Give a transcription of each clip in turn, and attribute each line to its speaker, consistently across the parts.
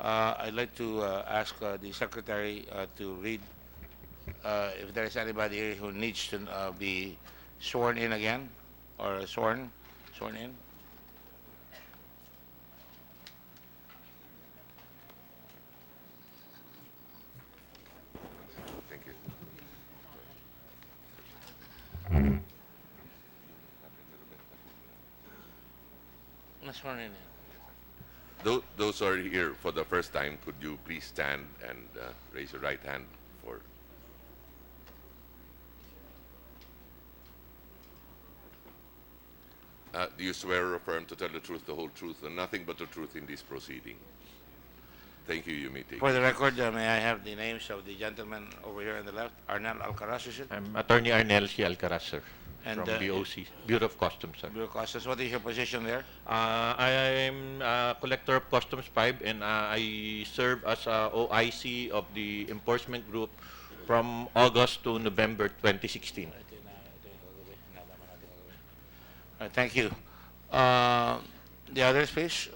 Speaker 1: I'd like to ask the secretary to read if there is anybody here who needs to be sworn in again or sworn in.
Speaker 2: Thank you.
Speaker 1: Na sworn in.
Speaker 2: Those who are here for the first time, could you please stand and raise your right hand for... do you swear or affirm to tell the truth, the whole truth, and nothing but the truth in this proceeding? Thank you. You may take
Speaker 1: For
Speaker 2: it.
Speaker 1: the record, may I have the names of the gentleman over here on the left? Arnel Alcaraz, is it?
Speaker 3: I'm Attorney Arnel C. Alcaraz, sir,
Speaker 1: And,
Speaker 3: from BOC, Bureau of Customs, sir.
Speaker 1: Bureau of Customs. What is your position there?
Speaker 3: I am Collector of Customs 5, and I serve as OIC of the enforcement group from August to November 2016.
Speaker 1: Thank you. The others, please.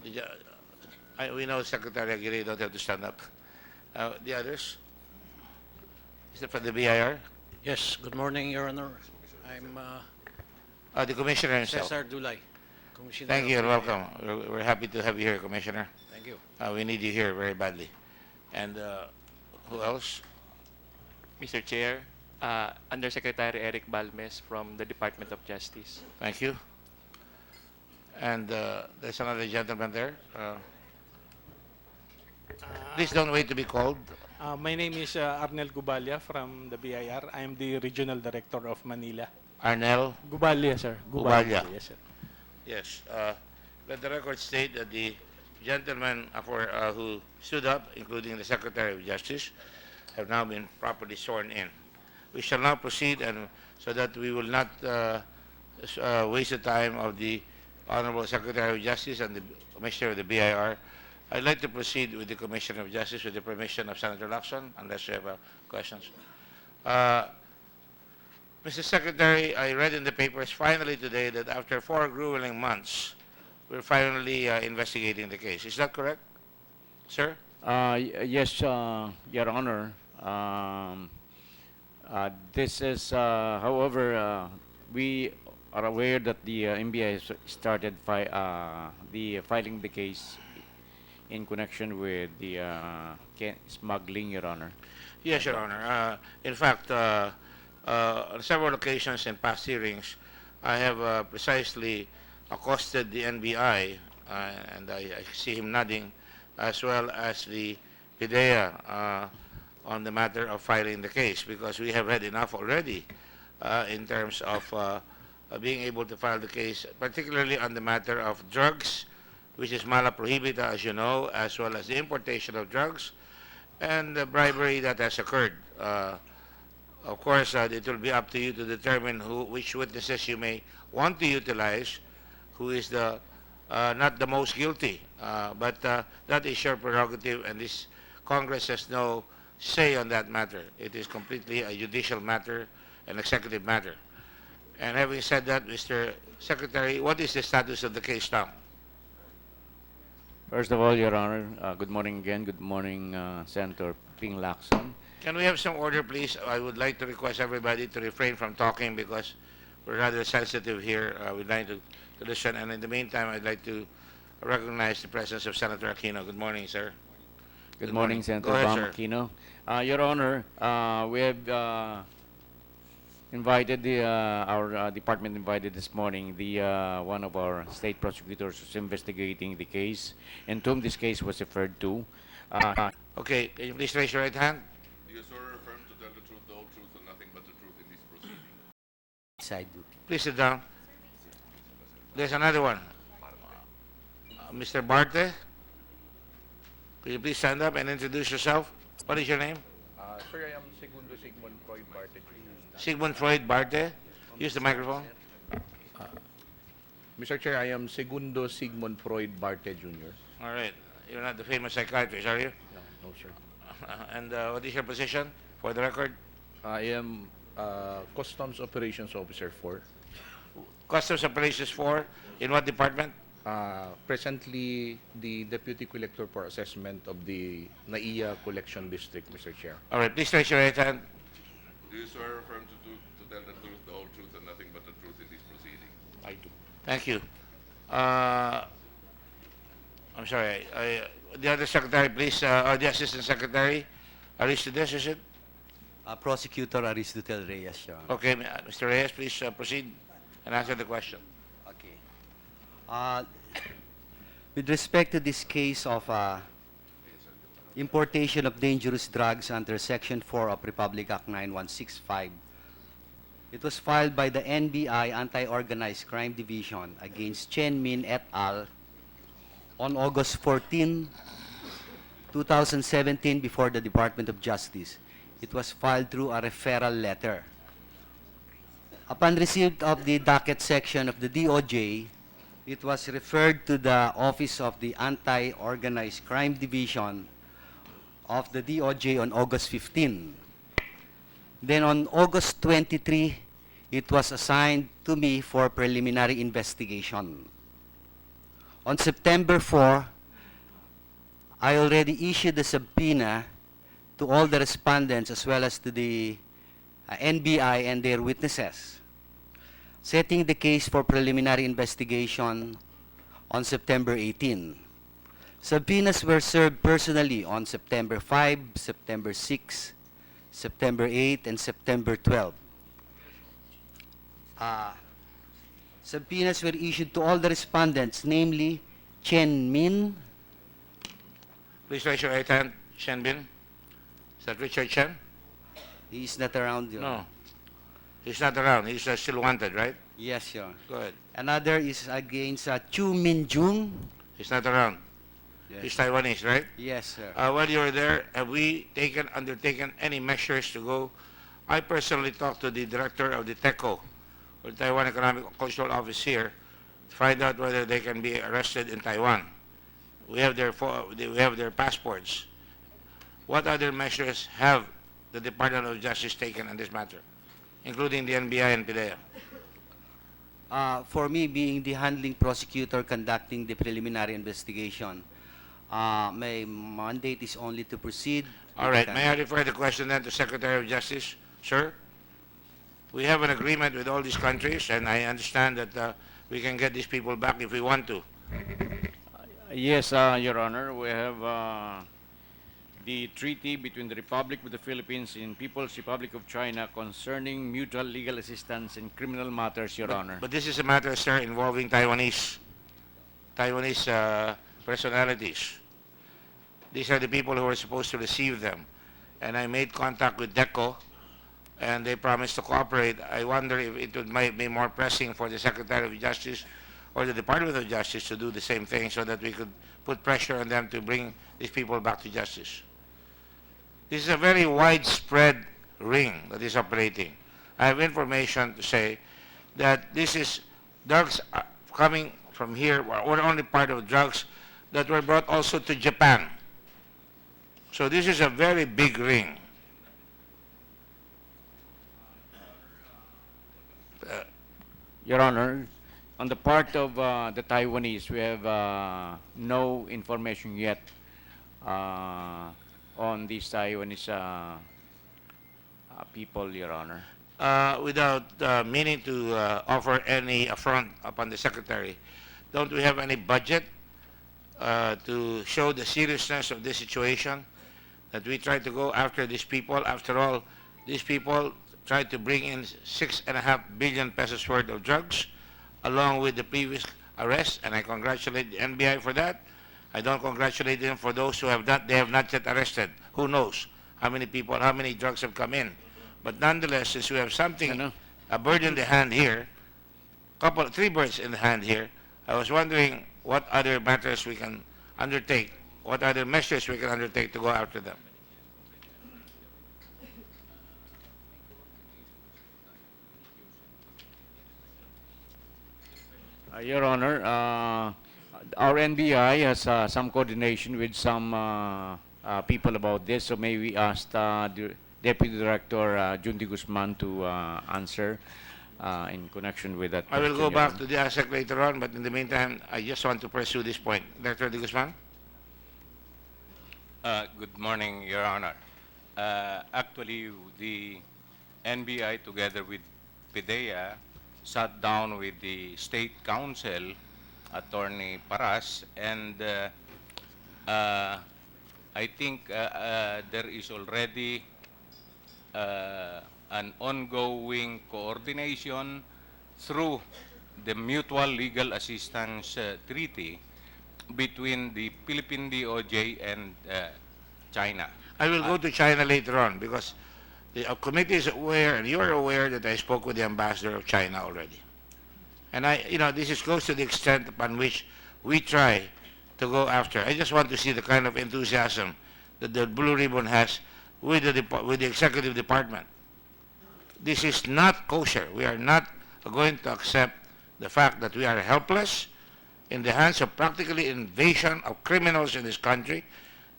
Speaker 1: We know Secretary Aguirre, you don't have to stand up. The others? Is it for the BIR?
Speaker 4: Yes, good morning, Your Honor. I'm
Speaker 1: The Commissioner himself.
Speaker 4: Cesar Dulay, Commissioner.
Speaker 1: Thank you
Speaker 4: of
Speaker 1: and
Speaker 4: the
Speaker 1: welcome. We're happy to have you here, Commissioner.
Speaker 4: Thank you.
Speaker 1: We need you here very badly. And who else?
Speaker 5: Mr. Chair, Undersecretary Eric Balmes from the Department of Justice.
Speaker 1: Thank you. And there's another gentleman there. Please don't wait to be called.
Speaker 6: My name is Arnel Gubalia from the BIR. I am the Regional Director of Manila.
Speaker 1: Arnel
Speaker 6: Gubalia, sir.
Speaker 1: Gubalia.
Speaker 6: Yes, sir.
Speaker 1: Yes. Let the record state that the gentlemen who stood up, including the Secretary of Justice, have now been properly sworn in. We shall now proceed, and so that we will not waste the time of the Honorable Secretary of Justice and the Commissioner of the BIR. I'd like to proceed with the Commissioner of Justice with the permission of Senator Lacson, unless you have questions. Mr. Secretary, I read in the papers finally today that after 4 grueling months, we're finally investigating the case. Is that correct, sir?
Speaker 7: Yes, Your Honor. This is, however, we are aware that the NBI has started filing the case in connection with the smuggling, Your Honor.
Speaker 1: Yes, Your Honor. In fact, on several occasions in past hearings, I have precisely accosted the NBI, and I see him nodding, as well as the PIDEA on the matter of filing the case, because we have had enough already in terms of being able to file the case, particularly on the matter of drugs, which is mala prohibita, as you know, as well as the importation of drugs and the bribery that has occurred. Of course, it will be up to you to determine which witnesses you may want to utilize, who is the not the most guilty, but that is your prerogative, and this Congress has no say on that matter. It is completely a judicial matter, an executive matter. And having said that, Mr. Secretary, what is the status of the case now?
Speaker 7: First of all, Your Honor, good morning again. Good morning, Senator Ping Lacson.
Speaker 1: Can we have some order, please? I would like to request everybody to refrain from talking because we're rather sensitive here. We'd like to listen. And in the meantime, I'd like to recognize the presence of Senator Aquino. Good morning, sir.
Speaker 7: Good morning, Senator
Speaker 1: Go ahead,
Speaker 7: Bam
Speaker 1: sir.
Speaker 7: Aquino. Your Honor, we have invited our department invited this morning one of our state prosecutors who's investigating the case, and to whom this case was referred to.
Speaker 1: Okay, can you please raise your right hand?
Speaker 2: Do you swear or affirm to tell the truth, the whole truth, and nothing but the truth in this proceeding?
Speaker 4: Side.
Speaker 1: Please sit down. There's another one. Mr. Barte, could you please stand up and introduce yourself? What is your name?
Speaker 8: Sir, I am Segundo Sigmund Freud Barte Jr.
Speaker 1: Sigmund Freud Barte. Use the microphone.
Speaker 8: Mr. Chair, I am Segundo Sigmund Freud Barte Jr.
Speaker 1: All right. You're not the famous psychiatrist, are you?
Speaker 8: No, sir.
Speaker 1: And what is your position, for the record?
Speaker 8: I am Customs Operations Officer 4.
Speaker 1: Customs Operations 4, in what department?
Speaker 8: Presently, the Deputy Collector for Assessment of the NAIA Collection District, Mr. Chair.
Speaker 1: All right, please raise your right hand.
Speaker 2: Do you swear or affirm to tell the truth, the whole truth, and nothing but the truth in this proceeding?
Speaker 8: I do.
Speaker 1: Thank you. I'm sorry. The other secretary, please, or the assistant secretary, Aristides, is it?
Speaker 9: Prosecutor Aristotle Reyes, Your Honor.
Speaker 1: Okay, Mr. Reyes, please proceed and answer the question.
Speaker 9: Okay. With respect to this case of importation of dangerous drugs under Section 4 of Republic Act 9165, it was filed by the NBI Anti-Organized Crime Division against Chen Min et al. On August 14, 2017 before the Department of Justice. It was filed through a referral letter. Upon receipt of the docket section of the DOJ, it was referred to the Office of the Anti-Organized Crime Division of the DOJ on August 15. Then on August 23, it was assigned to me for preliminary investigation. On September 4, I already issued a subpoena to all the respondents as well as to the NBI and their witnesses, setting the case for preliminary investigation on September 18. Subpoenas were served personally on September 5, September 6, September 8, and September 12. Subpoenas were issued to all the respondents, namely Chen Min.
Speaker 1: Please raise your right hand. Chen Bin. Is that Richard Chen?
Speaker 9: He is not around. Your Honor.
Speaker 1: No. He's not around. He's still wanted, right?
Speaker 9: Yes, Your Honor.
Speaker 1: Go ahead.
Speaker 9: Another is against Chu Min Jung.
Speaker 1: He's not around.
Speaker 9: Yes.
Speaker 1: He's Taiwanese, right?
Speaker 9: Yes, sir.
Speaker 1: While you were there, have we undertaken any measures to go? I personally talked to the director of the TECO, or Taiwan Economic Cultural Office here, to find out whether they can be arrested in Taiwan. We have their passports. What other measures have the Department of Justice taken on this matter, including the NBI and PIDEA?
Speaker 9: For me, being the handling prosecutor conducting the preliminary investigation, my mandate is only to proceed.
Speaker 1: All right. May I refer the question then to Secretary of Justice? Sir? We have an agreement with all these countries, and I understand that we can get these people back if we want to.
Speaker 7: Yes, Your Honor, we have the treaty between the Republic of the Philippines and People's Republic of China concerning mutual legal assistance in criminal matters, Your Honor.
Speaker 1: But this is a matter, sir, involving Taiwanese personalities. These are the people who are supposed to receive them. And I made contact with DECO, and they promised to cooperate. I wonder if might be more pressing for the Secretary of Justice or the Department of Justice to do the same thing so that we could put pressure on them to bring these people back to justice. This is a very widespread ring that is operating. I have information to say that this is drugs coming from here, or only part of drugs that were brought also to Japan. So this is a very big ring.
Speaker 7: Your Honor, on the part of the Taiwanese, we have no information yet on these Taiwanese people, Your Honor.
Speaker 1: Without meaning to offer any affront upon the Secretary, don't we have any budget to show the seriousness of this situation, that we try to go after these people? After all, these people tried to bring in 6.5 billion pesos worth of drugs, along with the previous arrest, and I congratulate the NBI for that. I don't congratulate them for those who have not yet arrested. Who knows how many people, how many drugs have come in. But nonetheless, since we have something, a bird in the hand here, three birds in the hand here, I was wondering what other matters we can undertake, what other measures we can undertake to go after them.
Speaker 7: Your Honor, our NBI has some coordination with some people about this, so may we ask the Deputy Director Jundi Guzman to answer. in connection with that
Speaker 1: I will
Speaker 7: question,
Speaker 1: go
Speaker 7: Your
Speaker 1: back
Speaker 7: Honor.
Speaker 1: to the ASEC later on, but in the meantime, I just want to pursue this point. Director De Guzman?
Speaker 10: Good morning, Your Honor. Actually, the NBI together with PIDEA sat down with the State Counsel, Attorney Paras, and I think there is already an ongoing coordination through the Mutual Legal Assistance Treaty between the Philippine DOJ and China.
Speaker 1: I will go to China later on because the committee is aware, and you are aware that I spoke with the ambassador of China already. And this is close to the extent upon which we try to go after. I just want to see the kind of enthusiasm that the Blue Ribbon has with the executive department. This is not kosher. We are not going to accept the fact that we are helpless in the hands of practically invasion of criminals in this country,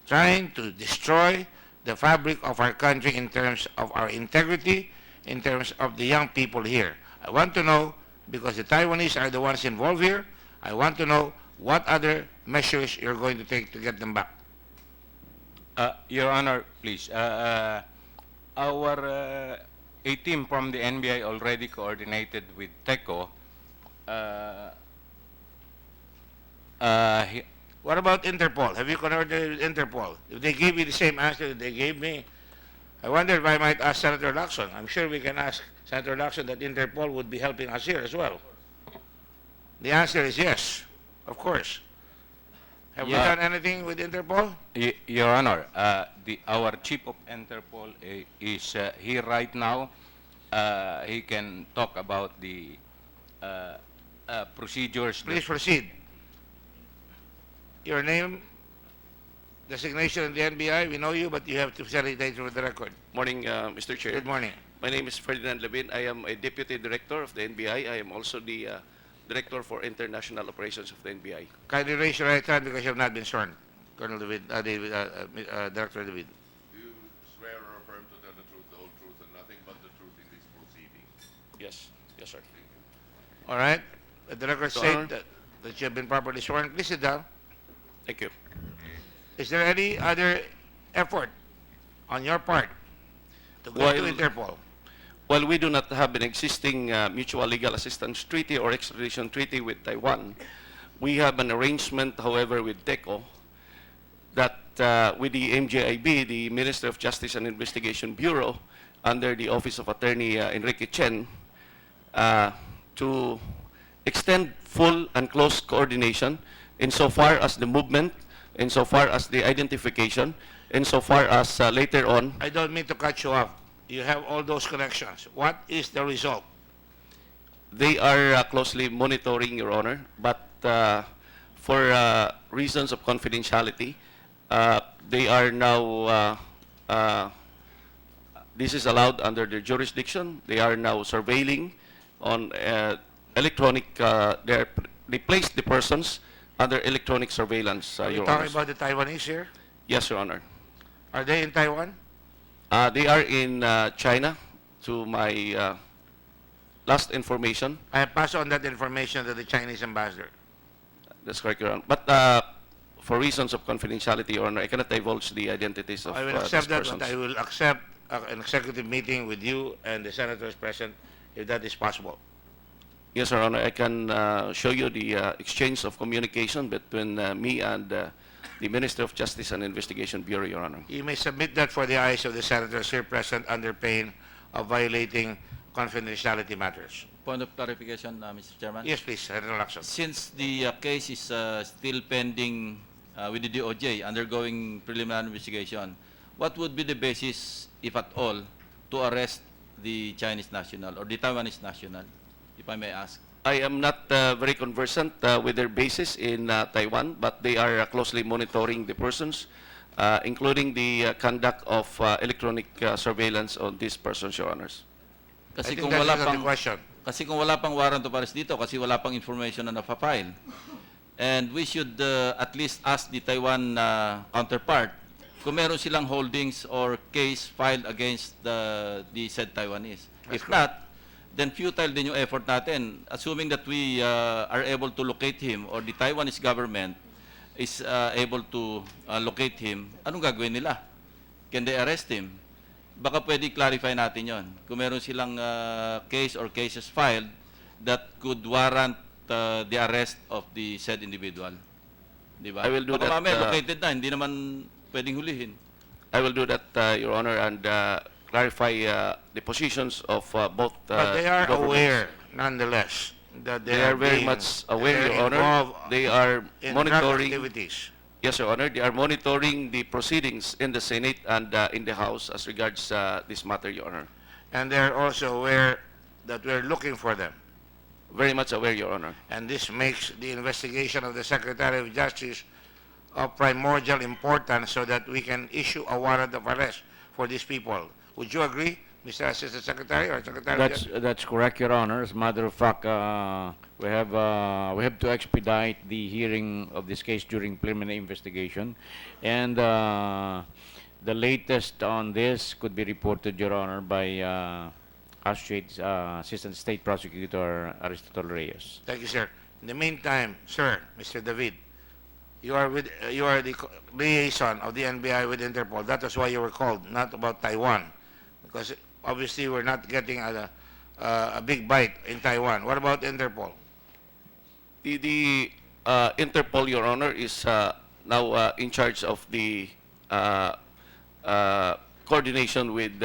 Speaker 1: trying to destroy the fabric of our country in terms of our integrity, in terms of the young people here. I want to know, because the Taiwanese are the ones involved here, I want to know what other measures you're going to take to get them back.
Speaker 10: Your Honor, please. Our a team from the NBI already coordinated with TECO.
Speaker 1: What about Interpol? Have you coordinated with Interpol? If they give you the same answer that they gave me, I wonder if I might ask Senator Lacson. I'm sure we can ask Senator Lacson that Interpol would be helping us here as well. The answer is yes, of course. Have we
Speaker 10: Yeah.
Speaker 1: done anything with Interpol?
Speaker 10: Your Honor, our chief of Interpol is here right now. He can talk about the procedures.
Speaker 1: Please proceed. Your name, designation in the NBI, we know you, but you have to say it for the record.
Speaker 11: Morning, Mr. Chair.
Speaker 1: Good morning.
Speaker 11: My name is Ferdinand Levin. I am a Deputy Director of the NBI. I am also the Director for International Operations of the NBI.
Speaker 1: Kindly raise your right hand because you have not been sworn, Colonel David, Director David.
Speaker 2: Do you swear or affirm to tell the truth, the whole truth, and nothing but the truth in this proceeding?
Speaker 11: Yes, yes, sir.
Speaker 1: All right? Let the record
Speaker 11: Your Honor.
Speaker 1: state that you have been properly sworn. Please sit down.
Speaker 11: Thank you.
Speaker 1: Is there any other effort on your part to go to
Speaker 11: While-
Speaker 1: Interpol?
Speaker 11: While we do not have an existing mutual legal assistance treaty or extradition treaty with Taiwan, we have an arrangement, however, with TECO that with the MJIB, the Ministry of Justice and Investigation Bureau, under the Office of Attorney Enrique Chen, to extend full and close coordination insofar as the movement, insofar as the identification, insofar as later on
Speaker 1: I don't mean to cut you off. You have all those connections. What is the result?
Speaker 11: they are closely monitoring, Your Honor, but for reasons of confidentiality, they are now, this is allowed under their jurisdiction. They are now surveilling on electronic, they placed the persons under electronic surveillance,
Speaker 1: Are you
Speaker 11: Your
Speaker 1: talking
Speaker 11: Honor.
Speaker 1: about the Taiwanese here?
Speaker 11: Yes, Your Honor.
Speaker 1: Are they in Taiwan?
Speaker 11: They are in China, to my last information.
Speaker 1: I pass on that information to the Chinese ambassador.
Speaker 11: That's correct, Your Honor. But for reasons of confidentiality, Your Honor, I cannot divulge the identities of
Speaker 1: I will
Speaker 11: these
Speaker 1: accept that,
Speaker 11: persons.
Speaker 1: but I will accept an executive meeting with you and the senators present if that is possible.
Speaker 11: Yes, Your Honor, I can show you the exchange of communication between me and the Minister of Justice and Investigation Bureau, Your Honor.
Speaker 1: You may submit that for the eyes of the senators here present under pain of violating confidentiality matters.
Speaker 12: Point of clarification, Mr. Chairman.
Speaker 1: Yes, please, Senator Lacson.
Speaker 12: Since the case is still pending with the DOJ, undergoing preliminary investigation, what would be the basis, if at all, to arrest the Chinese national or the Taiwanese national, if I may ask?
Speaker 11: I am not very conversant with their bases in Taiwan, but they are closely monitoring the persons, including the conduct of electronic surveillance on these persons, Your Honors.
Speaker 1: I
Speaker 12: Kasi
Speaker 1: think
Speaker 12: kung
Speaker 1: that
Speaker 12: wala
Speaker 1: is not the
Speaker 12: pang
Speaker 1: question.
Speaker 12: kasi kung wala pang warrant of arrest dito, kasi wala pang information na na-file. And we should at least ask the Taiwan counterpart kung meron silang holdings or case filed against the said Taiwanese. If not, then futile din yung effort natin. Assuming that we are able to locate him or the Taiwanese government is able to locate him, anong gagawin nila? Can they arrest him? Baka pwede clarify natin yon. Kung meron silang case or cases filed that could warrant the arrest of the said individual. Di ba?
Speaker 11: I will do
Speaker 12: Baka
Speaker 11: that,
Speaker 12: mamaya located na, hindi naman pwedeng hulihin.
Speaker 11: I will do that, Your Honor, and clarify the positions of both
Speaker 1: But they are
Speaker 11: governments.
Speaker 1: aware, nonetheless, that
Speaker 11: They are very much aware, Your Honor. They are
Speaker 1: in drug
Speaker 11: monitoring.
Speaker 1: activities.
Speaker 11: Yes, Your Honor. They are monitoring the proceedings in the Senate and in the House as regards this matter, Your Honor.
Speaker 1: And they're also aware that we're looking for them.
Speaker 11: Very much aware, Your Honor.
Speaker 1: And this makes the investigation of the Secretary of Justice of primordial importance so that we can issue a warrant of arrest for these people. Would you agree, Mr. Assistant Secretary or Secretary of Justice?
Speaker 7: That's correct, Your Honor. As a matter of fact, we have to expedite the hearing of this case during preliminary investigation, and the latest on this could be reported, Your Honor, by Assistant State Prosecutor Aristotle Reyes.
Speaker 1: Thank you, sir. In the meantime, sir, Mr. David, you are the liaison of the NBI with Interpol. That was why you were called, not about Taiwan, because obviously we're not getting a big bite in Taiwan. What about Interpol?
Speaker 11: The Interpol, Your Honor, is now in charge of the coordination with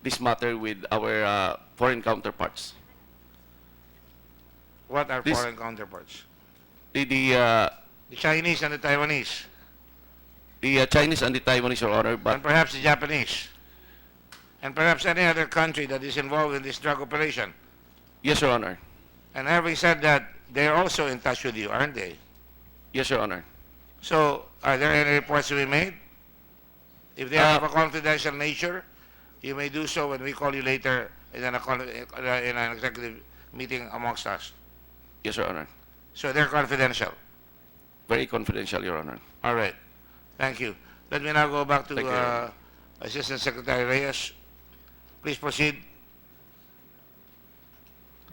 Speaker 11: this matter with our foreign counterparts.
Speaker 1: What are
Speaker 11: This-
Speaker 1: foreign counterparts?
Speaker 11: The
Speaker 1: The Chinese and the Taiwanese,
Speaker 11: Chinese and the Taiwanese, Your Honor,
Speaker 1: and
Speaker 11: but
Speaker 1: perhaps the Japanese, and perhaps any other country that is involved in this drug operation.
Speaker 11: yes, Your Honor.
Speaker 1: And having said that, they're also in touch with you, aren't they?
Speaker 11: Yes, Your Honor.
Speaker 1: So, are there any reports to be made? If they are of a confidential nature, you may do so when we call you later in an executive meeting amongst us.
Speaker 11: Yes, Your Honor.
Speaker 1: So they're confidential.
Speaker 11: Very confidential, Your Honor.
Speaker 1: All right. Thank you. Let me now go back to
Speaker 11: Thank you, Your Honor.
Speaker 1: Assistant Secretary Reyes. Please proceed.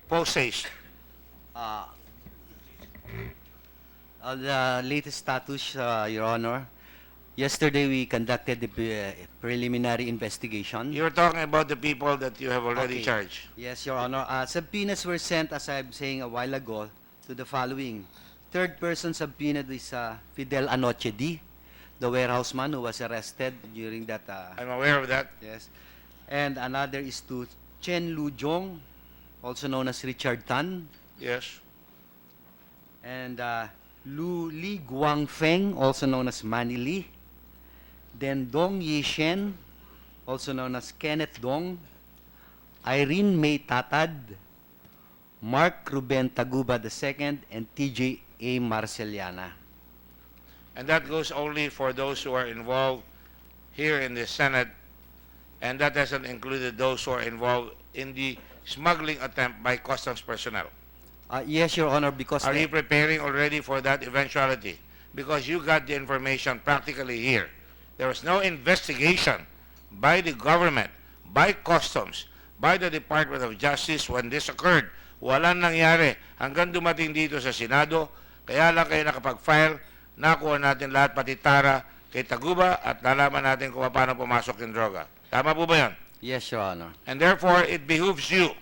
Speaker 1: Post haste.
Speaker 9: The latest status, Your Honor. Yesterday, we conducted the preliminary investigation.
Speaker 1: You're talking about the people that you have already
Speaker 9: Okay.
Speaker 1: charged.
Speaker 9: Yes, Your Honor. Subpoenas were sent, as I'm saying a while ago, to the following. Third person subpoenaed is Fidel Anoche D, the warehouseman who was arrested during that.
Speaker 1: I'm aware of that.
Speaker 9: Yes. And another is to Chen Lu Jong, also known as Richard Tan,
Speaker 1: Yes.
Speaker 9: and Lu Li Guangfeng, also known as Manny Lee. Then Dong Yishen, also known as Kenneth Dong. Irene May Tatad, Mark Ruben Taguba II, and TJ.A. Marceliana.
Speaker 1: And that goes only for those who are involved here in the Senate, and that hasn't included those who are involved in the smuggling attempt by customs personnel.
Speaker 9: Yes, Your Honor, because
Speaker 1: Are you preparing already for that eventuality? Because you got the information practically here. There was no investigation by the government, by customs, by the Department of Justice when this occurred. Walang nangyari hanggang dumating dito sa Senado. Kaya lang kayo nakapag-file, nakuha natin lahat pati tara kay Taguba at nalaman natin kung paano pumasok yung droga. Tama po ba yan?
Speaker 9: Yes, Your Honor.
Speaker 1: And therefore, it behooves you,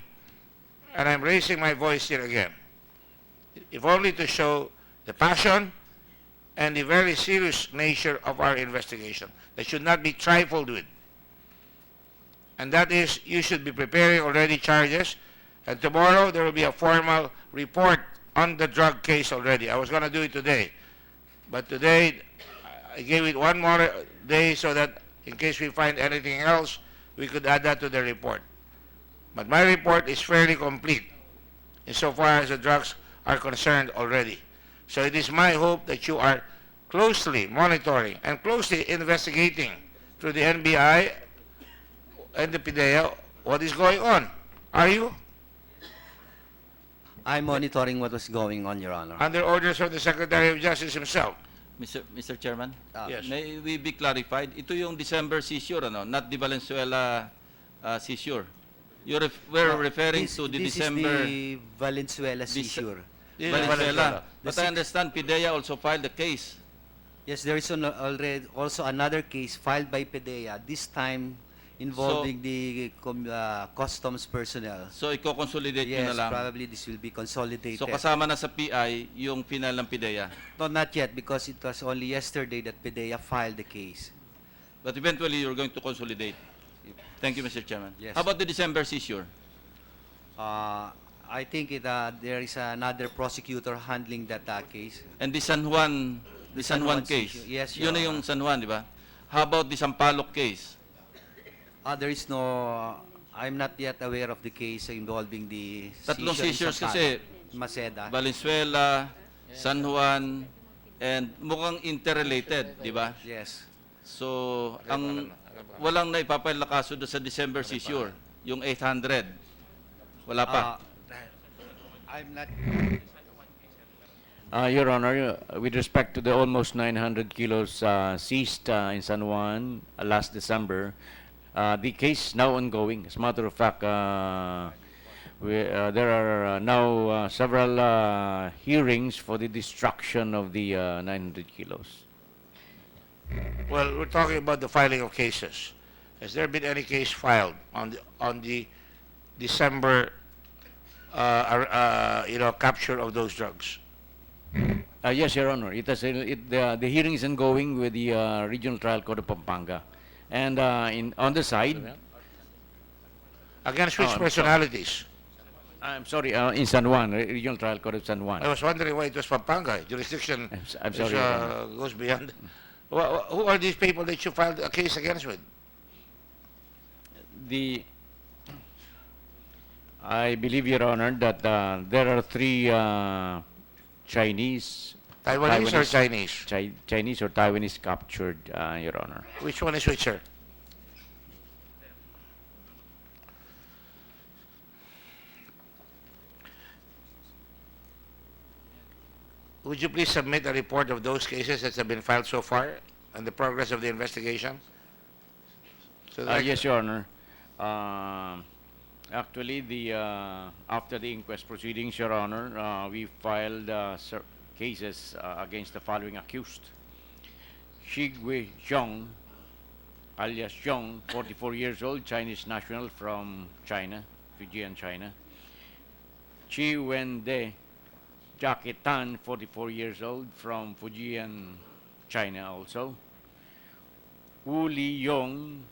Speaker 1: and I'm raising my voice here again, if only to show the passion and the very serious nature of our investigation that should not be trifled with. And that is, you should be preparing already charges, and tomorrow there will be a formal report on the drug case already. I was going to do it today, but today I gave it one more day so that in case we find anything else, we could add that to the report. But my report is fairly complete insofar as the drugs are concerned already. So it is my hope that you are closely monitoring and closely investigating through the NBI and the PIDEA what is going on. Are you?
Speaker 9: I'm monitoring what was going on, Your Honor.
Speaker 1: Under orders of the Secretary of Justice himself.
Speaker 12: Mr. Chairman,
Speaker 1: Yes.
Speaker 12: may we be clarified? Ito yung December seizure, ano? Not the Valenzuela seizure. We're referring to the
Speaker 9: this
Speaker 12: December
Speaker 9: is the Valenzuela
Speaker 12: Dece-
Speaker 9: seizure.
Speaker 1: This is
Speaker 12: Valenzuela.
Speaker 1: Valenzuela.
Speaker 12: But
Speaker 9: The
Speaker 12: I
Speaker 9: six-
Speaker 12: understand PIDEA also filed a case.
Speaker 9: Yes, there is already also another case filed by PDEA, this time involving the customs personnel.
Speaker 12: So, i-consolidate nyo
Speaker 9: Yes,
Speaker 12: na lang.
Speaker 9: probably this will be consolidated.
Speaker 12: So, kasama na sa PI yung final ng PIDEA.
Speaker 9: No, not yet, because it was only yesterday that PDEA filed the case.
Speaker 12: But eventually, you're going to consolidate. Thank you, Mr. Chairman.
Speaker 9: Yes.
Speaker 12: How about the December seizure?
Speaker 9: I think there is another prosecutor handling that case.
Speaker 12: And the San Juan,
Speaker 9: San Juan
Speaker 12: case.
Speaker 9: seizure. Yes, Your
Speaker 12: Yun na yung
Speaker 9: Honor.
Speaker 12: San Juan, di ba? How about the Sampaloc case?
Speaker 9: There is no, I'm not yet aware of the case involving the
Speaker 12: Tatlong
Speaker 9: seizure in
Speaker 12: seizures kasi.
Speaker 9: Maceda.
Speaker 12: Valenzuela, San Juan, and mukhang interrelated, di ba?
Speaker 9: Yes.
Speaker 12: So, walang naipapile na kaso doon sa December seizure, yung 800. Wala pa.
Speaker 9: I'm not.
Speaker 7: Your Honor, with respect to the almost 900 kilos seized in San Juan last December, the case now ongoing. As a matter of fact, there are now several hearings for the destruction of the 900 kilos.
Speaker 1: Well, we're talking about the filing of cases. Has there been any case filed on the December, capture of those drugs?
Speaker 7: Yes, Your Honor. The hearing is ongoing with the Regional Trial Court of Pampanga. And on the side,
Speaker 1: Against which
Speaker 7: I'm
Speaker 1: personalities?
Speaker 7: I'm sorry, in San Juan, Regional Trial Court of San Juan.
Speaker 1: I was wondering why it was Pampanga. Jurisdiction
Speaker 7: I'm
Speaker 1: is,
Speaker 7: sorry, Your Honor.
Speaker 1: goes beyond. Who are these people that you filed a case against with?
Speaker 7: I believe, Your Honor, that there are three Chinese,
Speaker 1: Taiwanese or Chinese?
Speaker 7: Chinese or Taiwanese captured, Your Honor.
Speaker 1: Which one is which, sir? Would you please submit a report of those cases that have been filed so far and the progress of the investigation? So that I
Speaker 7: Yes, Your Honor. Actually, after the inquest proceedings, Your Honor, we filed cases against the following accused. Shigui Zhong, alias Zhong, 44 years old, Chinese national from China, Fujian, China. Chi Wende Jackie Tan, 44 years old, from Fujian, China also. Wu Li Yong,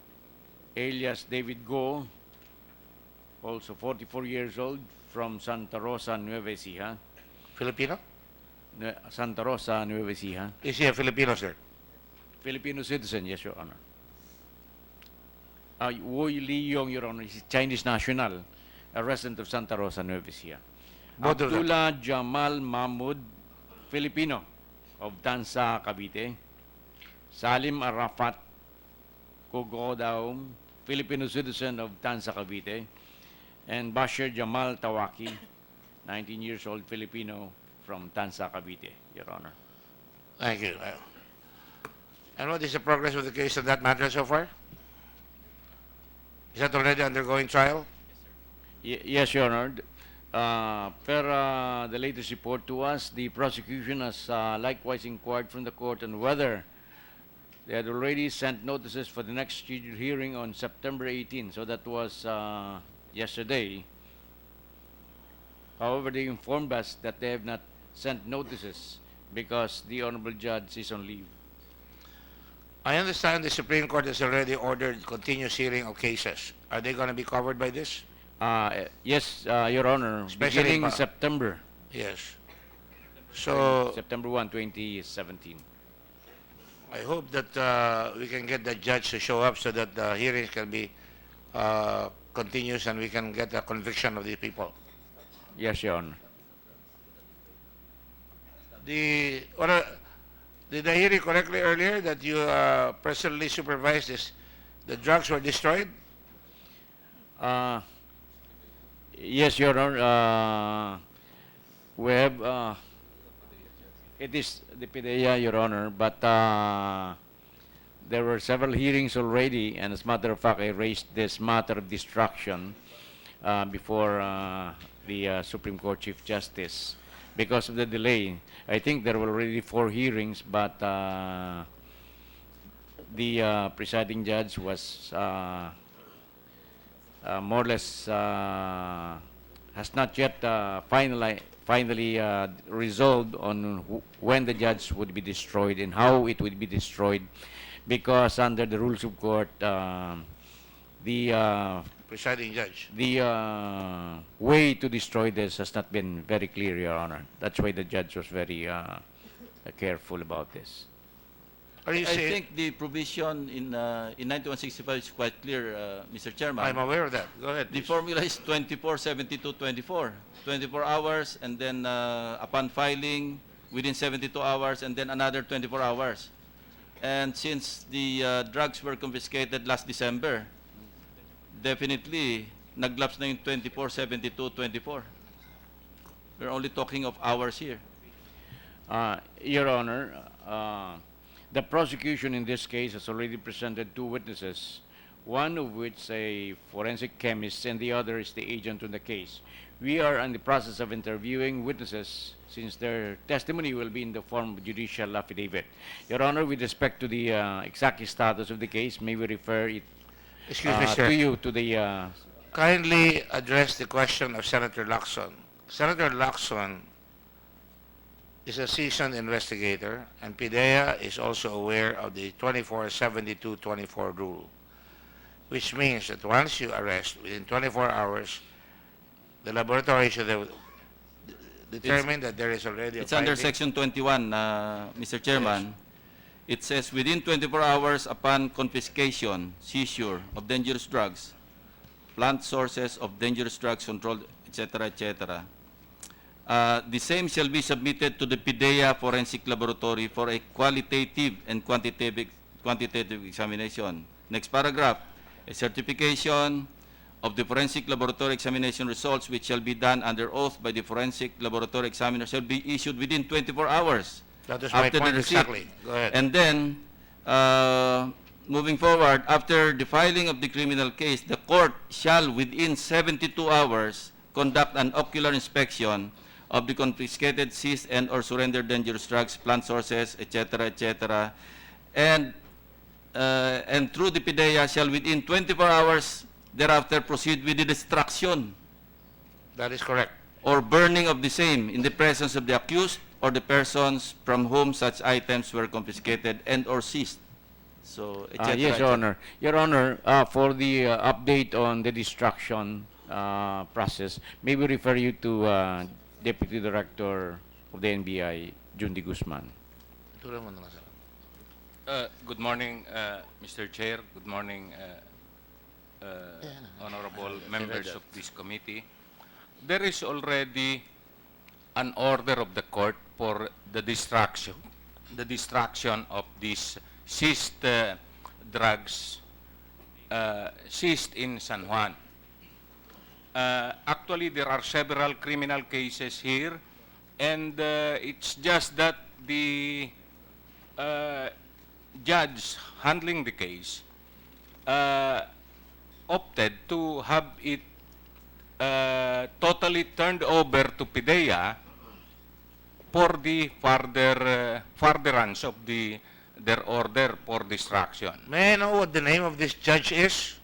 Speaker 7: alias David Go, also 44 years old, from Santa Rosa, Nueva Ecija.
Speaker 1: Filipino?
Speaker 7: Santa Rosa, Nueva Ecija.
Speaker 1: Is he a Filipino, sir?
Speaker 7: Filipino citizen, yes, Your Honor. Wu Li Yong, Your Honor, is Chinese national, a resident of Santa Rosa, Nueva Ecija.
Speaker 1: Both of them.
Speaker 7: Abdullah Jamal Mahmud, Filipino, of Tansa, Cavite. Salim Arafat Kogodaum, Filipino citizen of Tansa, Cavite. And Bashir Jamal Tawaki, 19 years old, Filipino from Tansa, Cavite, Your Honor.
Speaker 1: Thank you. And what is the progress of the case on that matter so far? Is that already undergoing trial?
Speaker 7: Yes, Your Honor. Per the latest report to us, the prosecution has likewise inquired from the court on whether they had already sent notices for the next scheduled hearing on September 18. So that was yesterday. However, they informed us that they have not sent notices because the Honorable Judge is on leave.
Speaker 1: I understand the Supreme Court has already ordered continuous hearing of cases. Are they going to be covered by this?
Speaker 7: Yes, Your Honor,
Speaker 1: Especially
Speaker 7: beginning
Speaker 1: pa-
Speaker 7: September.
Speaker 1: Yes. So
Speaker 7: September 1, 2017.
Speaker 1: I hope that we can get the judge to show up so that the hearings can be continuous and we can get a conviction of these people.
Speaker 7: Yes, Your Honor.
Speaker 1: Did I hear you correctly earlier that you personally supervised this? The drugs were destroyed?
Speaker 7: Yes, Your Honor. We have, it is the PDEA, Your Honor, but there were several hearings already, and as a matter of fact, I raised this matter of destruction before the Supreme Court Chief Justice because of the delay. I think there were already 4 hearings, but the presiding judge was more or less has not yet finally resolved on when the judge would be destroyed and how it would be destroyed, because under the rules of court, the
Speaker 1: Presiding judge.
Speaker 7: way to destroy this has not been very clear, Your Honor. That's why the judge was very careful about this.
Speaker 1: Are you
Speaker 12: I
Speaker 1: saying?
Speaker 12: think the provision in 9165 is quite clear, Mr. Chairman.
Speaker 1: I'm aware of that. Go ahead.
Speaker 12: The
Speaker 1: please.
Speaker 12: formula is 24, 72, 24. 24 hours, and then upon filing, within 72 hours, and then another 24 hours. And since the drugs were confiscated last December, definitely, naglapse na yung 24, 72, 24. We're only talking of hours here.
Speaker 7: Your Honor, the prosecution in this case has already presented 2 witnesses, one of which a forensic chemist and the other is the agent on the case. We are in the process of interviewing witnesses since their testimony will be in the form of judicial affidavit. Your Honor, with respect to the exact status of the case, may we refer it
Speaker 1: Excuse me, sir.
Speaker 7: to you, to the
Speaker 1: Kindly address the question of Senator Lacson. Senator Lacson is a seasoned investigator, and PIDEA is also aware of the 24/72/24 rule, which means that once you arrest within 24 hours, the laboratory should have determined that there is already a
Speaker 12: It's under
Speaker 1: finding.
Speaker 12: Section 21, Mr. Chairman. It says within 24 hours upon confiscation, seizure of dangerous drugs, plant sources of dangerous drugs controlled, etc., etc. The same shall be submitted to the PIDEA Forensic Laboratory for a qualitative and quantitative examination. Next paragraph, a certification of the forensic laboratory examination results, which shall be done under oath by the forensic laboratory examiner, shall be issued within 24 hours.
Speaker 1: That is my
Speaker 12: after the
Speaker 1: point
Speaker 12: receipt.
Speaker 1: exactly. Go ahead.
Speaker 12: And then, moving forward, after the filing of the criminal case, the court shall, within 72 hours, conduct an ocular inspection of the confiscated, seized, and/or surrendered dangerous drugs, plant sources, etc., etc., and through the PIDEA shall, within 24 hours thereafter, proceed with the destruction
Speaker 1: That is correct.
Speaker 12: or burning of the same in the presence of the accused or the persons from whom such items were confiscated and/or seized. So, etc.
Speaker 7: yes, Your Honor. Your Honor, for the update on the destruction process, may we refer you to Deputy Director of the NBI, Jun D. Guzman.
Speaker 1: Tuloy mo na lang, sir.
Speaker 10: Good morning, Mr. Chair. Good morning, honorable members of this committee. There is already an order of the court for the destruction of these seized drugs seized in San Juan. Actually, there are several criminal cases here, and it's just that the judge handling the case opted to have it totally turned over to PIDEA for the furtherance of their order for destruction.
Speaker 1: May I know what the name of this judge is?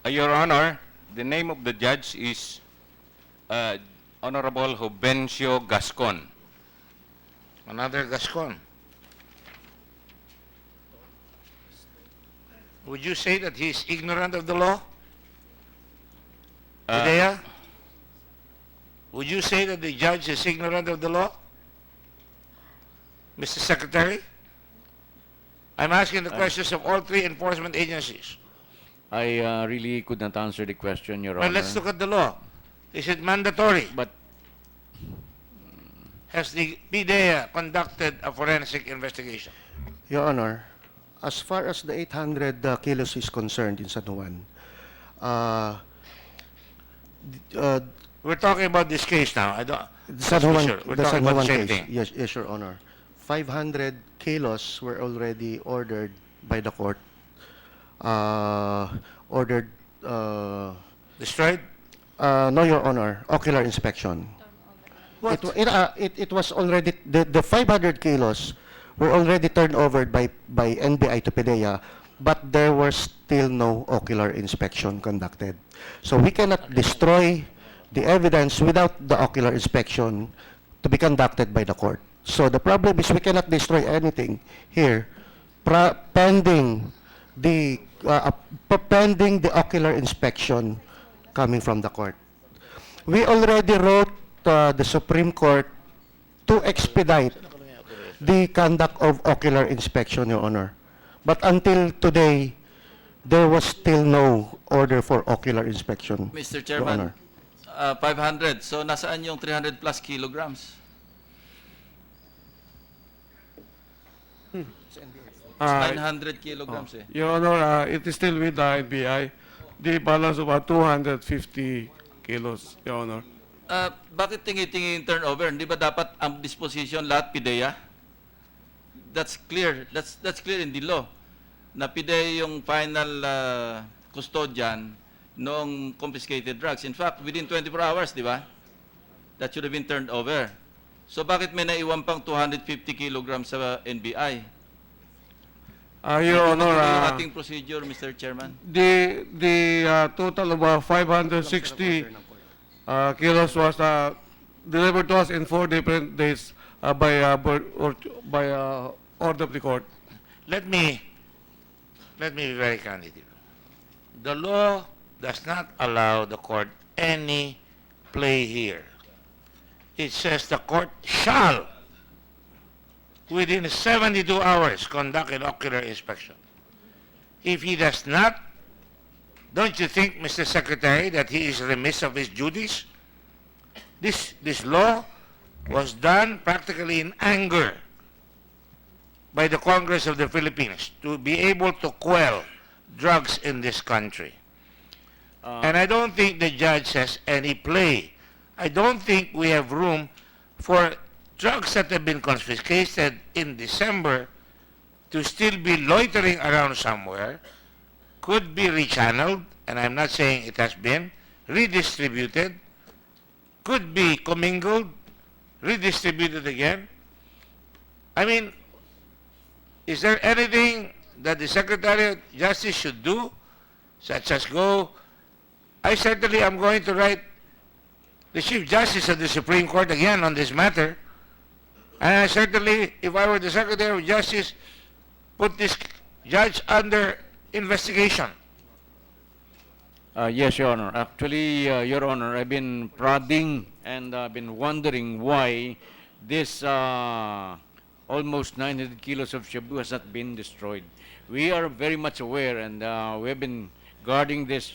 Speaker 10: Your Honor, the name of the judge is Honorable Juvencio Gascon.
Speaker 1: Another Gascon. Would you say that he is ignorant of the law? PIDEA? Would you say that the judge is ignorant of the law? Mr. Secretary? I'm asking the questions of all 3 enforcement agencies.
Speaker 7: I really could not answer the question, Your
Speaker 1: Well,
Speaker 7: Honor.
Speaker 1: let's look at the law. Is it mandatory?
Speaker 7: But
Speaker 1: Has the PIDEA conducted a forensic investigation?
Speaker 13: Your Honor, as far as the 800 kilos is concerned in San Juan,
Speaker 1: We're talking about this case now. I don't.
Speaker 13: the San
Speaker 1: Let's be
Speaker 13: Juan,
Speaker 1: sure. We're
Speaker 13: the
Speaker 1: talking
Speaker 13: San
Speaker 1: about
Speaker 13: Juan
Speaker 1: the same
Speaker 13: case,
Speaker 1: thing.
Speaker 13: yes, Your Honor. 500 kilos were already ordered by the court. Ordered,
Speaker 1: Destroyed?
Speaker 13: no, Your Honor, ocular inspection.
Speaker 1: What?
Speaker 13: It was already, the 500 kilos were already turned over by NBI to PDEA, but there was still no ocular inspection conducted. So we cannot destroy the evidence without the ocular inspection to be conducted by the court. So the problem is we cannot destroy anything here pending the ocular inspection coming from the court. We already wrote the Supreme Court to expedite the conduct of ocular inspection, Your Honor. But until today, there was still no order for ocular inspection,
Speaker 12: Mr.
Speaker 13: Your
Speaker 12: Chairman,
Speaker 13: Honor.
Speaker 12: 500. So nasaan yung 300 plus kilograms? It's 900 kilograms eh.
Speaker 14: Your Honor, it is still with the NBI. The balance of about 250 kilos, Your Honor.
Speaker 12: Bakit tingi-tingi yung turnover? Hindi ba dapat ang disposition lahat PIDEA? That's clear. That's clear in the law. Na PIDEA yung final custodian noong confiscated drugs. In fact, within 24 hours, di ba? That should have been turned over. So bakit may naiwan pang 250 kilograms sa NBI?
Speaker 14: Your
Speaker 12: Ano
Speaker 14: Honor,
Speaker 12: yung ating procedure, Mr. Chairman?
Speaker 14: the total of 560 kilos was delivered to us in 4 different days by order of the court.
Speaker 1: Let me be very candid here. The law does not allow the court any play here. It says the court shall, within 72 hours, conduct an ocular inspection. If he does not, don't you think, Mr. Secretary, that he is remiss of his duties? This law was done practically in anger by the Congress of the Philippines to be able to quell drugs in this country. And I don't think the judge has any play. I don't think we have room for drugs that have been confiscated in December to still be loitering around somewhere, could be rechanneled, and I'm not saying it has been, redistributed, could be commingled, redistributed again. I mean, is there anything that the Secretary of Justice should do, such as I certainly am going to write the Chief Justice of the Supreme Court again on this matter, and I certainly, if I were the Secretary of Justice, put this judge under investigation.
Speaker 7: Yes, Your Honor. Actually, Your Honor, I've been prodding and been wondering why this almost 900 kilos of shabu has not been destroyed. We are very much aware, and we have been guarding this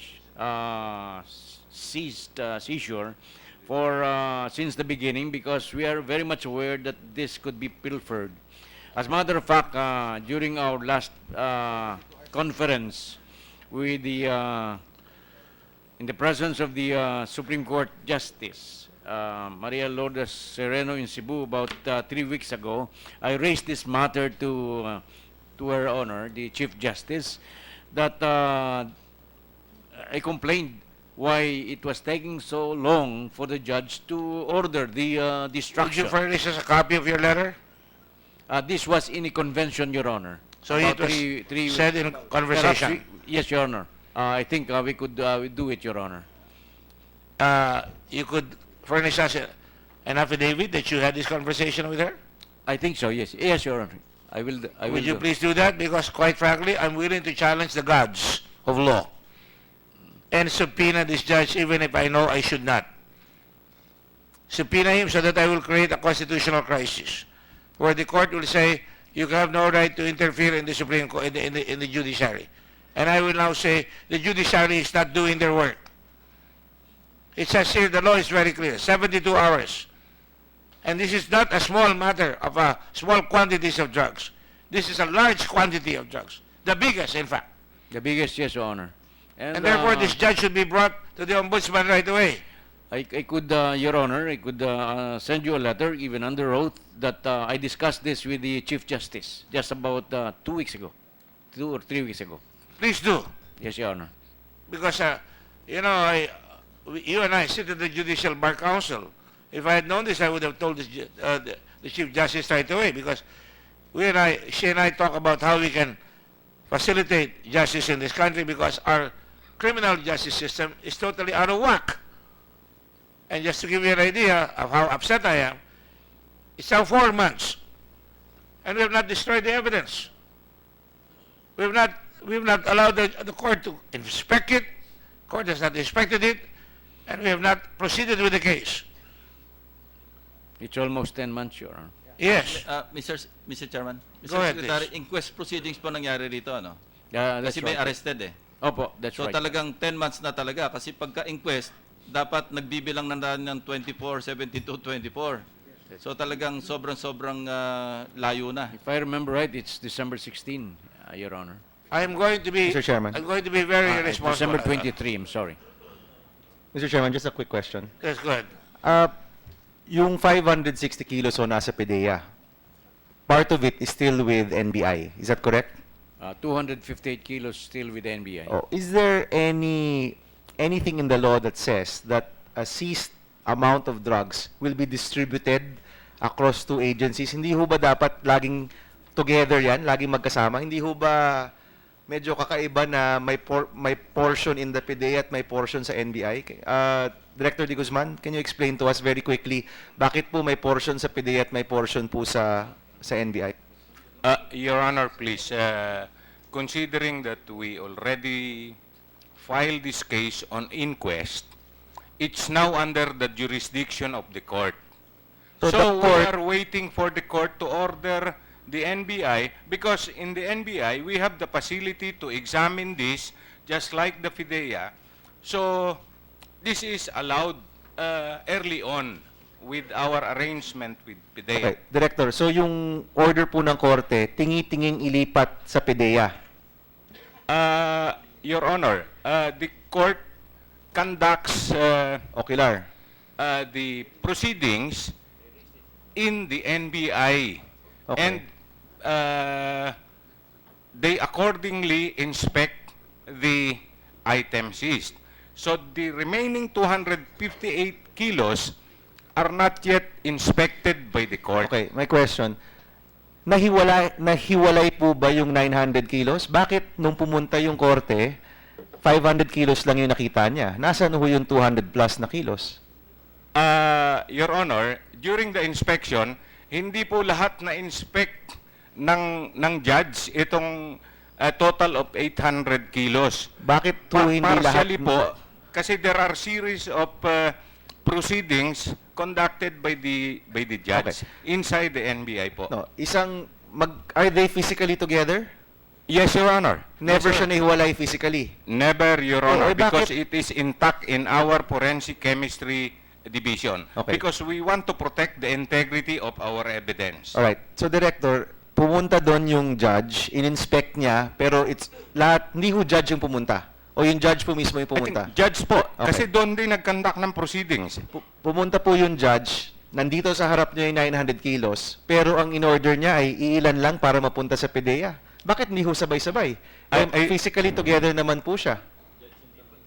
Speaker 7: seizure for since the beginning, because we are very much aware that this could be pilfered. As a matter of fact, during our last conference with the in the presence of the Supreme Court Justice Maria Lourdes Sereno in Cebu about 3 weeks ago, I raised this matter to Her Honor, the Chief Justice, that I complained why it was taking so long for the judge to order the
Speaker 1: Would
Speaker 7: destruction.
Speaker 1: you furnish us a copy of your letter?
Speaker 7: This was in a convention, Your Honor.
Speaker 1: So
Speaker 7: About
Speaker 1: it was
Speaker 7: three
Speaker 1: said in
Speaker 7: perhaps
Speaker 1: conversation.
Speaker 7: yes, Your Honor. I think we could do it, Your Honor.
Speaker 1: You could furnish us an affidavit that you had this conversation with her?
Speaker 7: I think so, yes. Yes, Your Honor. I will
Speaker 1: Would you
Speaker 7: do.
Speaker 1: please do that? Because quite frankly, I'm willing to challenge the gods of law and subpoena this judge even if I know I should not. Subpoena him so that I will create a constitutional crisis where the court will say you have no right to interfere in the Supreme Court, in the judiciary. And I will now say the judiciary is not doing their work. It says here, the law is very clear, 72 hours. And this is not a small matter of small quantities of drugs. This is a large quantity of drugs. The biggest, in fact.
Speaker 7: The biggest, yes, Your Honor.
Speaker 1: And therefore, this judge should be brought to the ombudsman right away.
Speaker 7: I could, Your Honor, I could send you a letter, even under oath, that I discussed this with the Chief Justice just about 2 weeks ago, 2 or 3 weeks ago.
Speaker 1: Please do.
Speaker 7: Yes, Your Honor.
Speaker 1: Because, you know, you and I sit at the Judicial Bar Council. If I had known this, I would have told the Chief Justice right away, because she and I talk about how we can facilitate justice in this country, because our criminal justice system is totally out of whack. And just to give you an idea of how upset I am, it's now 4 months, and we have not destroyed the evidence. We have not allowed the court to inspect it. Court has not inspected it, and we have not proceeded with the case.
Speaker 7: It's almost 10 months, Your Honor.
Speaker 1: Yes.
Speaker 12: Mr. Chairman, Mr.
Speaker 1: Go ahead,
Speaker 12: Secretary,
Speaker 1: please.
Speaker 12: inquest proceedings po nangyari rito, ano?
Speaker 7: That's
Speaker 12: Kasi may
Speaker 7: right.
Speaker 12: arrested eh.
Speaker 7: Opo, that's
Speaker 12: So
Speaker 7: right.
Speaker 12: talagang 10 months na talaga kasi pagka-inquest, dapat nagbibilang na ng 24, 72, 24. So talagang sobrang layo na.
Speaker 7: If I remember right, it's December 16, Your Honor.
Speaker 1: I'm going to be
Speaker 13: Mr. Chairman.
Speaker 1: I'm going to be very responsible.
Speaker 7: December 23, I'm sorry.
Speaker 13: Mr. Chairman, just a quick question.
Speaker 1: Yes, go ahead.
Speaker 13: Yung 560 kilos o nasa PDEA, part of it is still with NBI. Is that correct?
Speaker 7: 258 kilos still with the NBI.
Speaker 13: Oh, is there anything in the law that says that a seized amount of drugs will be distributed across two agencies? Hindi ho ba dapat laging together yan, laging magkasama? Hindi ho ba medyo kakaiba na may portion in the PDEA at may portion sa NBI? Director De Guzman, can you explain to us very quickly bakit po may portion sa PDEA at may portion po sa NBI?
Speaker 10: Your Honor, please, considering that we already filed this case on inquest, it's now under the jurisdiction of the court.
Speaker 13: So
Speaker 10: So,
Speaker 13: the
Speaker 10: we
Speaker 13: court-
Speaker 10: are waiting for the court to order the NBI, because in the NBI, we have the facility to examine this just like the FIDEA. So, this is allowed early on with our arrangement with
Speaker 13: Okay,
Speaker 10: FIDEA.
Speaker 13: Director, so yung order po ng korte, tingi-tinging ilipat sa PDEA.
Speaker 10: Your Honor, the court conducts
Speaker 13: Ocular.
Speaker 10: the proceedings in the NBI,
Speaker 13: Okay.
Speaker 10: and they accordingly inspect the item seized. So the remaining 258 kilos are not yet inspected by the court.
Speaker 13: Okay, my question. Nahiwalay po ba yung 900 kilos? Bakit nung pumunta yung korte, 500 kilos lang yung nakita niya? Nasaan ho yung 200 plus na kilos?
Speaker 10: Your Honor, during the inspection, hindi po lahat na-inspect ng judge itong total of 800 kilos.
Speaker 13: Bakit po hindi lahat?
Speaker 10: Partially po, kasi there are series of proceedings conducted by the judge inside the NBI po.
Speaker 13: No, are they physically together?
Speaker 10: Yes, Your Honor.
Speaker 13: Never
Speaker 10: Yes,
Speaker 13: siya nahiwalay physically.
Speaker 10: Never, Your Honor, because
Speaker 13: bakit?
Speaker 10: it is intact in our forensic chemistry division.
Speaker 13: Okay.
Speaker 10: Because we want to protect the integrity of our evidence.
Speaker 13: Alright, so Director, pumunta doon yung judge, in-inspect niya, pero hindi ho judge yung pumunta. O yung judge po mismo yung
Speaker 10: I think
Speaker 13: pumunta.
Speaker 10: judge po,
Speaker 13: Okay.
Speaker 10: kasi doon din nag-conduct ng proceedings.
Speaker 13: Pumunta po yung judge, nandito sa harap niya yung 900 kilos, pero ang in-order niya ay iilan lang para mapunta sa PDEA. Bakit hindi ho sabay-sabay? Physically together naman po siya.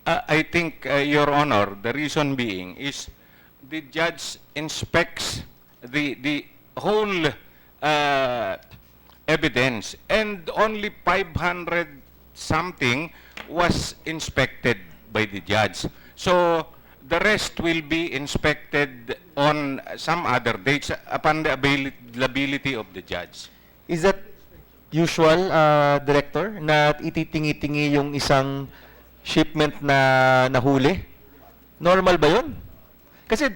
Speaker 10: I think, Your Honor, the reason being is the judge inspects the whole evidence, and only 500 something was inspected by the judge. So the rest will be inspected on some other dates upon the availability of the judge.
Speaker 13: Is that usual, Director, na ititingi-tingi yung isang shipment na nahuli? Normal ba yun? Kasi,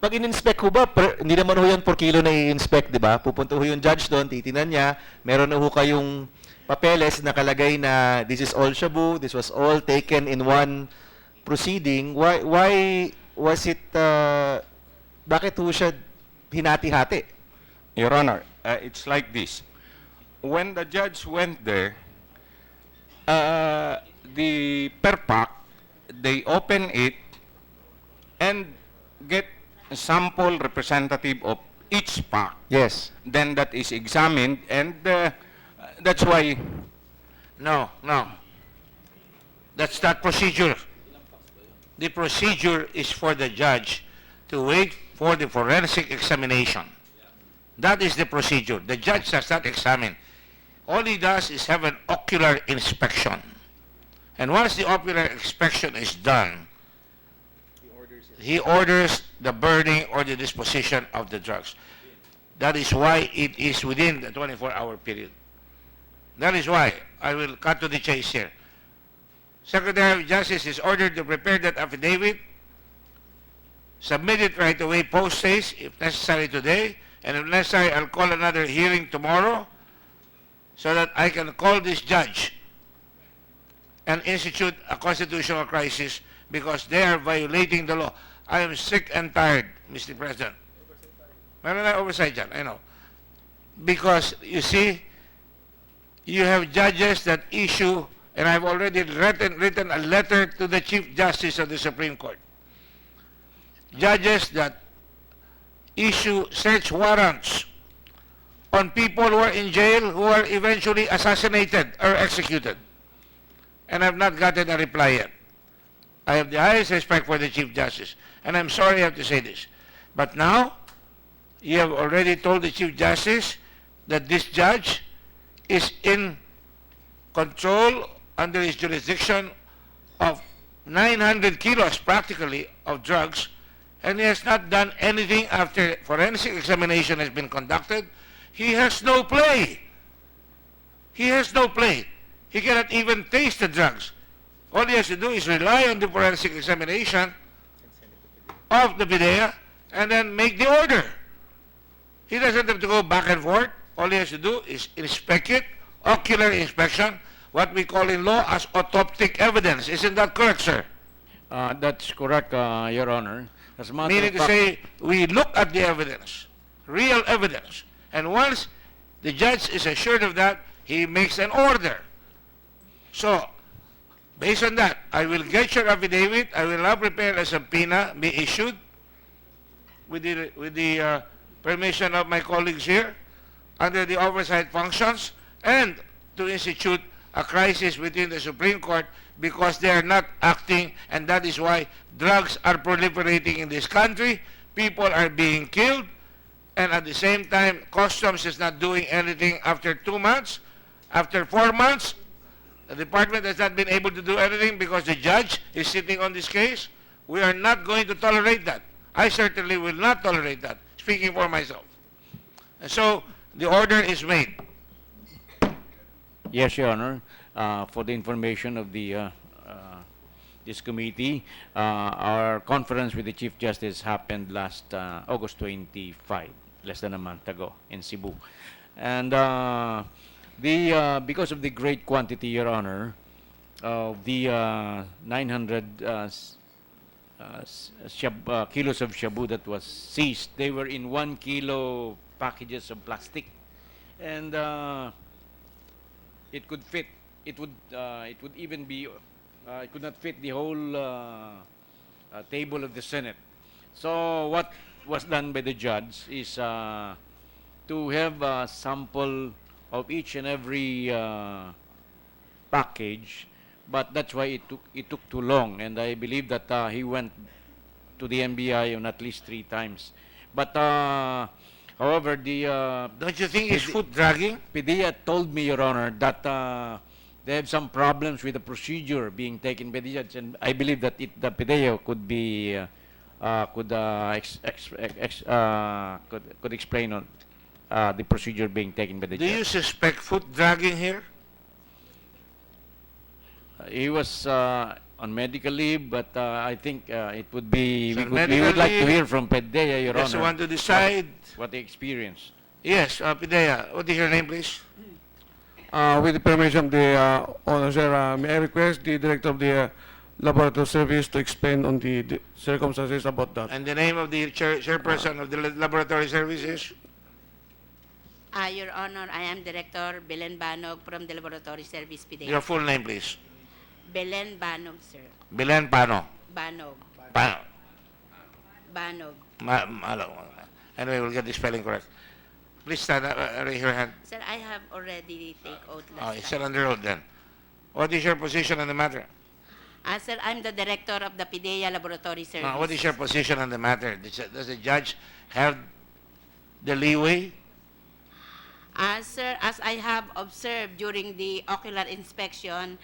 Speaker 13: pag in-inspect ho ba, hindi naman ho yan per kilo na i-inspect, di ba? Pupunta ho yung judge doon, titinan niya, meron na ho kayong papeles na kalagay na this is all shabu, this was all taken in one proceeding. Why was it, bakit ho siya hinati-hati?
Speaker 10: Your Honor, it's like this. When the judge went there, the per pack, they open it, and get a sample representative of each pack.
Speaker 13: Yes.
Speaker 10: Then that is examined, and that's why
Speaker 1: No, no. That's not procedure. The procedure is for the judge to wait for the forensic examination. That is the procedure. The judge does not examine. All he does is have an ocular inspection. And once the ocular inspection is done, he orders the burning or the disposition of the drugs. That is why it is within the 24-hour period. That is why I will cut to the chase here. Secretary of Justice is ordered to prepare that affidavit, submit it right away post haste, if necessary today, and if necessary, I'll call another hearing tomorrow so that I can call this judge and institute a constitutional crisis because they are violating the law. I am sick and tired, Mr. President. Meron na oversight dyan, I know. Because, you see, you have judges that issue, and I've already written a letter to the Chief Justice of the Supreme Court. Judges that issue search warrants on people who are in jail who are eventually assassinated or executed. And I've not gotten a reply yet. I have the highest respect for the Chief Justice, and I'm sorry I have to say this. But now, you have already told the Chief Justice that this judge is in control under his jurisdiction of 900 kilos practically of drugs, and he has not done anything after forensic examination has been conducted. He has no play. He has no play. He cannot even taste the drugs. All he has to do is rely on the forensic examination of the PIDEA and then make the order. He doesn't have to go back and forth. All he has to do is inspect it, ocular inspection, what we call in law as autoptic evidence. Isn't that correct, sir?
Speaker 7: That's correct, Your Honor. As a matter
Speaker 1: Meaning
Speaker 7: of
Speaker 1: to
Speaker 7: fact,
Speaker 1: say, we look at the evidence, real evidence. And once the judge is assured of that, he makes an order. So, based on that, I will get your affidavit. I will now prepare a subpoena be issued with the permission of my colleagues here under the oversight functions, and to institute a crisis within the Supreme Court because they are not acting, and that is why drugs are proliferating in this country, people are being killed, and at the same time, Customs is not doing anything after 2 months. After 4 months, the department has not been able to do anything because the judge is sitting on this case. We are not going to tolerate that. I certainly will not tolerate that, speaking for myself. And so, the order is made.
Speaker 7: yes, Your Honor. For the information of the this committee, our conference with the Chief Justice happened last August 25, less than a month ago in Cebu. And because of the great quantity, Your Honor, of the 900 kilos of shabu that was seized, they were in 1 kilo packages of plastic, and it could fit. It would even be. It could not fit the whole table of the Senate. So what was done by the judge is to have a sample of each and every package, but that's why it took too long, and I believe that he went to the NBI on at least 3 times. But however,
Speaker 1: Don't you think it's foot dragging?
Speaker 7: PIDEA told me, Your Honor, that they have some problems with the procedure being taken by the judge, and I believe that the PIDEA could be could explain on the procedure being taken by the
Speaker 1: Do you
Speaker 7: judge.
Speaker 1: suspect foot dragging here?
Speaker 7: He was on medical leave, but I think it would be
Speaker 1: So
Speaker 7: we would like to
Speaker 1: medical
Speaker 7: hear from PIDEA, Your
Speaker 1: Just
Speaker 7: Honor,
Speaker 1: want to decide.
Speaker 7: what they experienced.
Speaker 1: Yes, PIDEA. What is your name, please?
Speaker 14: With the permission of the Honor, sir, may I request the Director of the Laboratory Service to explain on the circumstances about that.
Speaker 1: And the name of the chairperson of the laboratory services?
Speaker 15: Your Honor, I am Director Belen Banog from the Laboratory Service PIDEA.
Speaker 1: Your full name, please.
Speaker 15: Belen Banog, sir.
Speaker 1: Bilen Pano.
Speaker 15: Banog.
Speaker 1: Pano.
Speaker 15: Banog.
Speaker 1: Anyway, we'll get the spelling correct. Please stand up, raise your hand.
Speaker 15: Sir, I have already take oath
Speaker 1: Oh,
Speaker 15: last
Speaker 1: it's
Speaker 15: time.
Speaker 1: still under oath then. What is your position on the matter?
Speaker 15: Sir, I'm the director of the PIDEA Laboratory Service.
Speaker 1: What is your position on the matter? Does the judge have the leeway?
Speaker 15: Sir, as I have observed during the ocular inspection,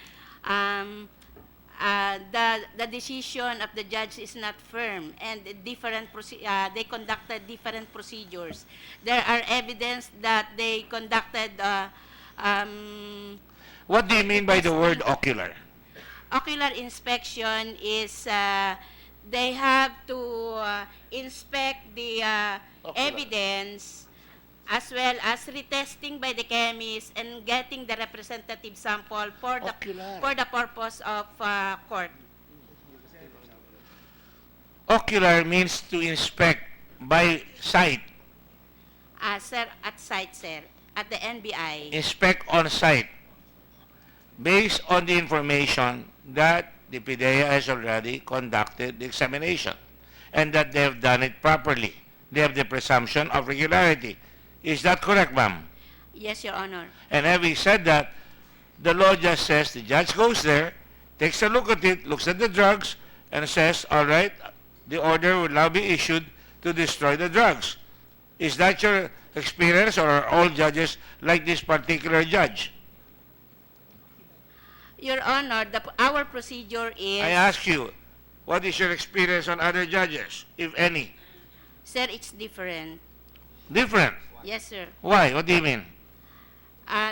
Speaker 15: the decision of the judge is not firm, and they conducted different procedures. There are evidence that they conducted
Speaker 1: What do you mean by the word ocular?
Speaker 15: ocular inspection is they have to inspect the evidence as well as retesting by the chemist and getting the representative sample for the purpose of court.
Speaker 1: Ocular means to inspect by sight.
Speaker 15: Sir, at site, sir, at the NBI.
Speaker 1: Inspect on site based on the information that the PIDEA has already conducted the examination and that they have done it properly. They have the presumption of regularity. Is that correct, ma'am?
Speaker 15: Yes, Your Honor.
Speaker 1: And having said that, the law just says the judge goes there, takes a look at it, looks at the drugs, and says, all right, the order will now be issued to destroy the drugs. Is that your experience, or are all judges like this particular judge?
Speaker 15: Your Honor, our procedure is...
Speaker 1: I ask you, what is your experience on other judges, if any?
Speaker 15: Sir, it's different.
Speaker 1: Different?
Speaker 15: Yes, sir.
Speaker 1: Why? What do you mean?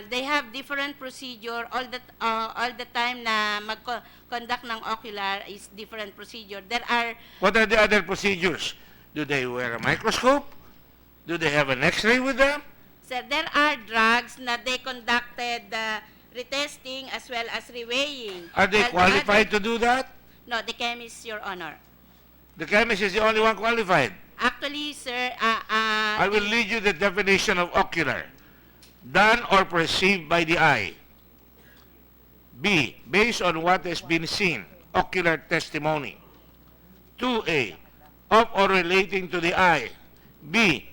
Speaker 15: They have different procedure all the time na mag-conduct ng ocular is different procedure. There are...
Speaker 1: What are the other procedures? Do they wear a microscope? Do they have an x-ray with them?
Speaker 15: Sir, there are drugs na they conducted retesting as well as reweighing.
Speaker 1: Are they qualified to do that?
Speaker 15: No, the chemist, Your Honor.
Speaker 1: The chemist is the only one qualified.
Speaker 15: Actually, sir,
Speaker 1: I will read you the definition of ocular. Done or perceived by the eye. B. Based on what has been seen. Ocular testimony. 2A. Of or relating to the eye. B.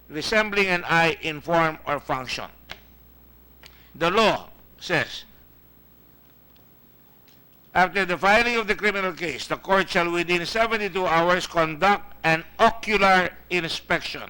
Speaker 1: Resembling an eye in form or function. The law says, after the filing of the criminal case, the court shall within 72 hours conduct an ocular inspection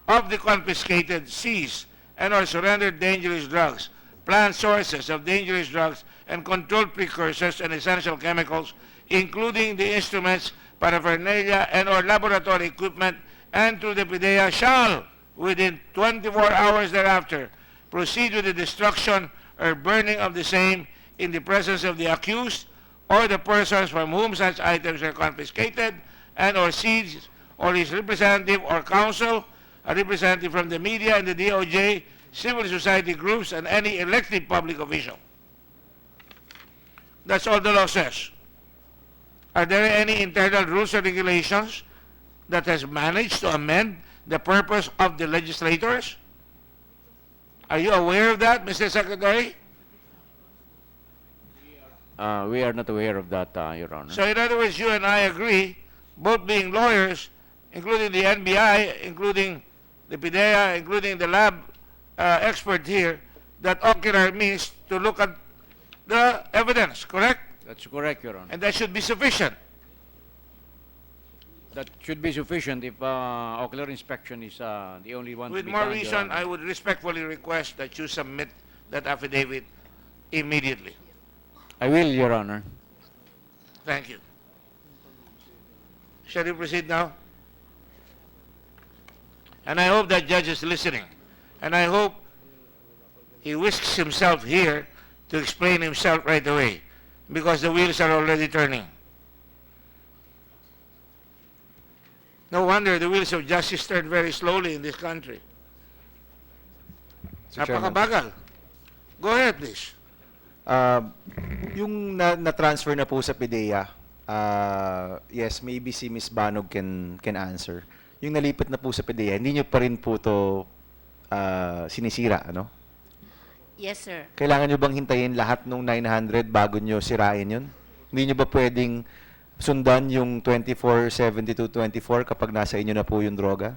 Speaker 1: of the confiscated, seized, and or surrendered dangerous drugs, plant sources of dangerous drugs, and controlled precursors and essential chemicals, including the instruments, paraphernalia, and or laboratory equipment, and to the PIDEA shall, within 24 hours thereafter, proceed with the destruction or burning of the same in the presence of the accused or the persons from whom such items are confiscated and or seized, or his representative or counsel, a representative from the media and the DOJ, civil society groups, and any elected public official. That's all the law says. Are there any internal rules or regulations that has managed to amend the purpose of the legislators? Are you aware of that, Mr. Secretary?
Speaker 7: We are not aware of that, Your Honor.
Speaker 1: So in other words, you and I agree, both being lawyers, including the NBI, including the PIDEA, including the lab expert here, that ocular means to look at the evidence, correct?
Speaker 7: That's correct, Your Honor.
Speaker 1: And that should be sufficient.
Speaker 7: That should be sufficient if ocular inspection is the only one
Speaker 1: With
Speaker 7: to be
Speaker 1: more
Speaker 7: done, Your
Speaker 1: reason,
Speaker 7: Honor.
Speaker 1: I would respectfully request that you submit that affidavit immediately.
Speaker 7: I will, Your Honor.
Speaker 1: Thank you. Shall we proceed now? And I hope that judge is listening. And I hope he whisks himself here to explain himself right away, because the wheels are already turning. No wonder the wheels of justice turn very slowly in this country.
Speaker 16: Mr. Chairman.
Speaker 1: Napakabagal. Go ahead, please.
Speaker 16: Yung na-transfer na po sa PIDEA, yes, maybe si Ms. Banog can answer. Yung nalipat na po sa PIDEA, hindi nyo pa rin po to sinisira, ano?
Speaker 15: Yes, sir.
Speaker 16: Kailangan nyo bang hintayin lahat ng 900 bago nyo sirain yun? Hindi nyo ba pwedeng sundan yung 247224 kapag nasa inyo na po yung droga?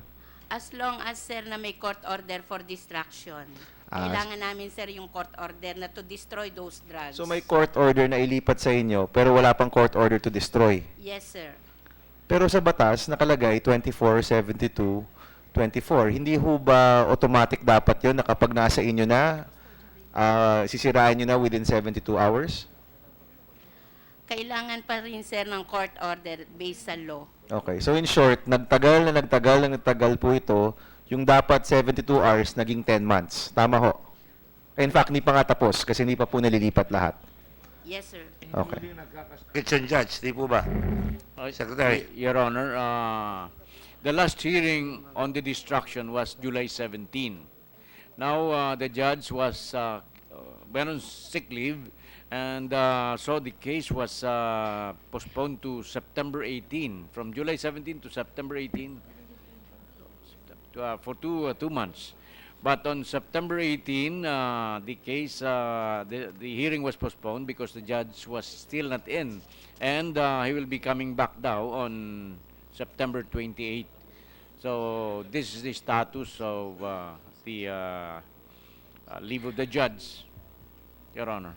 Speaker 15: As long as, sir, na may court order for distraction.
Speaker 16: Ah,
Speaker 15: Kailangan namin, sir, yung court order na to destroy those drugs.
Speaker 16: So may court order na ilipat sa inyo pero wala pang court order to destroy.
Speaker 15: Yes, sir.
Speaker 16: Pero sa batas nakalagay 247224. Hindi ho ba automatic dapat 'yon na kapag nasa inyo na sisirain nyo na within 72 hours?
Speaker 15: Kailangan pa rin, sir, ng court order based sa law.
Speaker 16: Okay. So in short, nagtagal po ito. Yung dapat 72 hours, naging 10 months. Tama ho? In fact, hindi pa nga tapos kasi hindi pa po nalilipat lahat.
Speaker 15: Yes, sir.
Speaker 16: Okay.
Speaker 1: Kitchen judge, di po ba? Secretary.
Speaker 7: Your Honor, the last hearing on the destruction was July 17. Now, the judge was went on sick leave, and so the case was postponed to September 18, from July 17 to September 18, for 2 months. But on September 18, the case, the hearing was postponed because the judge was still not in, and he will be coming back now on September 28. So this is the status of the leave of the judge, Your Honor.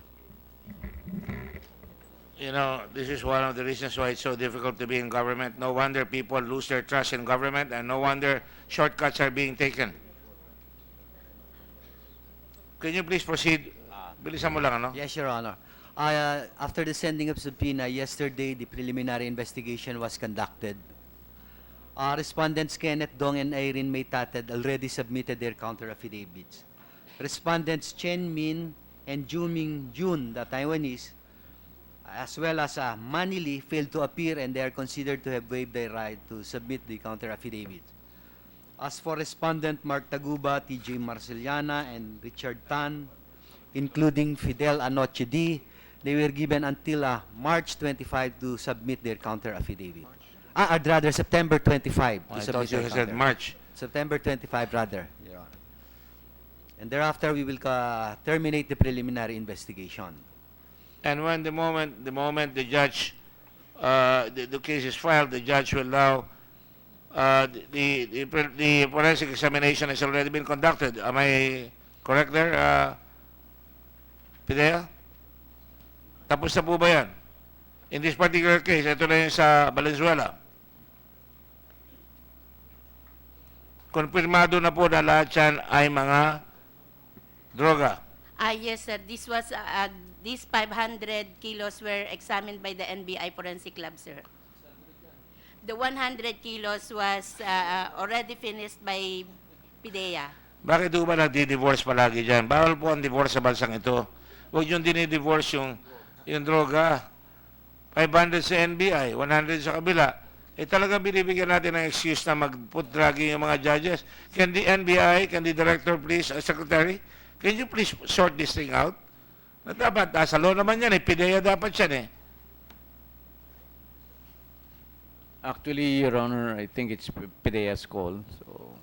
Speaker 1: You know, this is one of the reasons why it's so difficult to be in government. No wonder people lose their trust in government, and no wonder shortcuts are being taken. Can you please proceed? Bilisan mo lang, ano?
Speaker 9: Yes, Your Honor. After the sending of subpoena, yesterday the preliminary investigation was conducted. Respondents Kenneth, Dong, and Irene Maytated already submitted their counter affidavits. Respondents Chen Min and Juming Jun, the Taiwanese, as well as Manili, failed to appear, and they are considered to have waived their right to submit the counter affidavit. As for Respondent Mark Taguba, TJ Marceliana, and Richard Tan, including Fidel Anoche D, they were given until March 25 to submit their counter affidavit. Rather, September 25 to
Speaker 1: I
Speaker 9: submit
Speaker 1: thought you
Speaker 9: their
Speaker 1: said
Speaker 9: counter.
Speaker 1: March.
Speaker 9: September 25, rather, Your Honor. And thereafter, we will terminate the preliminary investigation.
Speaker 1: And when the moment the judge, the case is filed, the judge will allow the forensic examination has already been conducted. Am I correct there, Pidea? Tapos na po ba yan? In this particular case, ito na yung sa Valenzuela. Konfirmado na po na lahat yan ay mga droga.
Speaker 15: Yes, sir. This was, these 500 kilos were examined by the NBI Forensic Lab, sir. The 100 kilos was already finished by PIDEA.
Speaker 1: Bakit po ba nagdi-divorce palagi dyan? Bawal po ang divorce sa bansang ito. Huwag yung dinidivorce yung droga. 500 sa NBI, 100 sa kabila. Talaga binibigyan natin ng excuse na mag-put dragging yung mga judges. Can the NBI, can the director please, Secretary, can you please sort this thing out? Na dapat, sa law naman yan, PIDEA dapat yan
Speaker 7: Actually, Your Honor, I think it's PDEA's call, so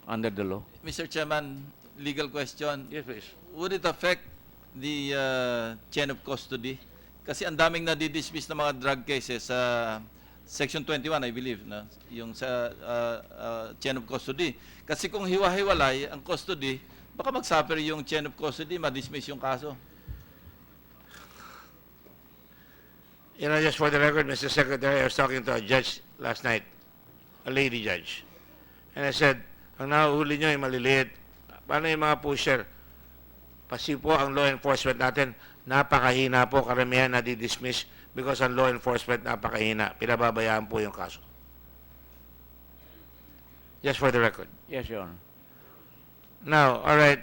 Speaker 7: under the law.
Speaker 12: Mr. Chairman, legal question.
Speaker 1: Yes, please.
Speaker 12: Would it affect the chain of custody? Kasi ang daming nadi-dismiss na mga drug cases sa Section 21, I believe, na yung sa chain of custody. Kasi kung hiwa-hiwalay ang custody, baka mag-suffer yung chain of custody, ma-dismiss yung kaso.
Speaker 1: You know, just for the record, Mr. Secretary, I was talking to a judge last night, a lady judge. And I said, ang nahuhuli nyo ay maliliit. Paano yung mga pusher? Kasi po ang law enforcement natin, napakahina po, karamihan na di-dismiss because ang law enforcement napakahina. Pinababayaan po yung kaso. Just for the record.
Speaker 7: Yes, Your Honor.
Speaker 1: Now, all right.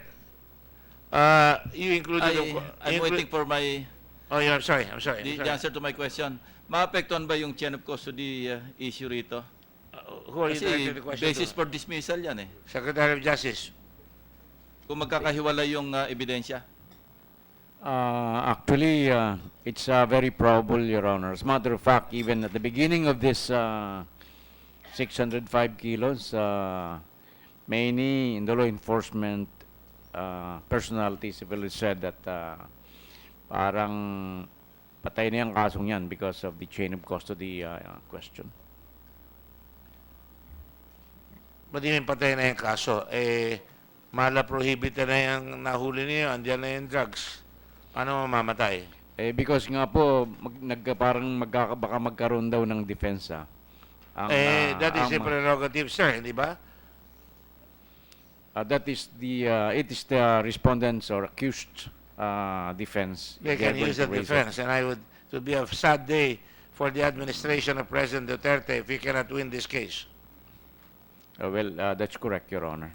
Speaker 1: You included...
Speaker 12: I'm waiting for my...
Speaker 1: Oh, yeah, I'm sorry.
Speaker 12: The answer to my question. Maapektuhan ba yung chain of custody issue rito?
Speaker 1: Who are you
Speaker 12: Kasi
Speaker 1: directing the question
Speaker 12: basis
Speaker 1: to?
Speaker 12: for dismissal yan eh.
Speaker 1: Secretary of Justice.
Speaker 12: Kung magkakahiwalay yung ebidensya.
Speaker 7: Actually, it's very probable, Your Honor. As a matter of fact, even at the beginning of this 605 kilos, many in the law enforcement personalities have said that parang patay na yung kasong yan because of the chain of custody question.
Speaker 1: Ba't yung patay na yung kaso? Mala prohibited na yung nahuli niyo, andyan na yung drugs. Ano mamamatay?
Speaker 7: Because nga po, baka magkaroon daw ng depensa.
Speaker 1: That is a prerogative, sir, hindi ba?
Speaker 7: That is it is the respondents or accused defense.
Speaker 1: They can use that defense, and it would be a sad day for the administration of President Duterte if he cannot win this case.
Speaker 7: That's correct, Your Honor.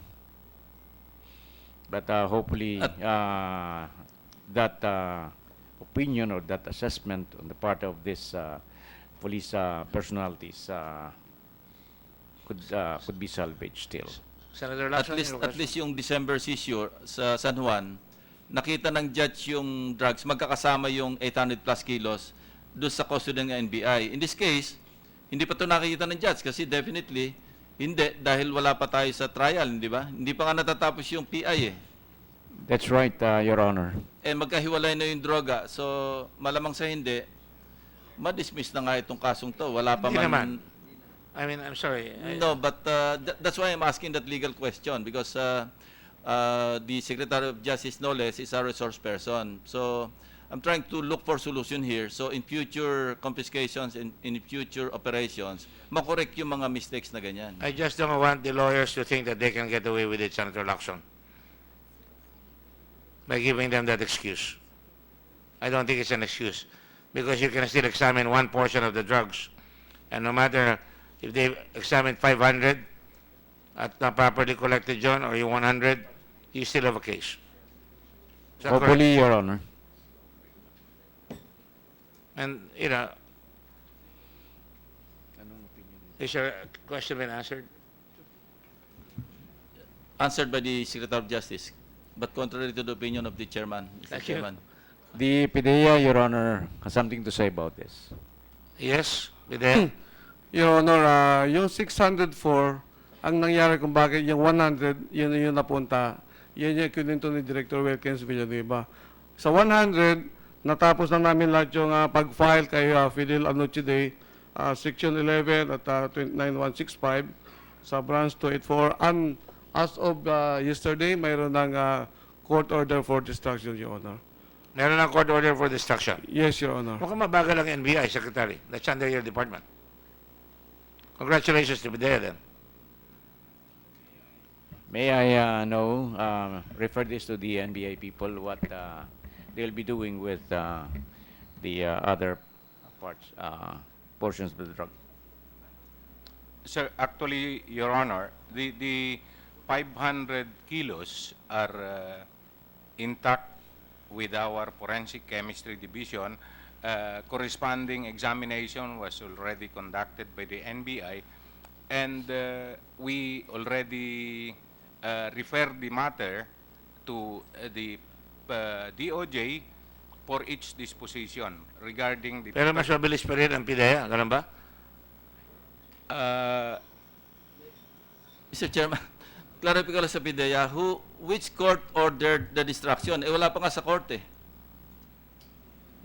Speaker 7: But hopefully, that opinion or that assessment on the part of this police personalities could be salvaged still.
Speaker 1: Senator
Speaker 12: At
Speaker 1: Lacson,
Speaker 12: least yung December seizure sa San Juan, nakita ng judge yung drugs, magkakasama yung 800 plus kilos doon sa custody ng NBI. In this case, hindi pa ito nakikita ng judge kasi definitely hindi dahil wala pa tayo sa trial, hindi ba? Hindi pa nga natatapos yung PI eh.
Speaker 7: That's right, Your Honor.
Speaker 12: Magkahiwalay na yung droga. So, malamang sa hindi, ma-dismiss na nga itong kasong to. Wala pa
Speaker 1: Hindi
Speaker 12: man...
Speaker 1: naman. I mean, I'm sorry.
Speaker 12: No, but that's why I'm asking that legal question because the Secretary of Justice, no less, is a resource person. So, I'm trying to look for solution here. So, in future confiscations, in future operations, makorek yung mga mistakes na ganyan.
Speaker 1: I just don't want the lawyers to think that they can get away with it, Senator Lacson, by giving them that excuse. I don't think it's an excuse because you can still examine one portion of the drugs, and no matter if they examine 500 at not properly collected, John, or you 100, you still have a case. Is that correct?
Speaker 7: Hopefully, Your Honor.
Speaker 1: And, you know, is your question been answered?
Speaker 12: Answered by the Secretary of Justice, but contrary to the opinion of the Chairman, Mr.
Speaker 1: Thank you.
Speaker 12: Chairman.
Speaker 7: The PDEA, Your Honor, has something to say about this.
Speaker 1: Yes, Bidea?
Speaker 14: Your Honor, yung 604, ang nangyari kung bakit yung 100, yun yung napunta, yun yung kininto ni Director Wilkins Villanueva. Sa 100, natapos na namin lahat yung pag-file kay Fidel Anochide, Section 11 at 29165 sa Branch 284. And as of yesterday, mayroon ng court order for destruction, Your Honor.
Speaker 1: Meron ng court order for destruction.
Speaker 14: Yes, Your Honor.
Speaker 1: Mukhang mabagal ang NBI, Secretary. That's under your department. Congratulations to Bidea then.
Speaker 7: May I refer this to the NBI people, what they'll be doing with the other portions of the drug.
Speaker 10: Sir, actually, Your Honor, the 500 kilos are intact with our forensic chemistry division. Corresponding examination was already conducted by the NBI, and we already referred the matter to the DOJ for each disposition regarding the...
Speaker 1: Pero mas mabilis pa rin ang PIDEA, ganun ba?
Speaker 12: Mr. Chairman, clarify ko lang sa PIDEA, which court ordered the destruction? Wala pa nga sa court eh.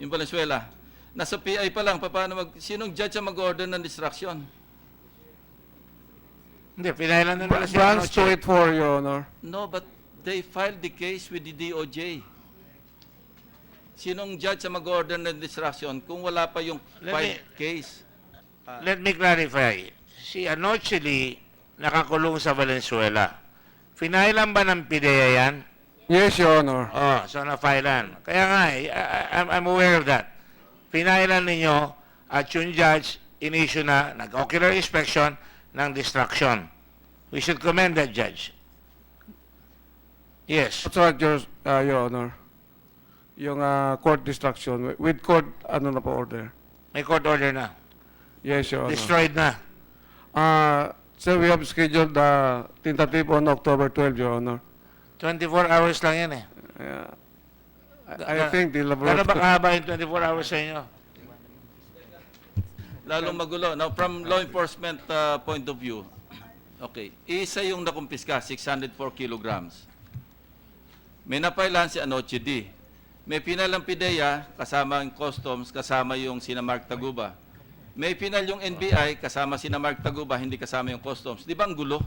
Speaker 12: Yung Valenzuela. Nasa PI pa lang, sinong judge ang mag-order ng destruction?
Speaker 1: Hindi, pinailan na nila
Speaker 14: Branch 284, Your Honor.
Speaker 12: No, but they filed the case with the DOJ. Sinong judge ang mag-order ng destruction kung wala pa yung filed case?
Speaker 1: Let me clarify. Si Anochili nakakulong sa Valenzuela. Finailan ba ng PIDEA yan?
Speaker 14: Yes, Your Honor.
Speaker 1: Oh, so na-filean. Kaya nga, I'm aware of that. Pinailan ninyo at yung judge in-issue na nag-ocular inspection ng destruction. We should commend that judge. Yes.
Speaker 14: That's right, Your Honor. Yung court destruction, with court, na po order?
Speaker 1: May court order na.
Speaker 14: Yes, Your Honor.
Speaker 1: Destroyed na.
Speaker 14: So we have scheduled the tentative on October 12, Your Honor.
Speaker 1: 24 hours lang yan eh.
Speaker 14: I think the laboratory...
Speaker 1: Gano'n ba kahaba yung 24 hours sa inyo?
Speaker 12: Lalong magulo. Now, from law enforcement point of view, okay, isa yung nakumpiska, 604 kilograms. May napailan si Anoche D. May final ang PIDEA, kasama yung Customs, kasama yung sina Mark Taguba. May final yung NBI, kasama sina Mark Taguba, hindi kasama yung Customs. Di ba ang gulo?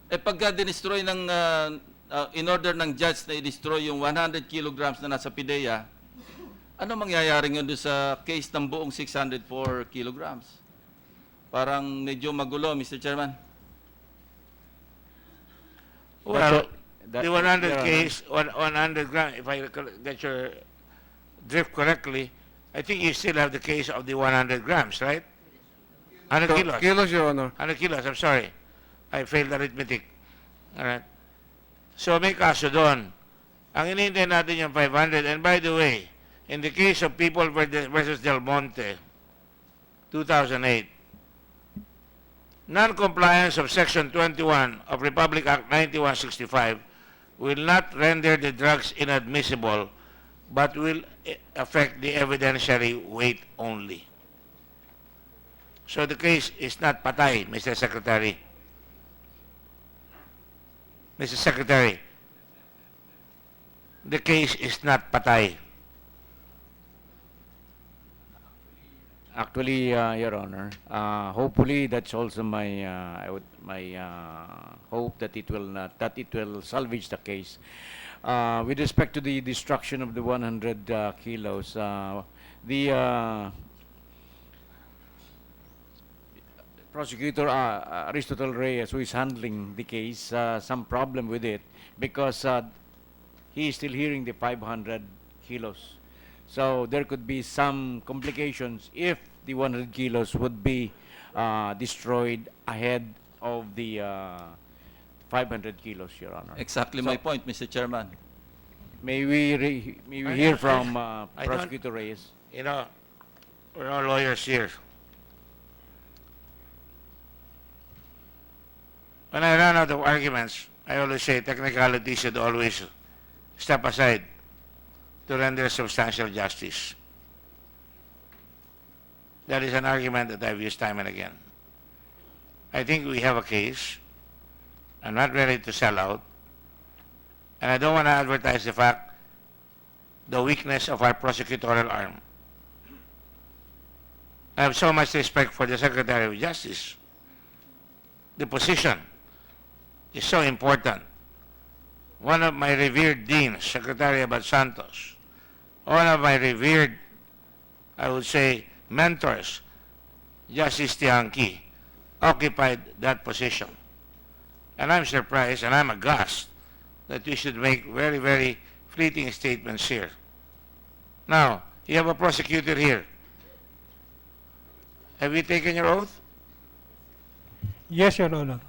Speaker 12: Eh pagka dinestroy ng, in order ng judge na i-destroy yung 100 kilograms na nasa PIDEA, ano mangyayari ngayon doon sa case ng buong 604 kilograms? Parang medyo magulo, Mr. Chairman.
Speaker 1: Well,
Speaker 7: That-
Speaker 1: the 100
Speaker 7: Your Honor.
Speaker 1: case, 100 gram, if I get your drift correctly, I think you still have the case of the 100 grams, right? 100 kilos.
Speaker 14: Kilos, Your Honor.
Speaker 1: 100 kilos, I'm sorry. I failed arithmetic. Alright. So may kaso doon. Ang inintay natin yung 500. And by the way, in the case of People versus Del Monte, 2008, non-compliance of Section 21 of Republic Act 9165 will not render the drugs inadmissible but will affect the evidentiary weight only. So the case is not patay, Mr. Secretary. Mr. Secretary, the case is not patay.
Speaker 7: Actually, Your Honor, hopefully that's also my hope that it will not, that it will salvage the case. With respect to the destruction of the 100 kilos, the prosecutor Aristotle Reyes, who is handling the case, some problem with it because he is still hearing the 500 kilos. So there could be some complications if the 100 kilos would be destroyed ahead of the 500 kilos, Your Honor.
Speaker 12: Exactly my point, Mr. Chairman.
Speaker 7: May we hear from
Speaker 1: I don't-
Speaker 7: Prosecutor Reyes?
Speaker 1: You know, we're all lawyers here. When I run out of arguments, I always say technicality should always step aside to render substantial justice. That is an argument that I've used time and again. I think we have a case. I'm not ready to sell out. And I don't want to advertise the fact, the weakness of our prosecutorial arm. I have so much respect for the Secretary of Justice. The position is so important. One of my revered deans, Secretary Abad Santos, one of my revered, I would say, mentors, Justice Tiangki, occupied that position. And I'm surprised and I'm aghast that we should make very, very fleeting statements here. Now, you have a prosecutor here. Have you taken your oath?
Speaker 6: Yes, Your Honor.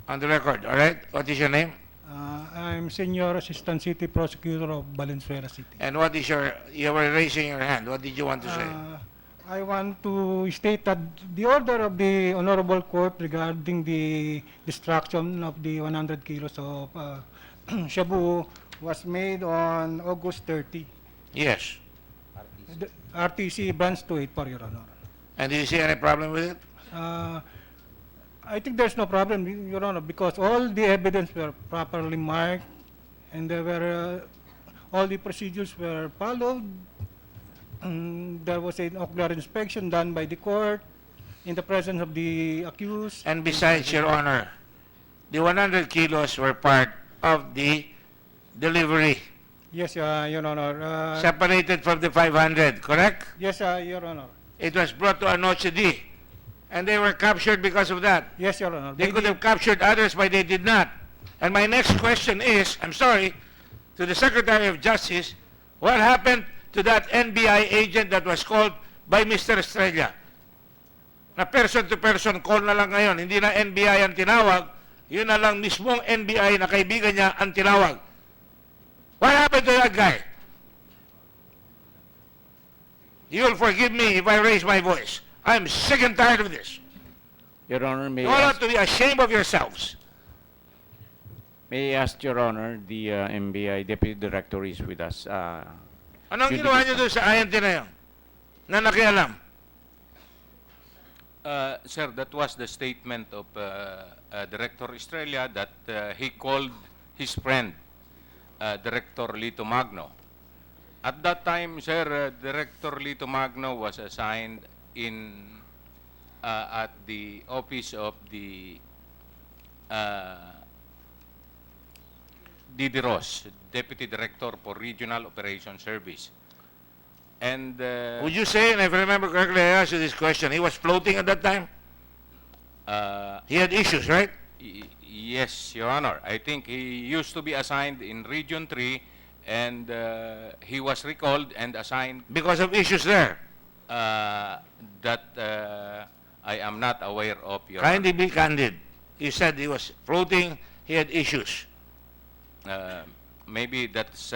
Speaker 1: On the record, all right? What is your name?
Speaker 6: I'm Senior Assistant City Prosecutor of Valenzuela City.
Speaker 1: And what is your, you were raising your hand. What did you want to say?
Speaker 6: I want to state that the order of the Honorable Court regarding the destruction of the 100 kilos of shabu was made on August 30.
Speaker 1: Yes.
Speaker 6: The RTC branch 284, Your Honor.
Speaker 1: And do you see any problem with it?
Speaker 6: I think there's no problem, Your Honor, because all the evidence were properly marked and there were all the procedures were followed. There was an ocular inspection done by the court in the presence of the accused.
Speaker 1: And besides, Your Honor, the 100 kilos were part of the delivery,
Speaker 6: Yes, Your Honor.
Speaker 1: separated from the 500, correct?
Speaker 6: Yes, Your Honor.
Speaker 1: It was brought to Anoche D, and they were captured because of that.
Speaker 6: Yes, Your Honor.
Speaker 1: They could have captured others, but they did not. And my next question is, I'm sorry, to the Secretary of Justice, what happened to that NBI agent that was called by Mr. Estrella? Na person-to-person call na lang ngayon, hindi na NBI ang tinawag, yun na lang mismong NBI na kaibigan niya ang tinawag. What happened to that guy? You'll forgive me if I raise my voice. I'm sick and tired of this.
Speaker 7: Your Honor,
Speaker 1: You all ought to be ashamed of yourselves.
Speaker 7: may I ask Your Honor, the MBI Deputy Director is with us.
Speaker 1: Anong
Speaker 7: Should
Speaker 1: ginawa
Speaker 7: we-
Speaker 1: niyo doon sa INT na yun? Na nakialam?
Speaker 10: Sir, that was the statement of Director Estrella that he called his friend Director Lito Magno. At that time, sir, Director Lito Magno was assigned in at the office of the Didi Ross, Deputy Director for Regional Operations Service. And
Speaker 1: Would you say, and if I remember correctly, I asked you this question, he was floating at that time? He had issues, right?
Speaker 10: yes, Your Honor. I think he used to be assigned in Region 3, and he was recalled and assigned
Speaker 1: Because of issues there.
Speaker 10: that I am not aware of, Your
Speaker 1: Kindly be candid. You said he was floating, he had issues.
Speaker 10: Honor. Maybe that's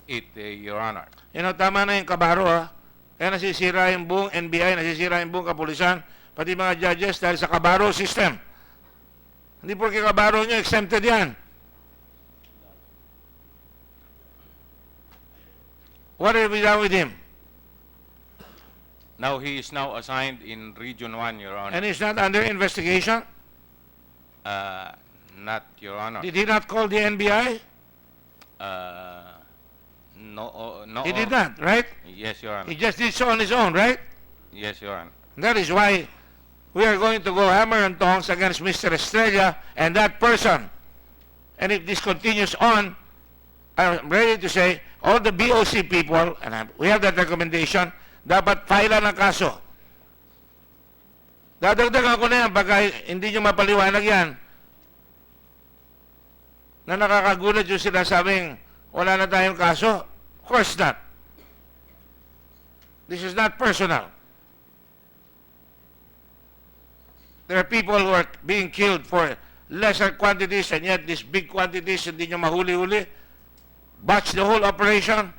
Speaker 10: it, Your Honor.
Speaker 1: You know, tama na yung kabaro, ha? Kaya nasisira yung buong NBI, nasisira yung buong kapulisan, pati mga judges dahil sa kabaro system. Hindi porque kabaro nyo, exempted yan. What have we done with him?
Speaker 10: Now he is now assigned in Region 1, Your Honor.
Speaker 1: And he's not under investigation?
Speaker 10: Not, Your Honor.
Speaker 1: Did he not call the NBI?
Speaker 10: No.
Speaker 1: He did not, right?
Speaker 10: Yes, Your Honor.
Speaker 1: He just did so on his own, right?
Speaker 10: Yes, Your Honor.
Speaker 1: That is why we are going to go hammer and tongs against Mr. Estrella and that person. And if this continues on, I'm ready to say, all the BOC people, and we have that recommendation, dapat file ng kaso. Dadagdagan ko na yan pagka hindi nyo mapaliwanag yan na nakakagulat yung sinasabing wala na tayong kaso. Of course not. This is not personal. There are people who are being killed for lesser quantities and yet these big quantities hindi nyo mahuli-huli. Botch the whole operation.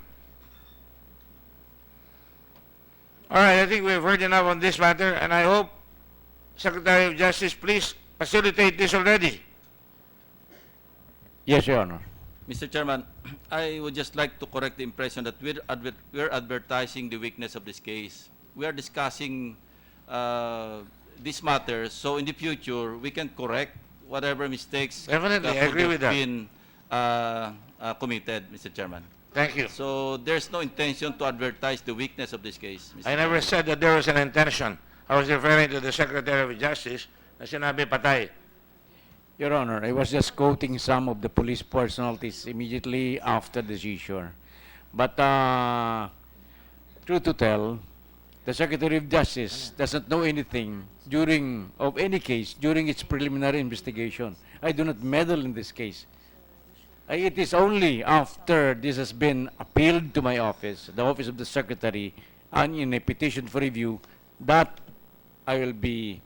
Speaker 1: All right, I think we've heard enough on this matter and I hope, Secretary of Justice, please facilitate this already.
Speaker 7: Yes, Your Honor.
Speaker 12: Mr. Chairman, I would just like to correct the impression that we're advertising the weakness of this case. We are discussing this matter, so in the future, we can correct whatever mistakes
Speaker 1: Definitely, I
Speaker 12: that
Speaker 1: agree
Speaker 12: would
Speaker 1: with
Speaker 12: have
Speaker 1: that.
Speaker 12: been committed, Mr. Chairman.
Speaker 1: Thank you.
Speaker 12: So there's no intention to advertise the weakness of this case, Mr.
Speaker 1: I never
Speaker 12: Chairman.
Speaker 1: said that there was an intention. I was referring to the Secretary of Justice na sinabi patay.
Speaker 7: Your Honor, I was just quoting some of the police personalities immediately after the seizure. But true to tell, the Secretary of Justice doesn't know anything of any case during its preliminary investigation. I do not meddle in this case. It is only after this has been appealed to my office, the office of the Secretary, and in a petition for review, that I will be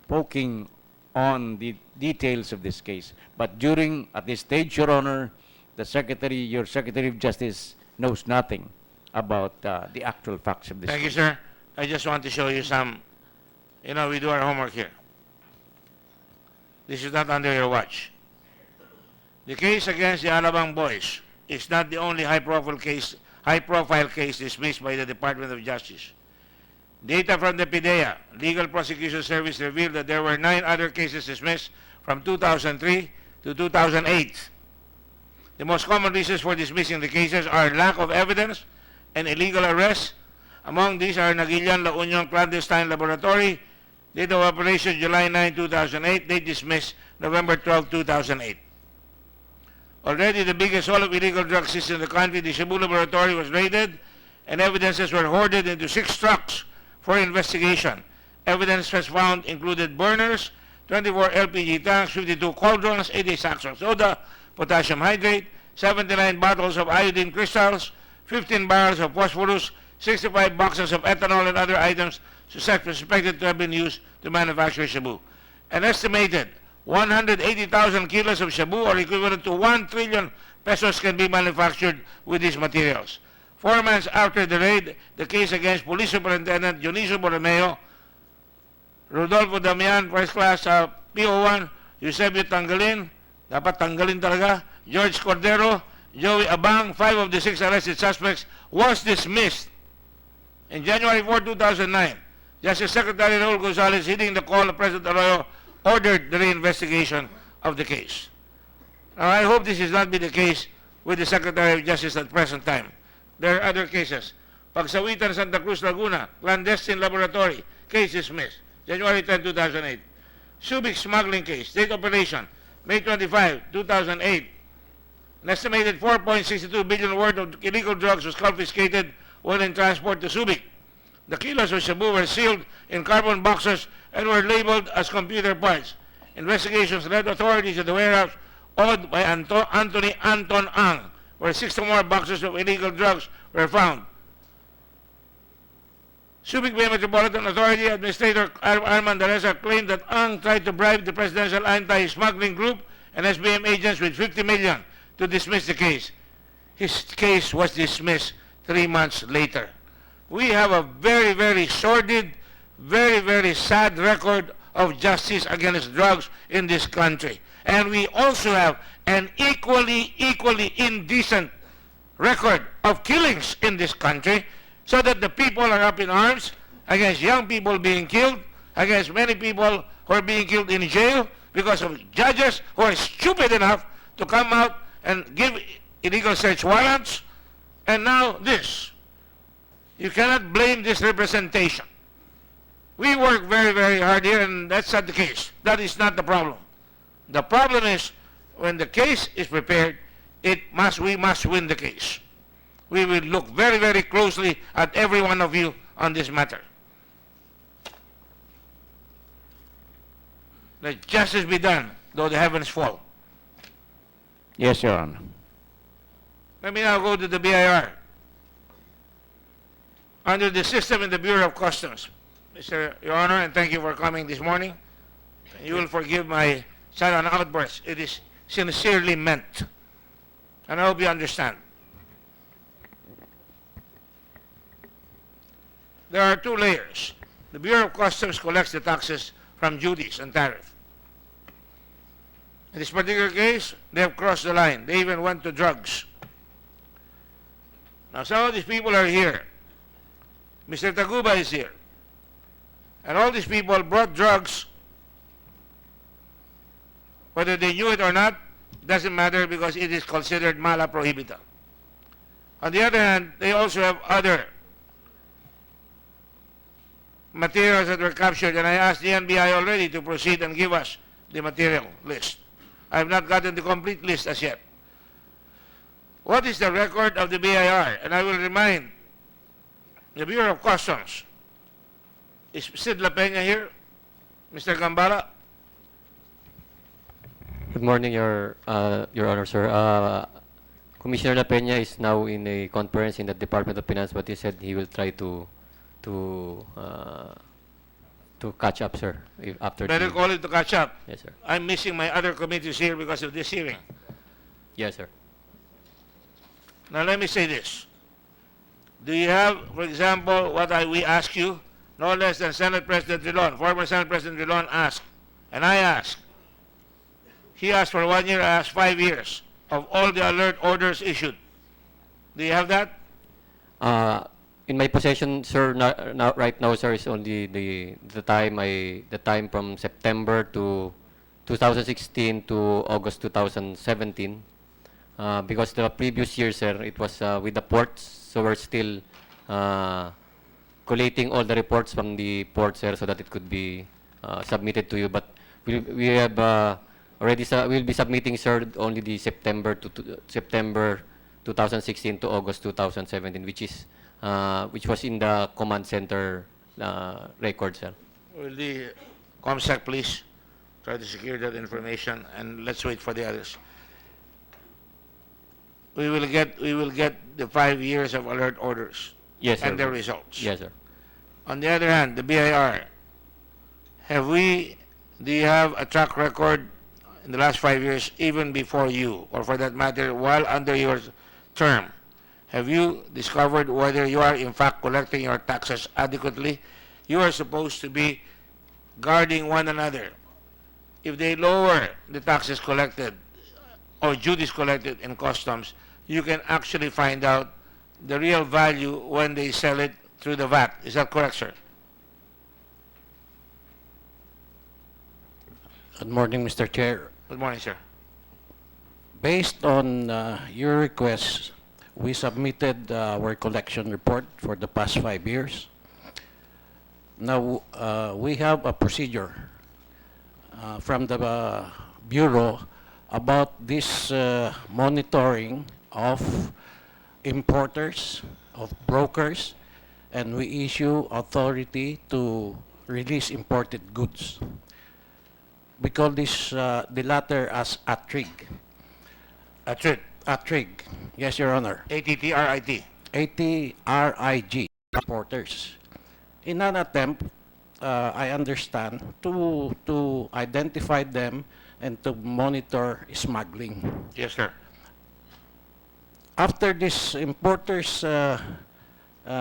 Speaker 7: poking on the details of this case. But at this stage, Your Honor, your Secretary of Justice knows nothing about the actual facts of this
Speaker 1: Thank you,
Speaker 7: case.
Speaker 1: sir. I just want to show you some, we do our homework here. This is not under your watch. The case against the Alabang boys is not the only high-profile case dismissed by the Department of Justice. Data from the PIDEA, Legal Prosecution Service, revealed that there were 9 other cases dismissed from 2003 to 2008. The most common reasons for dismissing the cases are lack of evidence and illegal arrests. Among these are Naguilian La Union Clandestine Laboratory, date of operation July 9, 2008, date dismissed November 12, 2008. Already the biggest haul of illegal drug system in the country, the Shabu Laboratory, was raided and evidences were hoarded into 6 trucks for investigation. Evidence was found included burners, 24 LPG tanks, 52 cauldrons, 80 sacks of soda, potassium hydrate, 79 bottles of iodine crystals, 15 barrels of phosphorus, 65 boxes of ethanol and other items suspected to have been used to manufacture shabu. An estimated 180,000 kilos of shabu, or equivalent to 1 trillion pesos, can be manufactured with these materials. 4 months after the raid, the case against Police Superintendent Dionisio Borromeo, Rodolfo Damian, First Class PO1, Eusebio Tanggalin, dapat tanggalin talaga, George Cordero, Joey Abang, 5 of the 6 arrested suspects, was dismissed. In January 4, 2009, Justice Secretary Raul Gonzalez, heeding the call of President Arroyo, ordered the reinvestigation of the case. Now, I hope this is not be the case with the Secretary of Justice at present time. There are other cases. Pagsawitan Santa Cruz, Laguna, clandestine laboratory, case dismissed, January 10, 2008. Subic smuggling case, state operation, May 25, 2008. An estimated 4.62 billion worth of illegal drugs was confiscated when in transport to Subic. The kilos of shabu were sealed in carbon boxes and were labeled as computer parts. Investigations led authorities to the warehouse owned by Anthony Anton Ang, where 60 more boxes of illegal drugs were found. Subic Bay Metropolitan Authority Administrator Armand Daresa claimed that Ang tried to bribe the Presidential Anti-Smuggling Group and SBM agents with 50 million to dismiss the case. His case was dismissed 3 months later. We have a very, very sordid, very, very sad record of justice against drugs in this country. And we also have an equally indecent record of killings in this country, so that the people are up in arms against young people being killed, against many people who are being killed in jail because of judges who are stupid enough to come out and give illegal search warrants. And now this. You cannot blame this representation. We work very, very hard here, and that's not the case. That is not the problem. The problem is when the case is prepared, we must win the case. We will look very, very closely at every one of you on this matter. Let justice be done, though the heavens fall.
Speaker 7: Yes, Your Honor.
Speaker 1: Let me now go to the BIR. Under the system in the Bureau of Customs, Mr. Your Honor, and thank you for coming this morning. You will forgive my sudden outburst. It is sincerely meant. And I hope you understand. There are two layers. The Bureau of Customs collects the taxes from duties and tariff. In this particular case, they have crossed the line. They even went to drugs. Now, some of these people are here. Mr. Taguba is here. And all these people brought drugs. Whether they knew it or not, doesn't matter because it is considered mala prohibita. On the other hand, they also have other materials that were captured, and I asked the NBI already to proceed and give us the material list. I have not gotten the complete list as yet. What is the record of the BIR? And I will remind the Bureau of Customs. Is Sid La Peña here? Mr. Gambara?
Speaker 17: Good morning, Your Honor, sir. Commissioner La Peña is now in a conference in the Department of Finance, but he said he will try to catch up, sir, after.
Speaker 1: Better call it to catch up.
Speaker 17: Yes, sir.
Speaker 1: I'm missing my other committees here because of this hearing.
Speaker 17: Yes, sir.
Speaker 1: Now let me say this. Do you have, for example, what we ask you? No less than Senate President Drilon, former Senate President Drilon asked, and I asked. He asked for 1 year, I asked 5 years of all the alert orders issued. Do you have that?
Speaker 17: In my possession, sir, right now, sir, is only the time from September to 2016 to August 2017. Because the previous year, sir, it was with the ports, so we're still collating all the reports from the port, sir, so that it could be submitted to you. But we have already we'll be submitting, sir, only the September 2016 to August 2017, which was in the command center record, sir.
Speaker 1: Will the ComSec please try to secure that information, and let's wait for the others. We will get the 5 years of alert orders.
Speaker 17: Yes, sir.
Speaker 1: And their results.
Speaker 17: Yes, sir.
Speaker 1: On the other hand, the BIR, do you have a track record in the last 5 years, even before you, or for that matter, while under your term? Have you discovered whether you are in fact collecting your taxes adequately? You are supposed to be guarding one another. If they lower the taxes collected or duties collected in customs, you can actually find out the real value when they sell it through the VAT. Is that correct, sir?
Speaker 4: Good morning, Mr. Chair.
Speaker 1: Good morning, sir.
Speaker 18: Based on your request, we submitted our collection report for the past 5 years. Now, we have a procedure from the Bureau about this monitoring of importers, of brokers, and we issue authority to release imported goods. We call this the latter as ATRIG.
Speaker 1: ATRIG.
Speaker 18: ATRIG. Yes, Your Honor.
Speaker 1: ATTRIT.
Speaker 18: ATRIG. Importers. In an attempt, I understand, to identify them and to monitor smuggling.
Speaker 1: Yes, sir.
Speaker 18: After these importers'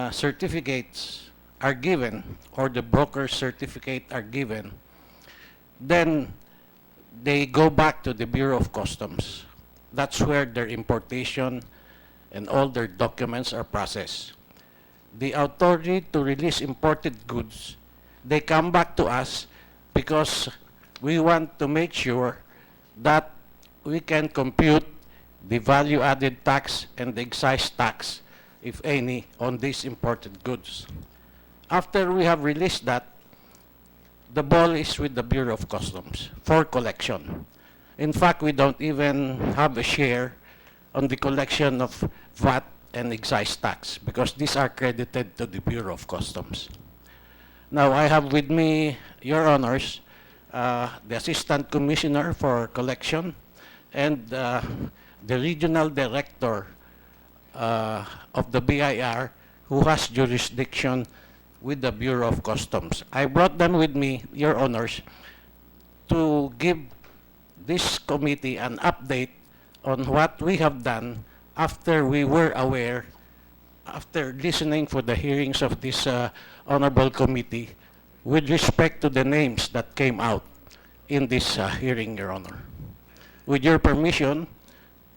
Speaker 18: certificates are given, or the broker's certificate are given, then they go back to the Bureau of Customs. That's where their importation and all their documents are processed. The authority to release imported goods, they come back to us because we want to make sure that we can compute the value-added tax and the excise tax, if any, on these imported goods. After we have released that, the ball is with the Bureau of Customs for collection. In fact, we don't even have a share on the collection of VAT and excise tax because these are credited to the Bureau of Customs. Now, I have with me, Your Honors, the Assistant Commissioner for Collection and the Regional Director of the BIR who has jurisdiction with the Bureau of Customs. I brought them with me, Your Honors, to give this committee an update on what we have done after we were aware, after listening for the hearings of this honorable committee with respect to the names that came out in this hearing, Your Honor. With your permission,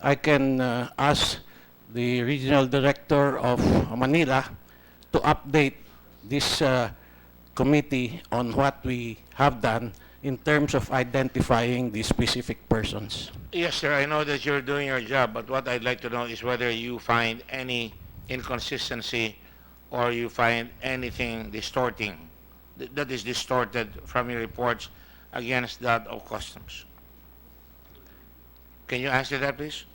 Speaker 18: I can ask the Regional Director of Manila to update this committee on what we have done in terms of identifying the specific persons.
Speaker 1: Yes, sir. I know that you're doing your job, but what I'd like to know is whether you find any inconsistency or you find anything distorting, that is distorted from your reports against that of Customs. Can you answer that, please?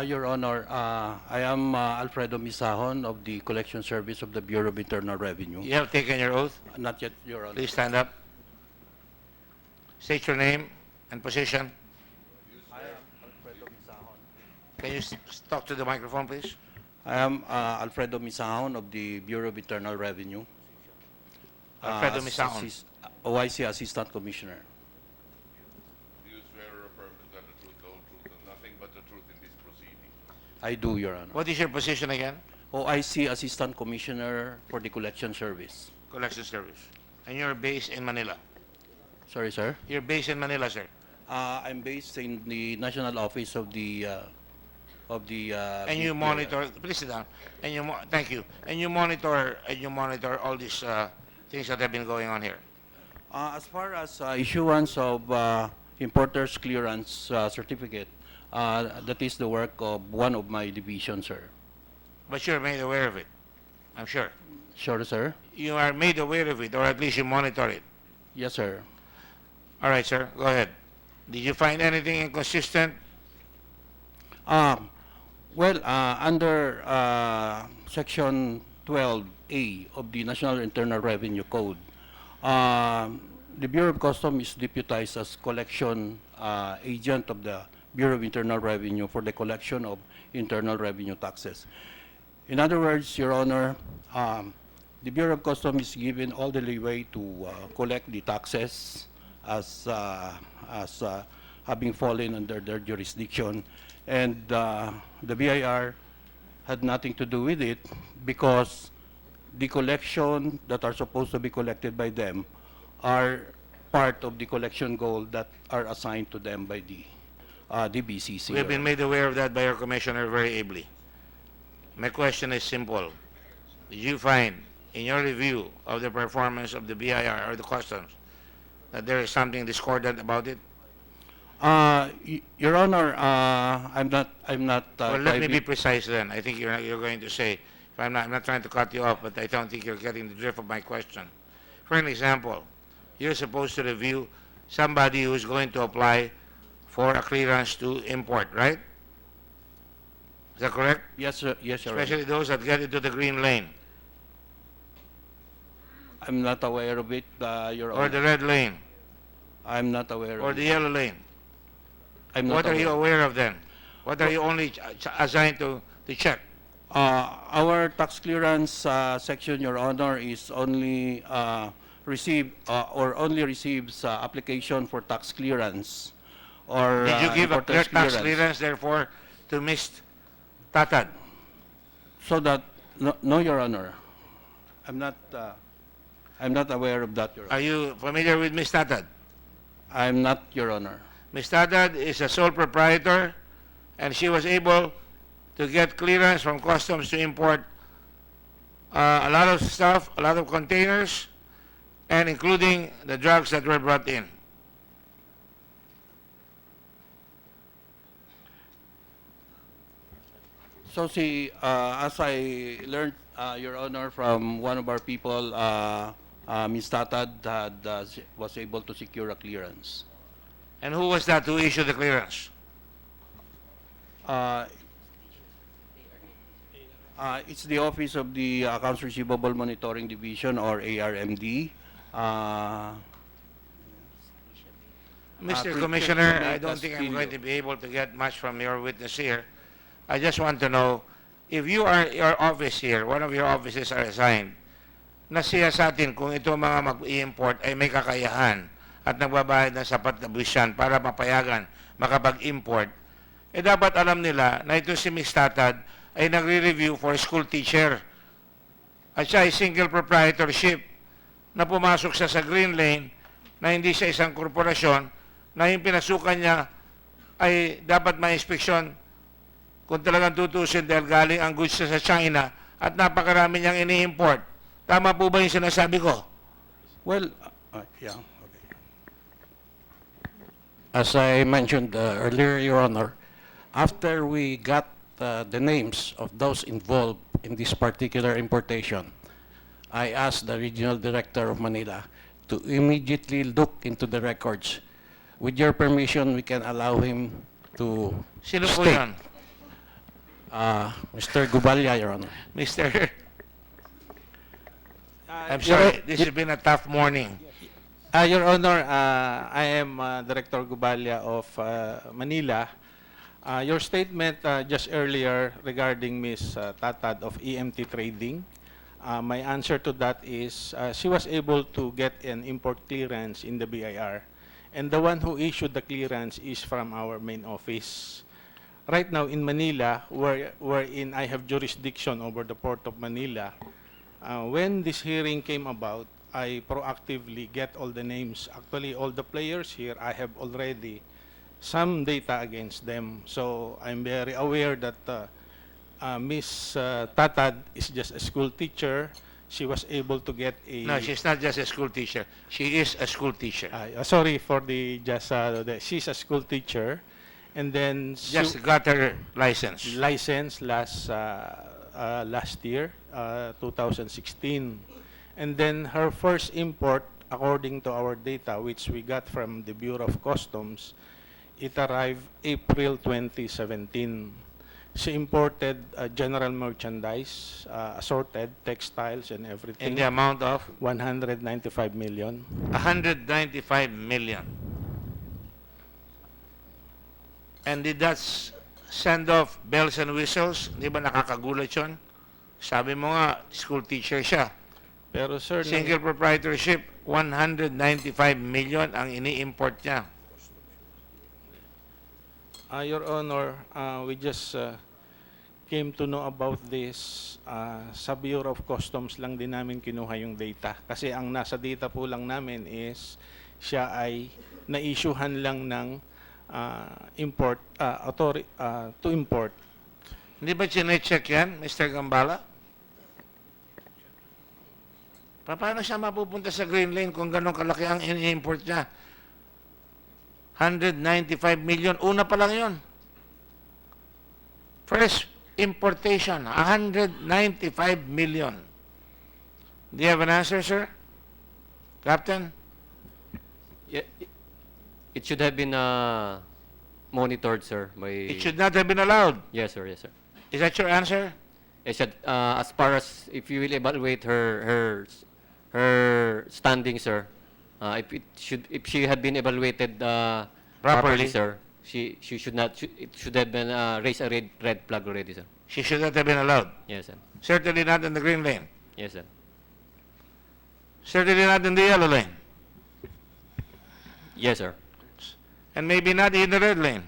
Speaker 4: Your Honor, I am Alfredo Misahon of the Collection Service of the Bureau of Internal Revenue.
Speaker 1: You have taken your oath.
Speaker 4: Not yet, Your Honor.
Speaker 1: Please stand up. State your name and position.
Speaker 4: I am Alfredo Misahon.
Speaker 1: Can you talk to the microphone, please?
Speaker 4: I am Alfredo Misahon of the Bureau of Internal Revenue.
Speaker 1: Alfredo Misahon.
Speaker 4: OIC Assistant Commissioner.
Speaker 2: Do you swear or affirm to tell the truth, the whole truth, and nothing but the truth in this proceeding?
Speaker 4: I do, Your Honor.
Speaker 1: What is your position again?
Speaker 4: OIC Assistant Commissioner for the Collection Service.
Speaker 1: Collection Service. And you're based in Manila.
Speaker 4: Sorry, sir.
Speaker 1: You're based in Manila, sir.
Speaker 4: I'm based in the National Office of the
Speaker 1: And you monitor. Please sit down. And you thank you. And you monitor all these things that have been going on here.
Speaker 4: As far as issuance of importer's clearance certificate, that is the work of one of my divisions, sir.
Speaker 1: But you're made aware of it, I'm sure.
Speaker 4: Sure, sir.
Speaker 1: You are made aware of it, or at least you monitor it.
Speaker 4: Yes, sir.
Speaker 1: All right, sir. Go ahead. Did you find anything inconsistent?
Speaker 4: Well, under Section 12A of the National Internal Revenue Code, the Bureau of Customs is deputized as collection agent of the Bureau of Internal Revenue for the collection of internal revenue taxes. In other words, Your Honor, the Bureau of Customs is given all the leeway to collect the taxes as having fallen under their jurisdiction, and the BIR had nothing to do with it because the collection that are supposed to be collected by them are part of the collection goal that are assigned to them by the BCC.
Speaker 1: We have been made aware of that by our commissioner very ably. My question is simple. Did you find, in your review of the performance of the BIR or the customs, that there is something discordant about it?
Speaker 4: Your Honor, I'm not.
Speaker 1: Well, let me
Speaker 4: privy-
Speaker 1: be precise then. I think you're going to say, if I'm not trying to cut you off, but I don't think you're getting the drift of my question. For an example, you're supposed to review somebody who's going to apply for a clearance to import, right? Is that correct?
Speaker 4: Yes, sir. Yes, Your Honor.
Speaker 1: Especially those that get into the green lane
Speaker 4: I'm not aware of it, Your
Speaker 1: or
Speaker 4: Honor.
Speaker 1: the red lane
Speaker 4: I'm not aware
Speaker 1: or
Speaker 4: of
Speaker 1: the
Speaker 4: it.
Speaker 1: yellow lane.
Speaker 4: I'm not
Speaker 1: What are you
Speaker 4: aware.
Speaker 1: aware of then? What are you only assigned to check?
Speaker 4: Our tax clearance section, Your Honor, is only only receives application for tax clearance or
Speaker 1: Did you give a
Speaker 4: importer's
Speaker 1: tax clearance, therefore, to Ms. Tatad?
Speaker 4: So that no, Your Honor, I'm not aware of that, Your Honor.
Speaker 1: Are you familiar with Ms. Tatad?
Speaker 4: I'm not, Your Honor.
Speaker 1: Ms. Tatad is a sole proprietor, and she was able to get clearance from customs to import a lot of stuff, a lot of containers, and including the drugs that were brought in.
Speaker 4: So see, as I learned, Your Honor, from one of our people, Ms. Tatad was able to secure a clearance.
Speaker 1: And who was that who issued the clearance?
Speaker 4: It's the Office of the Accounts Receivable Monitoring Division, or ARMD.
Speaker 1: Mr.
Speaker 4: Christian
Speaker 1: Commissioner, I
Speaker 4: Castillo.
Speaker 1: don't think I'm going to be able to get much from your witness here. I just want to know, if your office here, one of your offices are assigned, nasiya sa atin kung ito mga mag-i-import ay may kakayahan at nagbabayad ng sapat na buwisan para mapayagan makapag-import, eh dapat alam nila na ito si Ms. Tatad ay nagre-review for school teacher. At siya ay single proprietorship na pumasok siya sa green lane na hindi siya isang korporasyon na yung pinasukan niya ay dapat ma-inspeksyon kung talagang tutusin dahil galing ang goods sa China at napakarami niyang ini-import. Tama po ba yung sinasabi ko?
Speaker 4: Well, yeah. Okay. As I mentioned earlier, Your Honor, after we got the names of those involved in this particular importation, I asked the Regional Director of Manila to immediately look into the records. With your permission, we can allow him to
Speaker 1: Sino po
Speaker 4: state.
Speaker 1: yan?
Speaker 4: Mr. Gubalya, Your Honor.
Speaker 1: Mr. I'm sorry, this has been a tough morning.
Speaker 19: Your Honor, I am Director Gubalya of Manila. Your statement just earlier regarding Ms. Tatad of EMT Trading, my answer to that is she was able to get an import clearance in the BIR, and the one who issued the clearance is from our main office. Right now in Manila, wherein I have jurisdiction over the Port of Manila, when this hearing came about, I proactively get all the names. Actually, all the players here, I have already some data against them. So I'm very aware that Ms. Tatad is just a school teacher. She was able to get a...
Speaker 1: No, she's not just a school teacher. She is a school teacher.
Speaker 19: sorry for the just... she's a school teacher. And then...
Speaker 1: Just got her license.
Speaker 19: License last year, 2016. And then her first import, according to our data, which we got from the Bureau of Customs, it arrived April 2017. She imported general merchandise, assorted textiles and everything.
Speaker 1: In the amount of?
Speaker 19: 195 million.
Speaker 1: 195 million. And did that send off bells and whistles? Di ba nakakagulat yun? Sabi mo nga, school teacher siya.
Speaker 19: Pero sir,
Speaker 1: single proprietorship, 195 million ang ini-import niya.
Speaker 19: Your Honor, we just came to know about this. Sa Bureau of Customs lang din namin kinuha yung data. Kasi ang nasa data po lang namin is siya ay na-issuehan lang ng to import.
Speaker 1: Hindi ba chinecheck yan, Mr. Gambala? Paano siya mapupunta sa green lane kung gano'ng kalaki ang ini-import niya? 195 million. Una pa lang yun. First importation, 195 million. Do you have an answer, sir? Captain?
Speaker 17: Yeah, it should have been monitored, sir. By
Speaker 1: It should not have been allowed.
Speaker 17: Yes, sir. Yes, sir.
Speaker 1: Is that your answer?
Speaker 17: It should, as far as if you will evaluate her standing, sir, if she had been evaluated properly, sir, she should not it should have been raised a red flag already, sir.
Speaker 1: She should not have been allowed.
Speaker 17: Yes, sir.
Speaker 1: Certainly not in the green lane.
Speaker 17: Yes, sir.
Speaker 1: Certainly not in the yellow lane.
Speaker 17: Yes, sir.
Speaker 1: And maybe not in the red lane.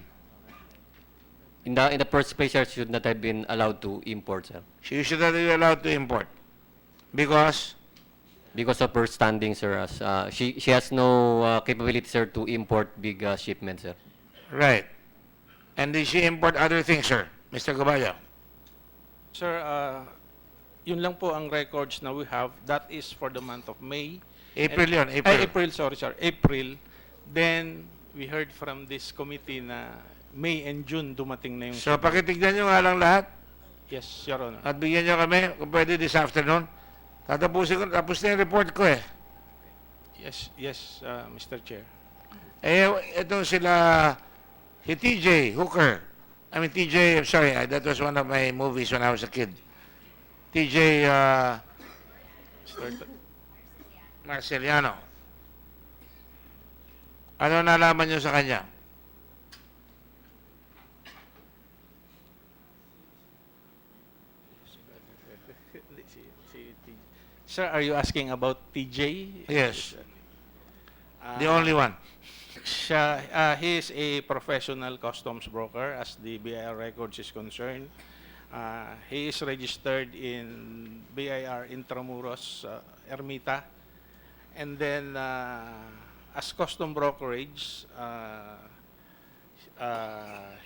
Speaker 17: In the first place, sir, she should not have been allowed to import, sir.
Speaker 1: She should not be allowed to import. Because
Speaker 17: Because of her standing, sir, as she has no capability, sir, to import big shipments, sir.
Speaker 1: right. And did she import other things, sir? Mr. Gabaya?
Speaker 19: Sir, yun lang po ang records na we have. That is for the month of May.
Speaker 1: April yun,
Speaker 19: Ay,
Speaker 1: April.
Speaker 19: April, sorry, sir. April. Then, we heard from this committee na May and June dumating na yung...
Speaker 1: So, pakitignan nyo nga lang lahat.
Speaker 19: Yes, Your Honor.
Speaker 1: At bigyan nyo kami, kung pwede this afternoon. Tatapusin ko, tapos na yung report ko eh.
Speaker 19: Yes, Mr. Chair.
Speaker 1: Eh, ito sila, TJ Hooker. I mean, TJ, sorry, that was one of my movies when I was a kid. TJ Marceliano. Ano nalaman nyo sa kanya?
Speaker 19: Sir, are you asking about TJ?
Speaker 1: Yes. The only one.
Speaker 19: He is a professional customs broker as the BIR records is concerned. He is registered in BIR Intramuros, Ermita. And then, as custom brokerage,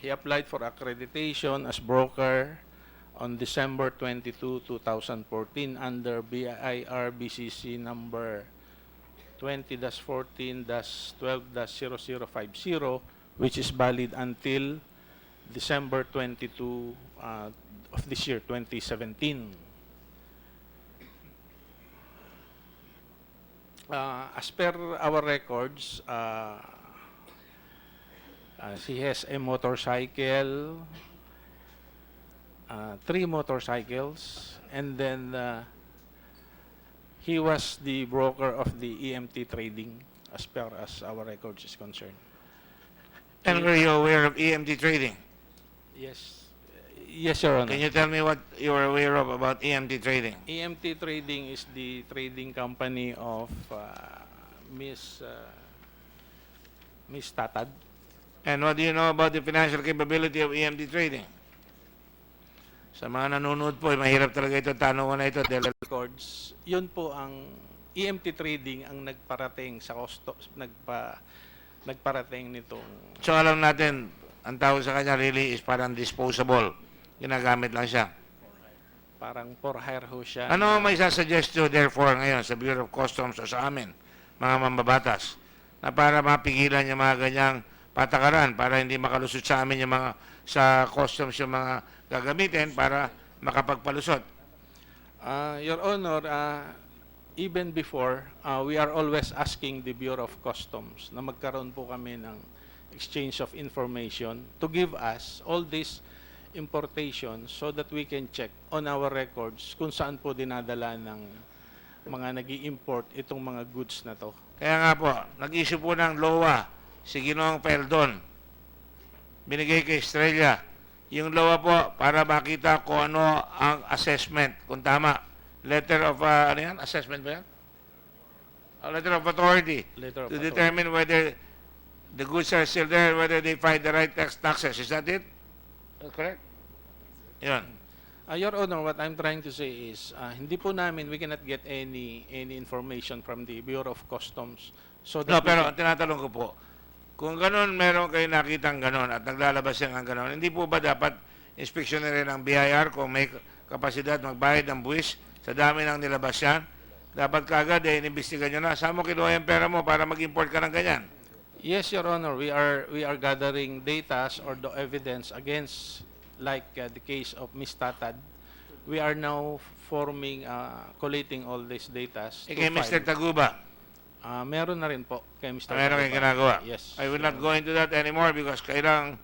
Speaker 19: he applied for accreditation as broker on December 22, 2014 under BIR BCC number 20-14-12-0050, which is valid until December 22 of this year, 2017. As per our records, he has a motorcycle, 3 motorcycles, and then he was the broker of the EMT trading as per as our records is concerned.
Speaker 1: And were you aware of EMT trading?
Speaker 19: Yes, Your Honor.
Speaker 1: Can you tell me what you were aware of about EMT trading?
Speaker 19: EMT Trading is the trading company of Miss Tatad.
Speaker 1: And what do you know about the financial capability of EMT trading? Sa mga nanonood po, mahirap talaga ito, tanungan na ito. Dahil
Speaker 19: Records, yun po ang EMT Trading ang nagparating sa nagparating nitong...
Speaker 1: So alam natin, ang tawag sa kanya really is parang disposable. Ginagamit lang siya.
Speaker 19: Parang for hire ho siya.
Speaker 1: Ano may sasuggest nyo therefore ngayon sa Bureau of Customs o sa amin, mga mambabatas, na para mapigilan yung mga ganyang patakaran, para hindi makalusot sa amin yung mga, sa customs yung mga gagamitin para makapagpalusot?
Speaker 19: Your Honor, even before, we are always asking the Bureau of Customs na magkaroon po kami ng exchange of information to give us all these importation so that we can check on our records kung saan po dinadala ng mga nag-i-import itong mga goods na to.
Speaker 1: Kaya nga po, nag-issue po ng LOA si Ginoong Peldon. Binigay kay Estrella. Yung LOA po, para makita kung ano ang assessment, kung tama. Letter of, ano yan? Assessment ba yan? Letter of authority.
Speaker 19: Letter of
Speaker 1: to
Speaker 19: authority.
Speaker 1: determine whether the goods are still there, whether they find the right taxes. Is that it? Correct? Yun.
Speaker 19: Your Honor, what I'm trying to say is, hindi po namin, we cannot get any information from the Bureau of Customs. So that
Speaker 1: No, pero tinatanong ko po, kung ganun, meron kayo nakitang ganun at naglalabas yan ng ganun, hindi po ba dapat inspeksyon na rin ng BIR kung may kapasidad magbayad ng buwis sa dami ng nilabas yan? dapat kaagad inimbestigan nyo na. Saan mo kinuha yung pera mo para mag-import ka ng ganyan?
Speaker 19: Yes, Your Honor, we are gathering data or the evidence against, like the case of Ms. Tatad. We are now forming, collating all these data.
Speaker 1: Kay Mr. Taguba,
Speaker 19: Meron na rin po kay Mr.
Speaker 1: meron kayong
Speaker 19: Taguba.
Speaker 1: ginagawa.
Speaker 19: Yes.
Speaker 1: I will not go into that anymore because kailang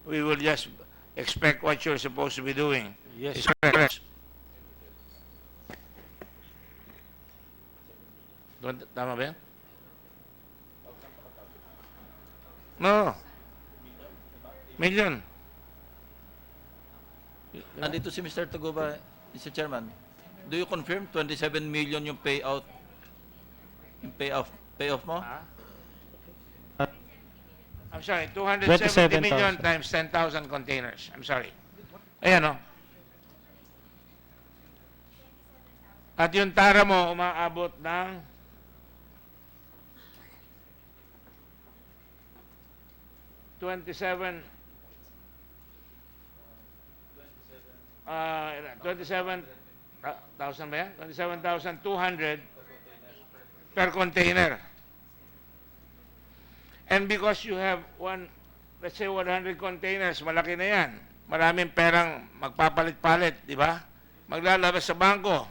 Speaker 1: we will just expect what you're supposed to be doing.
Speaker 19: Yes.
Speaker 1: Is correct. Tama ba yan? No. Million.
Speaker 12: Andito si Mr. Taguba, Mr. Chairman. Do you confirm 27 million yung payout? Yung payoff mo?
Speaker 1: I'm sorry, 270 million times 10,000 containers. I'm sorry. Ayan, no? At yung tara mo, umaabot ng 27,000 ba yan? 27,200 per container. And because you have let's say 100 containers, malaki na yan. Maraming perang magpapalit-palit, di ba? Maglalabas sa bangko.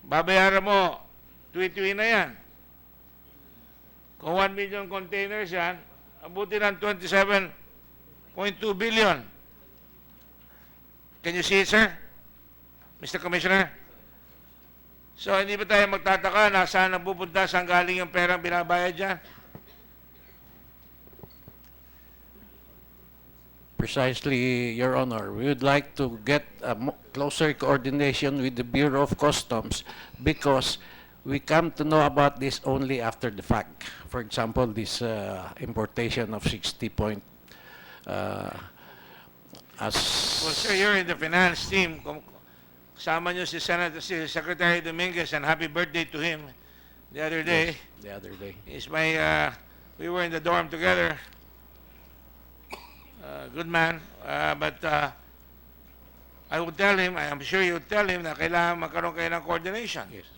Speaker 1: Babayaran mo, tuwi-tuwi na yan. Kung 1 million containers yan, abuti ng 27.2 billion. Can you see it, sir? Mr. Commissioner? So, hindi ba tayo magtataka na saan napupunta, saan galing yung perang binabayad dyan?
Speaker 18: Precisely, Your Honor. We would like to get a closer coordination with the Bureau of Customs because we come to know about this only after the fact. For example, this importation of 60 point
Speaker 1: Well, sir, you're in the finance team. Kasama nyo si Secretary Dominguez, and happy birthday to him the other day.
Speaker 18: Yes, the other day.
Speaker 1: He's we were in the dorm together. Good man. But I would tell him, I am sure you would tell him na kailangan magkaroon kayo ng coordination.
Speaker 18: Yes.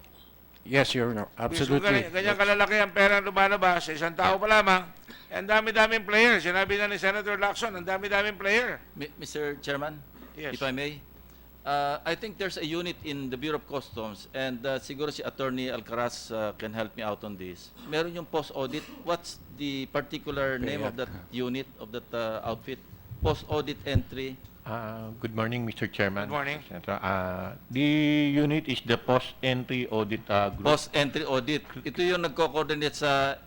Speaker 18: Yes, Your Honor.
Speaker 1: Because kung
Speaker 18: Absolutely.
Speaker 1: ganyan kalalaki ang pera lumalabas sa isang tao pa lamang, ang dami-daming player. Sinabi na ni Senator Lacson, ang dami-daming player.
Speaker 12: Mr. Chairman,
Speaker 1: Yes.
Speaker 12: if I may, I think there's a unit in the Bureau of Customs and siguro si Attorney Alcaraz can help me out on this. Meron yung post-audit. What's the particular name of that unit, of that outfit? Post-audit entry.
Speaker 3: Good morning, Mr. Chairman.
Speaker 1: Good morning.
Speaker 3: The unit is the post-entry audit group.
Speaker 12: Post-entry audit. Ito yung nagko-coordinate sa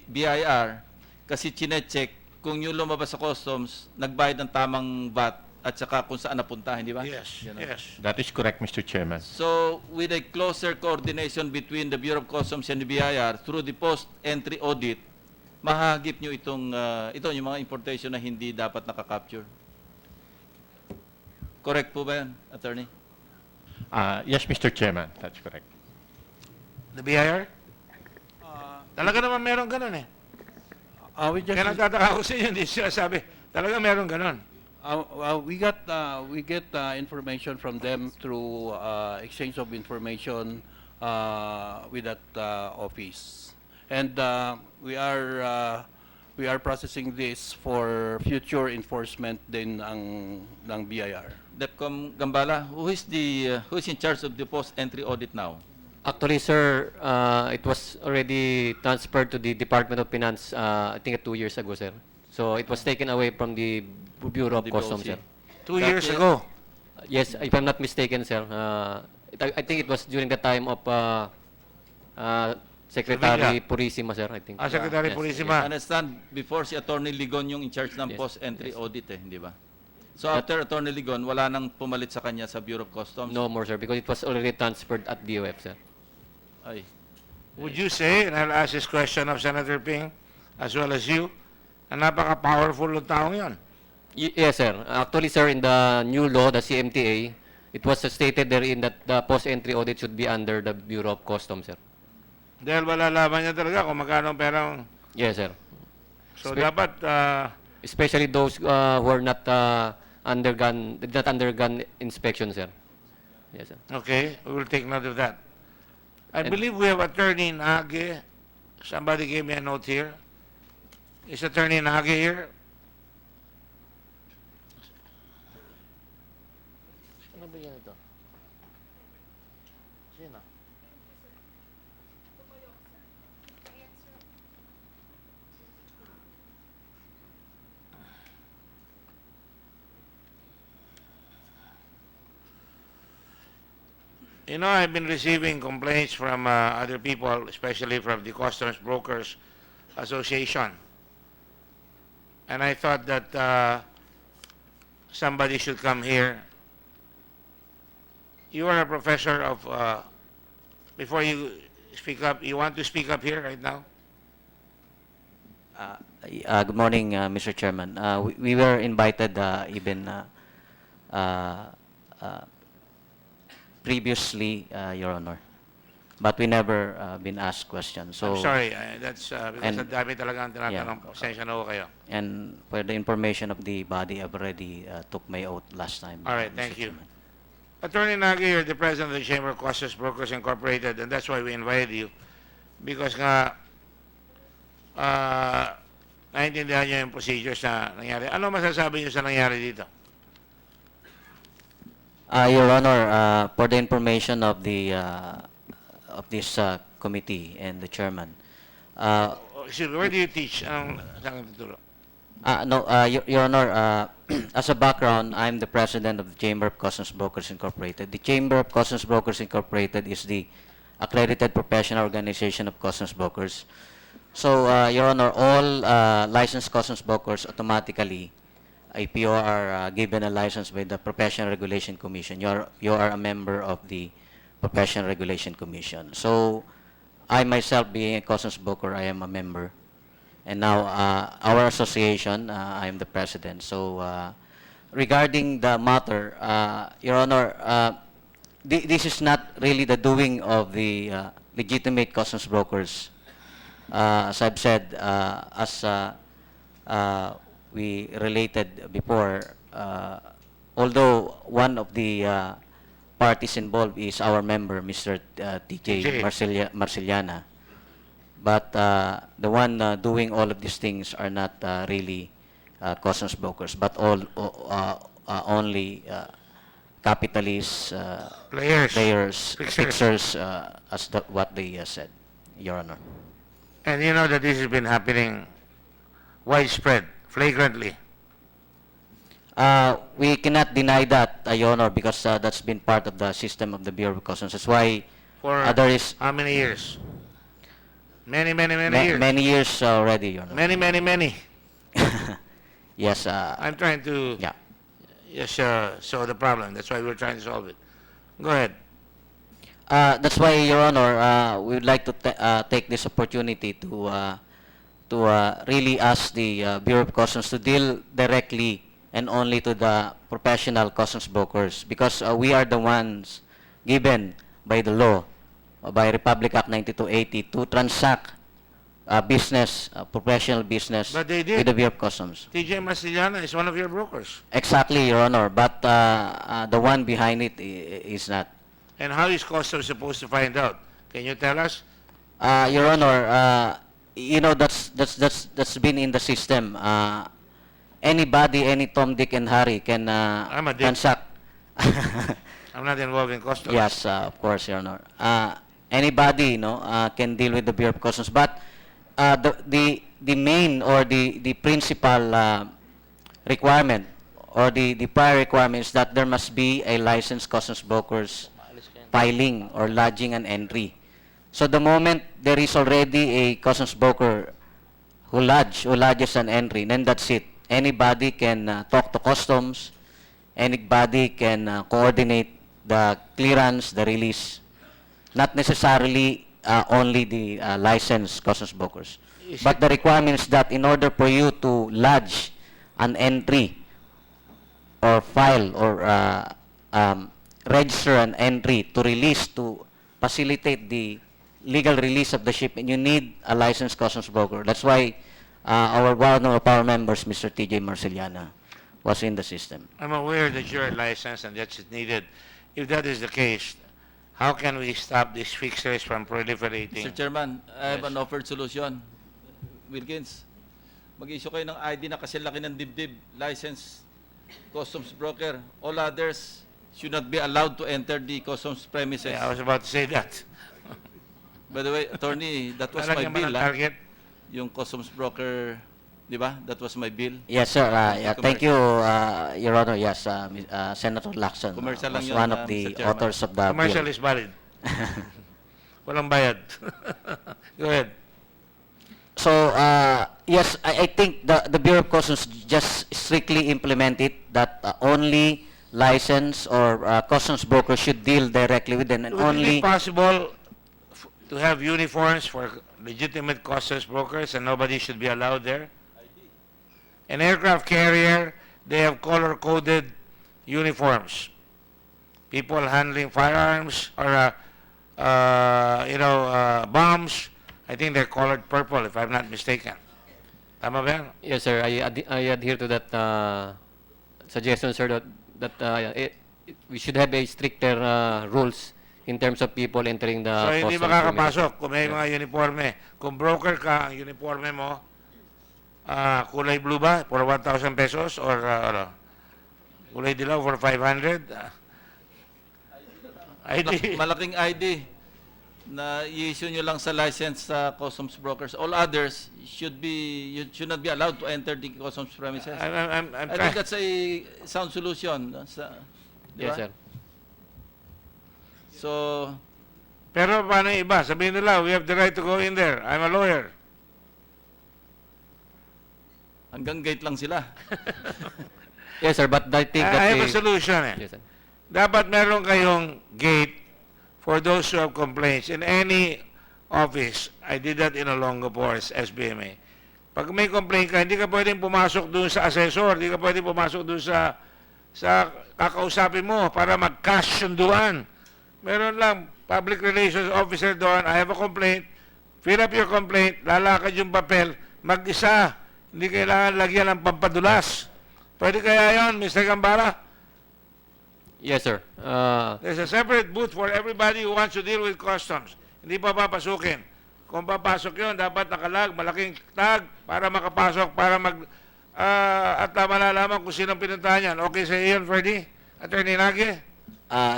Speaker 12: BIR kasi chinecheck kung yung lumabas sa customs, nagbayad ng tamang VAT at saka kung saan napunta, hindi ba?
Speaker 1: Yes,
Speaker 12: Yan,
Speaker 1: yes.
Speaker 3: That is correct, Mr. Chairman.
Speaker 12: So, with a closer coordination between the Bureau of Customs and the BIR through the post-entry audit, mahagip nyo ito yung mga importation na hindi dapat nakakapture. Correct po ba yan, Attorney?
Speaker 3: Yes, Mr. Chairman, that's correct.
Speaker 1: The BIR? Talaga naman meron ganun eh.
Speaker 4: We just
Speaker 1: Kaya nagtataka ako sa inyo, hindi siya sabi. Talaga meron ganun.
Speaker 4: we get information from them through exchange of information with that office, and we are processing this for future enforcement din ng BIR.
Speaker 12: DEPCOM Gambala, who is in charge of the post-entry audit now?
Speaker 17: Actually, sir, it was already transferred to the Department of Finance, I think 2 years ago, sir. So it was taken away from the Bureau of
Speaker 12: The
Speaker 17: Customs,
Speaker 12: BOC.
Speaker 17: sir.
Speaker 1: 2 years ago.
Speaker 17: Yes, if I'm not mistaken, sir. I think it was during the time of Secretary Purisima, sir, I think.
Speaker 1: Secretary
Speaker 17: Yes.
Speaker 1: Purisima.
Speaker 12: I understand, before si Attorney Ligon yung in charge ng
Speaker 17: Yes,
Speaker 12: post-entry audit hindi ba? So after Attorney Ligon, wala nang pumalit sa kanya sa Bureau of Customs?
Speaker 17: No more, sir, because it was already transferred at BOF, sir.
Speaker 12: Ay.
Speaker 1: Would you say, and I'll ask this question of Senator Ping, as well as you, na napaka-powerful ng taong yon?
Speaker 17: Yes, sir. Actually, sir, in the new law, the CMTA, it was stated therein that the post-entry audit should be under the Bureau of Customs, sir.
Speaker 1: Dahil malalaman niya talaga kung magkano ang perang...
Speaker 17: Yes, sir.
Speaker 1: So dapat...
Speaker 17: especially those who are not did not undergone inspection, sir. Yes, sir.
Speaker 1: Okay, we will take note of that. I believe we have Attorney Nage. Somebody gave me a note here. Is Attorney Nage here? Sino ba yan ito? Sino? You know, I've been receiving complaints from other people, especially from the Customs Brokers Association. And I thought that somebody should come here. You are a professor of, before you speak up, you want to speak up here right now?
Speaker 20: Good morning, Mr. Chairman. We were invited even previously, Your Honor, but we never been asked questions. So,
Speaker 1: I'm sorry, that's because
Speaker 20: and-
Speaker 1: ang dami talaga ang tinatanong.
Speaker 20: Yeah.
Speaker 1: Pasensya na ho kayo.
Speaker 20: and for the information of the body, I've already took my oath last time.
Speaker 1: All right,
Speaker 20: Mr.
Speaker 1: thank you.
Speaker 20: Chairman.
Speaker 1: Attorney Nagi, you're the president of the Chamber of Customs Brokers Incorporated, and that's why we invited you. Because nga, naintindihan niyo yung procedures na nangyari. Ano masasabi niyo sa nangyari dito?
Speaker 20: Your Honor, for the information of the of this committee and the chairman,
Speaker 1: Excuse me, where do you teach? Anong saan ka tuturo?
Speaker 20: no, Your Honor, as a background, I'm the president of the Chamber of Customs Brokers Incorporated. The Chamber of Customs Brokers Incorporated is the accredited professional organization of customs brokers. So, Your Honor, all licensed customs brokers automatically, if you are given a license by the Professional Regulation Commission, you are a member of the Professional Regulation Commission. So, I myself, being a customs broker, I am a member. And now, our association, I am the president. So, regarding the matter, Your Honor, this is not really the doing of the legitimate customs brokers. As I've said, as we related before, although one of the parties involved is our member, Mr. TJ Marceliana, but the one doing all of these things are not really customs brokers, but all only capitalists,
Speaker 1: Players.
Speaker 20: fixers, as what they said, Your Honor.
Speaker 1: And you know that this has been happening widespread, flagrantly.
Speaker 20: We cannot deny that, Your Honor, because that's been part of the system of the Bureau of Customs. That's why
Speaker 1: For
Speaker 20: there is
Speaker 1: how many years? Many years.
Speaker 20: many years already, Your Honor.
Speaker 1: Many.
Speaker 20: Yes.
Speaker 1: I'm trying to
Speaker 20: Yeah.
Speaker 1: just solve the problem. That's why we're trying to solve it. Go ahead.
Speaker 20: That's why, Your Honor, we would like to take this opportunity to really ask the Bureau of Customs to deal directly and only to the professional customs brokers, because we are the ones given by the law, by Republic Act 9280, to transact business, professional business
Speaker 1: But they
Speaker 20: with
Speaker 1: did.
Speaker 20: the Bureau of Customs.
Speaker 1: TJ Masiliana is one of your brokers.
Speaker 20: Exactly, Your Honor, but the one behind it is not.
Speaker 1: And how is Customs supposed to find out? Can you tell us?
Speaker 20: Your Honor, you know, that's been in the system. Anybody, any Tom, Dick, and Harry can
Speaker 1: I'm a dick.
Speaker 20: transact.
Speaker 1: I'm not involved in Customs.
Speaker 20: Yes, of course, Your Honor. Anybody, can deal with the Bureau of Customs, but the main or the principal requirement or the prior requirement is that there must be a licensed customs brokers filing or lodging an entry. So the moment there is already a customs broker who lodges an entry, then that's it. Anybody can talk to customs. Anybody can coordinate the clearance, the release. Not necessarily only the licensed customs brokers. But the requirement is that in order for you to lodge an entry or file or register an entry to release, to facilitate the legal release of the shipment, you need a licensed customs broker. That's why one of our members, Mr. TJ Marceliana, was in the system.
Speaker 1: I'm aware that you're licensed and that's needed if that is the case, how can we stop these fixers from proliferating?
Speaker 12: Mr. Chairman, I have
Speaker 1: Yes.
Speaker 12: an offered solution. Wilkins, mag-issue kayo ng ID na kasi laki ng dibdib, license, customs broker. All others should not be allowed to enter the customs premises.
Speaker 1: Yeah, I was about to say that.
Speaker 12: By the way, attorney, that was my
Speaker 1: Lalagyan mo
Speaker 12: bill.
Speaker 1: ng target.
Speaker 12: Yung customs broker, di ba? That was my bill.
Speaker 20: Yes, sir. Yeah, thank you, Your Honor. Yes, Senator Lacson
Speaker 12: Commercial lang
Speaker 20: was
Speaker 12: yun,
Speaker 20: one of
Speaker 12: Mr.
Speaker 20: the
Speaker 12: Chairman.
Speaker 20: authors of the
Speaker 1: Commercial
Speaker 20: bill.
Speaker 1: is valid. Walang bayad. Go ahead.
Speaker 20: So, yes, I think the Bureau of Customs just strictly implement it that only license or customs broker should deal directly with them and
Speaker 1: Would it
Speaker 20: only...
Speaker 1: be possible to have uniforms for legitimate customs brokers and nobody should be allowed there? An aircraft carrier, they have color-coded uniforms. People handling firearms or, bombs, I think they're colored purple, if I'm not mistaken. Tama ba yan?
Speaker 17: Yes, sir. I adhere to that suggestion, sir, we should have a stricter rules in terms of people entering the
Speaker 1: So, hindi
Speaker 17: customs
Speaker 1: makakapasok
Speaker 17: premises.
Speaker 1: kung may
Speaker 17: Yes.
Speaker 1: mga uniforme. Kung broker ka, ang uniforme mo, kulay blue ba? For 1,000 pesos? Or kulay dilaw for 500? ID.
Speaker 12: Malaking ID na i-issue nyo lang sa licensed customs brokers. All others should not be allowed to enter the customs premises.
Speaker 1: I'm
Speaker 12: I
Speaker 1: trying.
Speaker 12: think that's a sound solution. Di
Speaker 17: Yes,
Speaker 12: ba?
Speaker 17: sir.
Speaker 12: So,
Speaker 1: Pero paano yung iba? Sabihin nila, we have the right to go in there. I'm a lawyer.
Speaker 12: hanggang gate lang sila.
Speaker 17: Yes, sir, but I think that
Speaker 1: I have a
Speaker 17: the-
Speaker 1: solution eh.
Speaker 17: Yes, sir.
Speaker 1: Dapat meron kayong gate for those who have complaints in any office. I did that in Olongapo for SBMA. Pag may complaint ka, hindi ka pwedeng pumasok doon sa assessor, hindi ka pwedeng pumasok doon sa kakausapin mo para mag-cash sunduan. Meron lang, public relations officer doon, I have a complaint, fill up your complaint, lalakad yung papel, mag-isa, hindi kailangan lagyan ng pampadulas. Pwede kaya yon, Mr. Gambara?
Speaker 17: Yes, sir.
Speaker 1: There's a separate booth for everybody who wants to deal with customs. Hindi pa papasukin. Kung papasok yun, dapat nakalag, malaking tag para makapasok, para at malalaman kung sinong pinuntahan yan. Okay sa iyon, Freddy? Attorney Nage?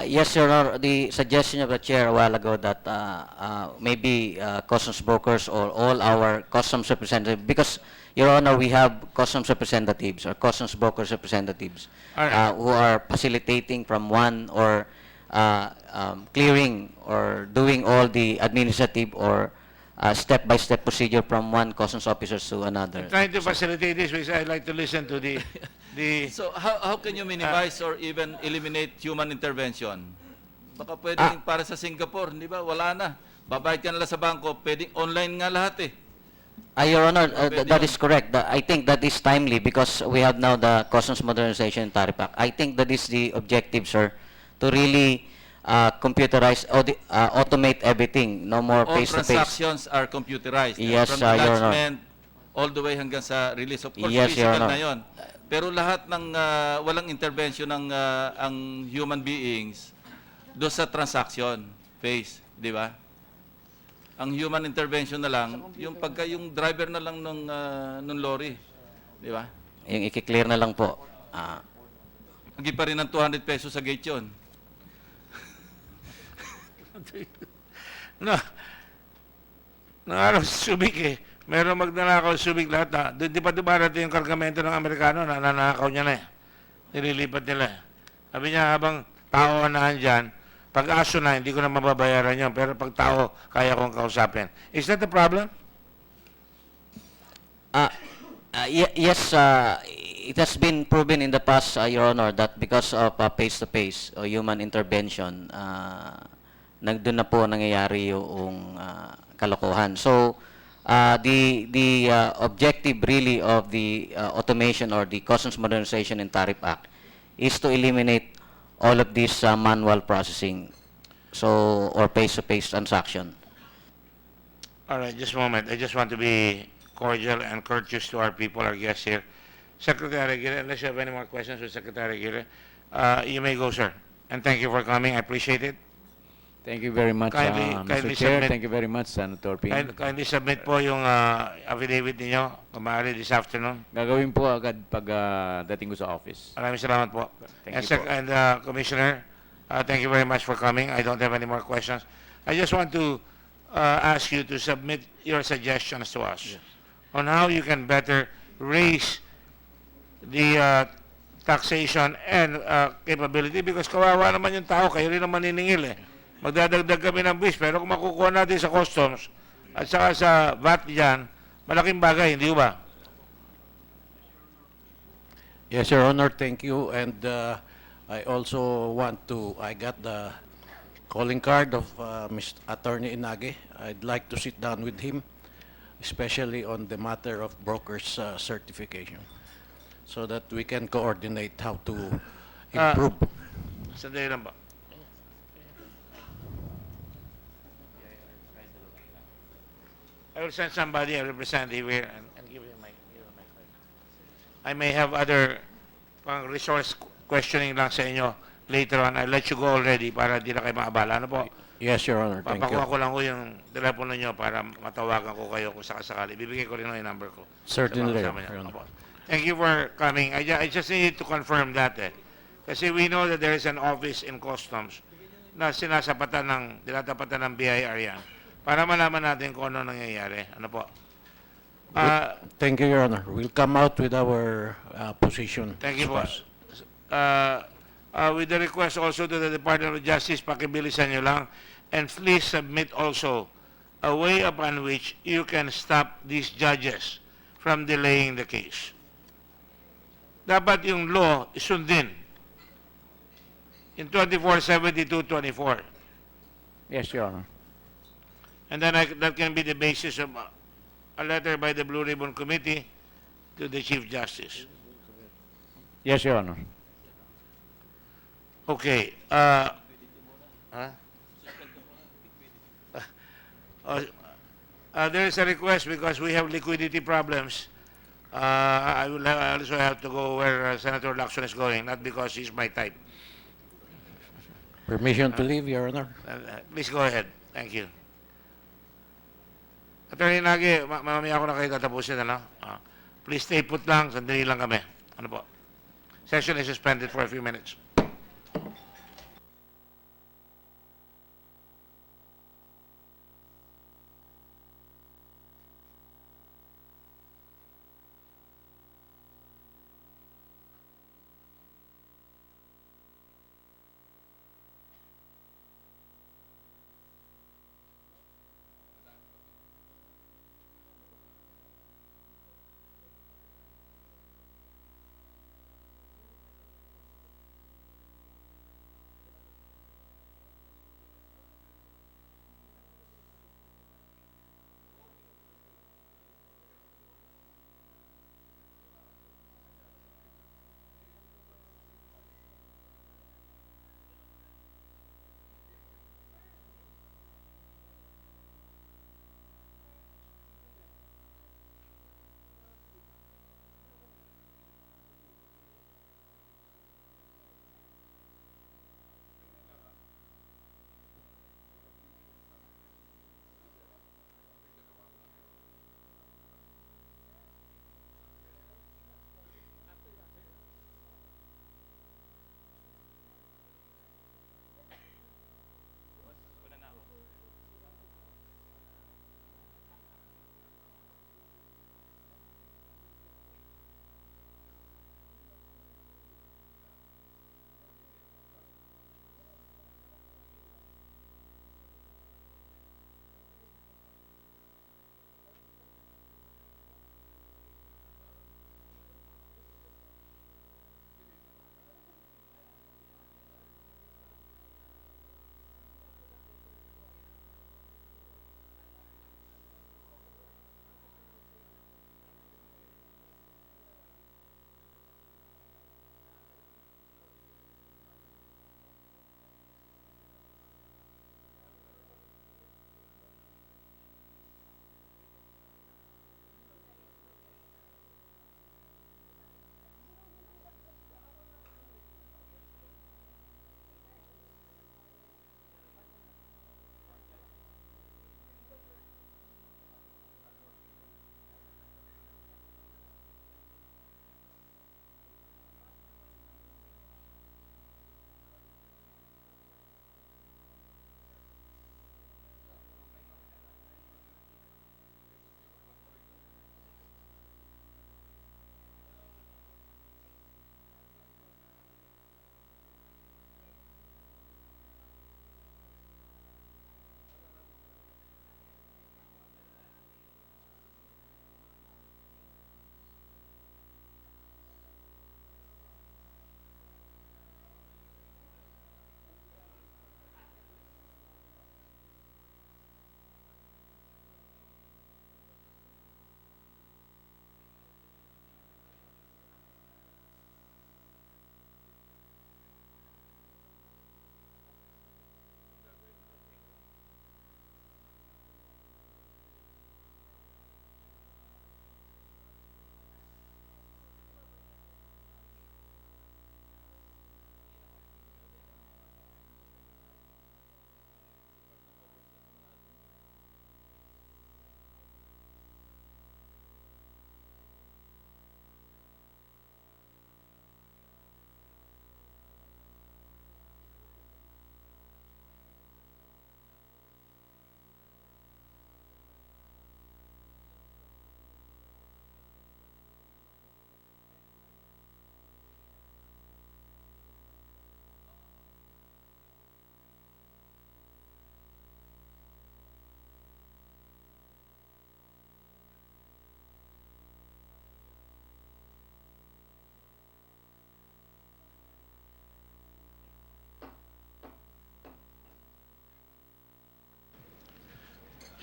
Speaker 20: Yes, Your Honor. The suggestion of the chair a while ago that maybe customs brokers or all our customs representatives, because, Your Honor, we have customs representatives or customs brokers representatives who are facilitating from one or clearing or doing all the administrative or step-by-step procedure from one customs officer to another.
Speaker 1: Trying to facilitate this, which I'd like to listen to the
Speaker 12: So how can you minimize or even eliminate human intervention? Baka pwedeng para sa Singapore, di ba? Wala na. Babayad ka nila sa bangko, pwedeng online nga lahat eh.
Speaker 20: Your Honor, that is correct. I think that is timely because we have now the Customs Modernization Tariff Act. I think that is the objective, sir, to really computerize, automate everything. No more
Speaker 12: All
Speaker 20: face-to-face.
Speaker 12: transactions are computerized.
Speaker 20: Yes,
Speaker 12: From
Speaker 20: Your Honor.
Speaker 12: enlargement all the way hanggang sa release. Of course,
Speaker 20: Yes, Your
Speaker 12: physical
Speaker 20: Honor.
Speaker 12: na yon. Pero lahat ng walang intervention ng ang human beings do sa transaction phase, di ba? Ang human intervention na lang, yung pagka yung driver na lang ng lorry, di ba?
Speaker 20: Yung i-clear na lang po.
Speaker 12: Hindi pa rin ng 200 pesos sa gate yun.
Speaker 1: No. Araw sa Subic eh. Meron magnanakaw sa Subic lahat na. Di pa dumarating yung kargamento ng Amerikano na nanakaw niya na eh. Nililipat nila eh. Sabi niya habang tao anahan dyan, pag aso na, hindi ko na mababayaran yun. Pero pag tao, kaya kong kausapin. Is that the problem?
Speaker 20: Yes, it has been proven in the past, Your Honor, that because of face-to-face or human intervention, doon na po nangyayari yung kalokohan. So, the objective really of the automation or the Customs Modernization and Tariff Act is to eliminate all of this manual processing, or face-to-face transaction.
Speaker 1: All right, just a moment. I just want to be cordial and courteous to our people, our guests here. Secretary Aguirre, unless you have any more questions with Secretary Aguirre, you may go, sir. And thank you for coming. I appreciate it.
Speaker 7: Thank you very much,
Speaker 1: Kindly
Speaker 7: Mr. Chair.
Speaker 1: submit.
Speaker 7: Thank you very much, Senator Ping.
Speaker 1: Kindly submit po yung affidavit ninyo, kung maaari this afternoon.
Speaker 7: Gagawin po agad pag dating ko sa office.
Speaker 1: Maraming salamat po.
Speaker 7: Thank
Speaker 1: And,
Speaker 7: you po.
Speaker 1: Commissioner, thank you very much for coming. I don't have any more questions. I just want to ask you to submit your suggestions to us on how you can better raise the taxation and capability, because kawawa naman yung tao, kayo rin naman niningil eh. Magdadagdag kami ng buwis, pero kung makukuha natin sa customs at saka sa VAT dyan, malaking bagay, hindi ba?
Speaker 18: Yes, Your Honor, thank you. And I got the calling card of Mr. Attorney Inage. I'd like to sit down with him, especially on the matter of broker's certification, so that we can coordinate how to improve.
Speaker 1: Sandali lang ba? I will send somebody, a representative here, and give him my card. I may have other pang resource questioning lang sa inyo later on. I'll let you go already para di na kayo maabala. Ano po?
Speaker 18: Yes, Your Honor, thank you.
Speaker 1: Papakuha ko lang ko yung telepono nyo para matawagan ko kayo kung sakasakali. Bibigay ko rin yung number ko.
Speaker 18: Certainly,
Speaker 1: Sa mga kasama
Speaker 18: Your
Speaker 1: niyo.
Speaker 18: Honor.
Speaker 1: Opo. Thank you for coming. I just need to confirm that eh. Kasi we know that there is an office in Customs na tinatapatan ng BIR yan. Para malaman natin kung ano nangyayari. Ano po?
Speaker 18: Thank you, Your Honor. We'll come out with our position.
Speaker 1: Thank you po. With the request also to the Department of Justice, pakibilisan nyo lang. And please submit also a way upon which you can stop these judges from delaying the case. Dapat yung law isundin in 2472-24.
Speaker 7: Yes, Your Honor.
Speaker 1: And then that can be the basis of a letter by the Blue Ribbon Committee to the Chief Justice.
Speaker 7: Yes, Your Honor.
Speaker 1: Okay. There is a request because we have liquidity problems. I will also have to go where Senator Lacson is going, not because he's my type.
Speaker 18: Permission to leave, Your Honor.
Speaker 1: Please go ahead. Thank you. Attorney Nagi, mamaya ako na kayo tatapusin, ano? Please stay put lang, sandali lang kami. Ano po? Session is suspended for a few minutes.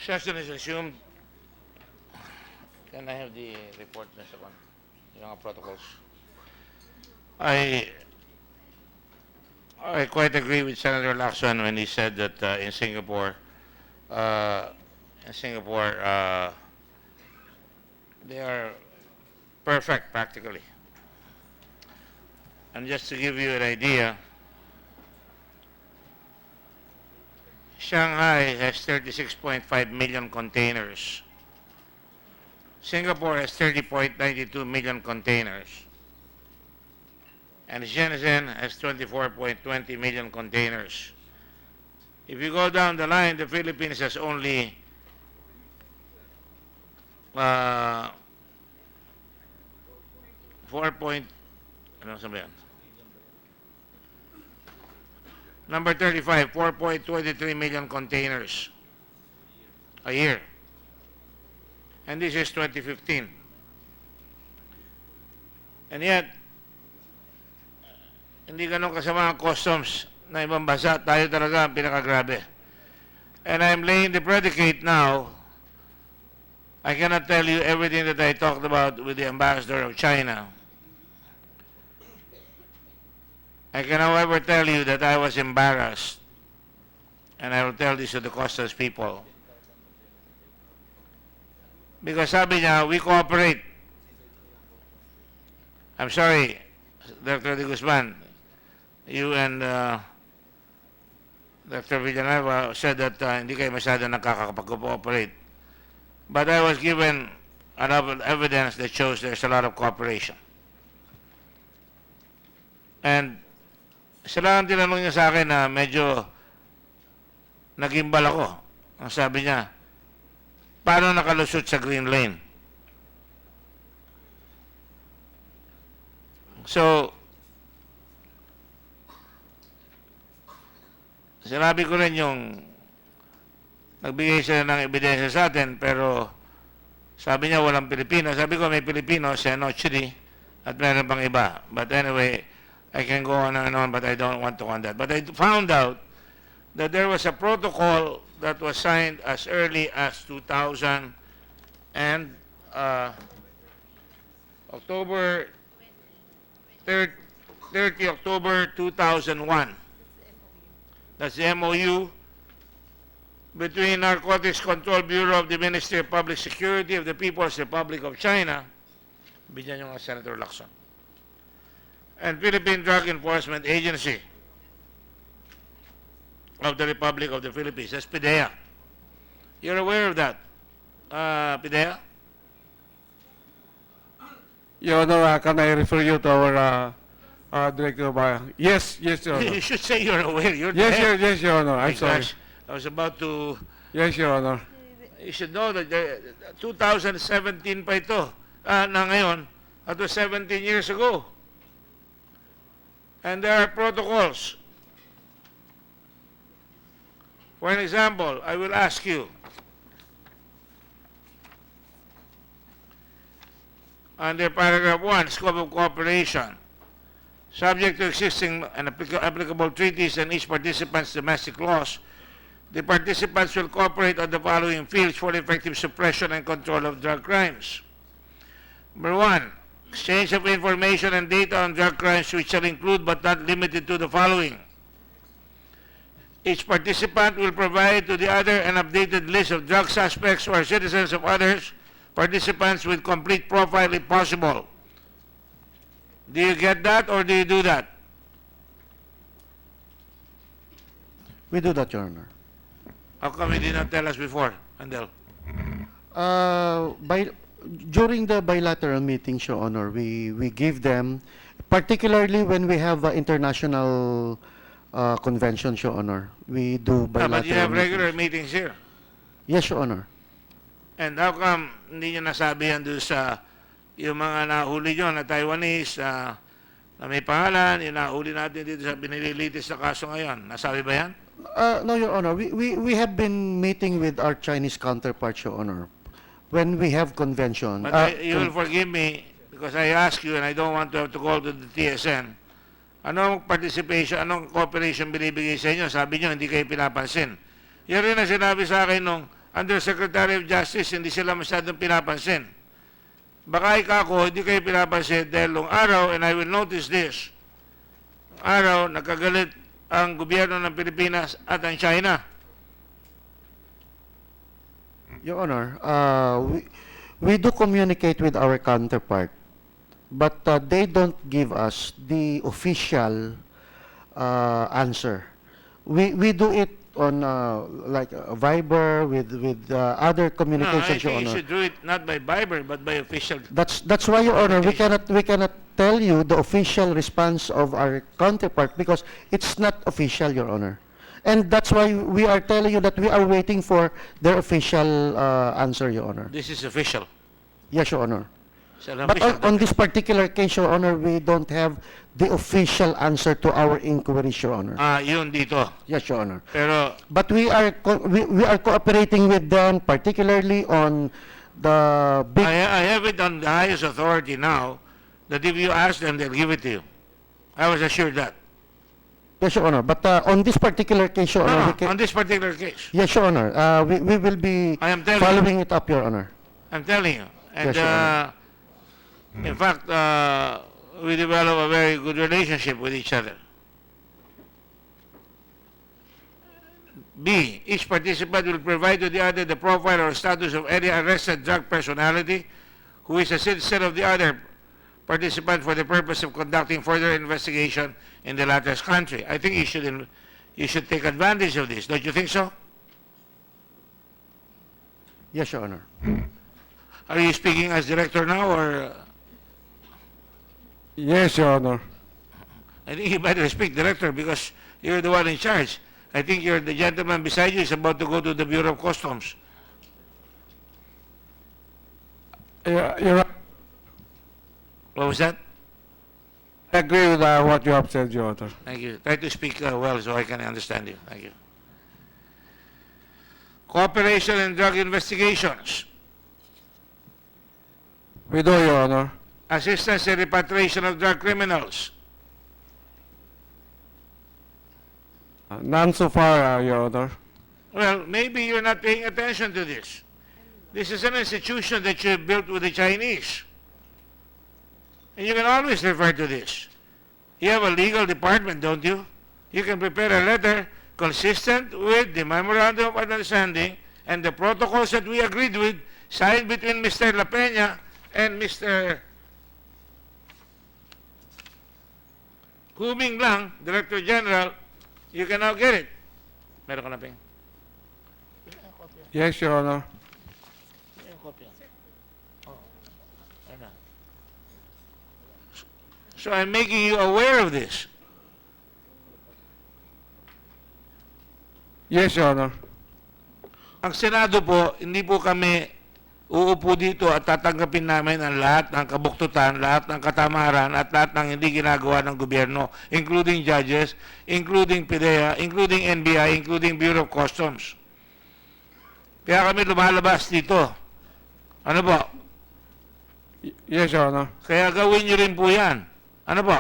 Speaker 1: Session is resumed. Can I have the report, Mr. Kwan? Yung mga protocols. I quite agree with Senator Lacson when he said that in Singapore, they are perfect practically. And just to give you an idea, Shanghai has 36.5 million containers. Singapore has 30.92 million containers. And Shenzhen has 24.20 million containers. If you go down the line, the Philippines has only 4 point, ano sabi yan? Number 35, 4.23 million containers a year. And this is 2015. And yet, hindi ganun kasama ang customs na ibang bansa. Tayo talaga ang pinakagrabe. And I'm laying the predicate now. I cannot tell you everything that I talked about with the ambassador of China. I can, however, tell you that I was embarrassed. And I will tell this to the customs people. Because sabi niya, we cooperate. I'm sorry, Dr. De Guzman, you and Dr. Villanueva said that hindi kayo masyado nakakapag-cooperate. But I was given enough evidence that shows there's a lot of cooperation. And sila ang tinanong niya sa akin na medyo nagimbal ako. Ang sabi niya, paano nakalusot sa green lane? So, sinabi ko rin yung nagbigay sila ng ebidensya sa atin, pero sabi niya walang Pilipino. Sabi ko may Pilipino sa Chile at meron pang iba. But anyway, I can go on and on, but I don't want to on that. But I found out that there was a protocol that was signed as early as 2000 and October 30 October 2001. That's the MOU between Narcotics Control Bureau of the Ministry of Public Security of the People's Republic of China, bigyan nyo nga Senator Lacson, and Philippine Drug Enforcement Agency of the Republic of the Philippines. That's PDEA. You're aware of that, PDEA?
Speaker 14: Your Honor, can I refer you to our Director of Yes, Your Honor.
Speaker 1: You should say you're aware. You're the
Speaker 14: Yes,
Speaker 1: head.
Speaker 14: yes, Your Honor. I'm
Speaker 1: My
Speaker 14: sorry.
Speaker 1: gosh, I was about to...
Speaker 14: Yes, Your Honor.
Speaker 1: You should know that 2017 pa ito na ngayon. That was 17 years ago. And there are protocols. For an example, I will ask you, under paragraph 1, scope of cooperation, subject to existing and applicable treaties and each participant's domestic laws, the participants will cooperate on the following fields for effective suppression and control of drug crimes. Number 1, exchange of information and data on drug crimes, which shall include but not limited to the following. Each participant will provide to the other an updated list of drug suspects or citizens of others participants with complete profile if possible. Do you get that or do you do that?
Speaker 13: We do that, Your Honor.
Speaker 1: How come you did not tell us before, Andel?
Speaker 13: During the bilateral meetings, Your Honor, we give them, particularly when we have international conventions, Your Honor, we do bilateral
Speaker 1: But you have regular
Speaker 13: meetings.
Speaker 1: meetings here.
Speaker 13: Yes, Your Honor.
Speaker 1: And how come hindi nyo nasabi yan doon sa yung mga nahuli nyo na Taiwanese na may pangalan, yung nahuli natin dito sa binililitis na kaso ngayon? Nasabi ba yan?
Speaker 13: No, Your Honor. We have been meeting with our Chinese counterparts, Your Honor, when we have convention.
Speaker 1: But you will forgive me because I ask you and I don't want to have to call to the TSN. Anong participation, anong cooperation binibigay sa inyo? Sabi nyo, hindi kayo pinapansin. Yan rin ang sinabi sa akin nung Undersecretary of Justice, hindi sila masyadong pinapansin. Baka ako, hindi kayo pinapansin dahil nung araw, and I will notice this, araw, nagkagalit ang gobyerno ng Pilipinas at ang China.
Speaker 13: Your Honor, we do communicate with our counterpart, but they don't give us the official answer. We do it on like Viber with other
Speaker 1: No, I
Speaker 13: communications, Your
Speaker 1: think you
Speaker 13: Honor.
Speaker 1: should do it not by Viber, but by official.
Speaker 13: That's why, Your Honor, we cannot tell you the official response of our counterpart because it's not official, Your Honor. And that's why we are telling you that we are waiting for their official answer, Your Honor.
Speaker 1: This is official.
Speaker 13: Yes, Your Honor.
Speaker 1: It's an
Speaker 13: But
Speaker 1: official
Speaker 13: on this particular case, Your Honor, we don't have the official answer to our inquiries, Your Honor.
Speaker 1: Yun dito.
Speaker 13: Yes, Your Honor.
Speaker 1: Pero,
Speaker 13: But we are cooperating with them, particularly on the big.
Speaker 1: I have it on the highest authority now that if you ask them, they'll give it to you. I was assured that.
Speaker 13: Yes, Your Honor. But on this particular case, Your Honor,
Speaker 1: No, on this particular case,
Speaker 13: yes, Your Honor. We will be
Speaker 1: I am telling
Speaker 13: following it up, Your Honor.
Speaker 1: I'm telling you. And
Speaker 13: Yes, Your Honor.
Speaker 1: in fact, we develop a very good relationship with each other. B, each participant will provide to the other the profile or status of any arrested drug personality who is a citizen of the other participant for the purpose of conducting further investigation in the latter's country. I think you should take advantage of this. Don't you think so?
Speaker 13: Yes, Your Honor.
Speaker 1: Are you speaking as director now, or
Speaker 14: Yes, Your Honor.
Speaker 1: I think you better speak director because you're the one in charge. I think the gentleman beside you is about to go to the Bureau of Customs.
Speaker 14: You're right.
Speaker 1: What was that?
Speaker 14: I agree with what you have said, Your Honor.
Speaker 1: Thank you. Try to speak well so I can understand you. Thank you. Cooperation in drug investigations.
Speaker 14: We do, Your Honor.
Speaker 1: Assistance in repatriation of drug criminals.
Speaker 14: None so far, Your Honor.
Speaker 1: Well, maybe you're not paying attention to this. This is an institution that you built with the Chinese. And you can always refer to this. You have a legal department, don't you? You can prepare a letter consistent with the Memorandum of Understanding and the protocols that we agreed with, signed between Mr. La Peña and Mr. Huming Lang, Director General. You can now get it. Meron ka na, Ping?
Speaker 14: Yes, Your Honor.
Speaker 1: So I'm making you aware of this.
Speaker 14: Yes, Your Honor.
Speaker 1: Ang Senado po, hindi po kami uupo dito at tatanggapin namin ang lahat ng kabuktutan, lahat ng katamaran at lahat ng hindi ginagawa ng gobyerno, including judges, including PIDEA, including NBI, including Bureau of Customs. Kaya kami lumalabas dito. Ano po?
Speaker 14: Yes, Your Honor.
Speaker 1: Kaya gawin nyo rin po yan. Ano po?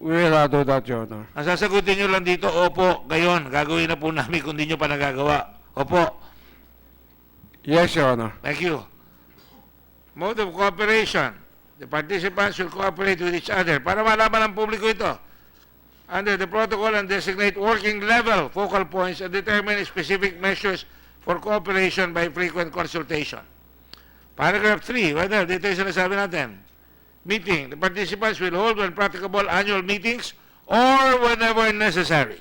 Speaker 14: We will do that, Your Honor.
Speaker 1: Ang sasagutin nyo lang dito, opo, gayon, gagawin na po namin kung hindi nyo pa nagagawa. Opo.
Speaker 14: Yes, Your Honor.
Speaker 1: Thank you. Mode of cooperation. The participants will cooperate with each other para malaman ng publiko ito. Under the protocol and designate working level focal points and determine specific measures for cooperation by frequent consultation. Paragraph 3, whether dito yung sinasabi natin. Meeting. The participants will hold when practicable annual meetings or whenever necessary.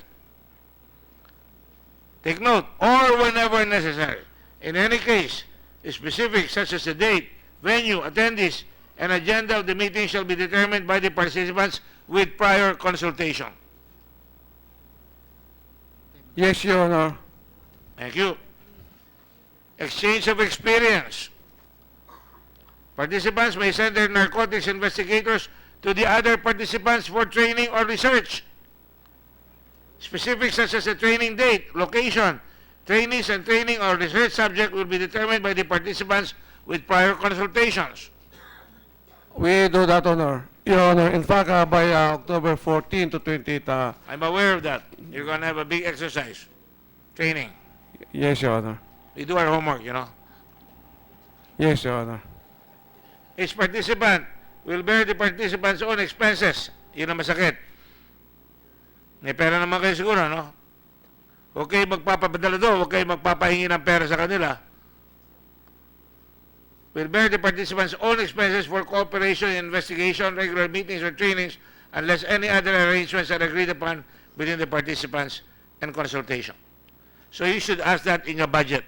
Speaker 1: Take note, or whenever necessary. In any case, specifics such as the date, venue, attendees, and agenda of the meeting shall be determined by the participants with prior consultation.
Speaker 14: Yes, Your Honor.
Speaker 1: Thank you. Exchange of experience. Participants may send their narcotics investigators to the other participants for training or research. Specifics such as the training date, location, trainees and training or research subject will be determined by the participants with prior consultations.
Speaker 14: We do that, Honor. Your Honor, in fact, by October 14 to 28,
Speaker 1: I'm aware of that. You're going to have a big exercise. Training.
Speaker 14: yes, Your Honor.
Speaker 1: We do our homework,
Speaker 14: Yes, Your Honor.
Speaker 1: Each participant will bear the participant's own expenses. Yun ang masakit. May pera naman kayo siguro, no? Huwag kayo magpapapadala doon, huwag kayo magpapahingi ng pera sa kanila. Will bear the participants' own expenses for cooperation in investigation, regular meetings, or trainings, unless any other arrangements are agreed upon within the participants and consultation. So you should ask that in your budget.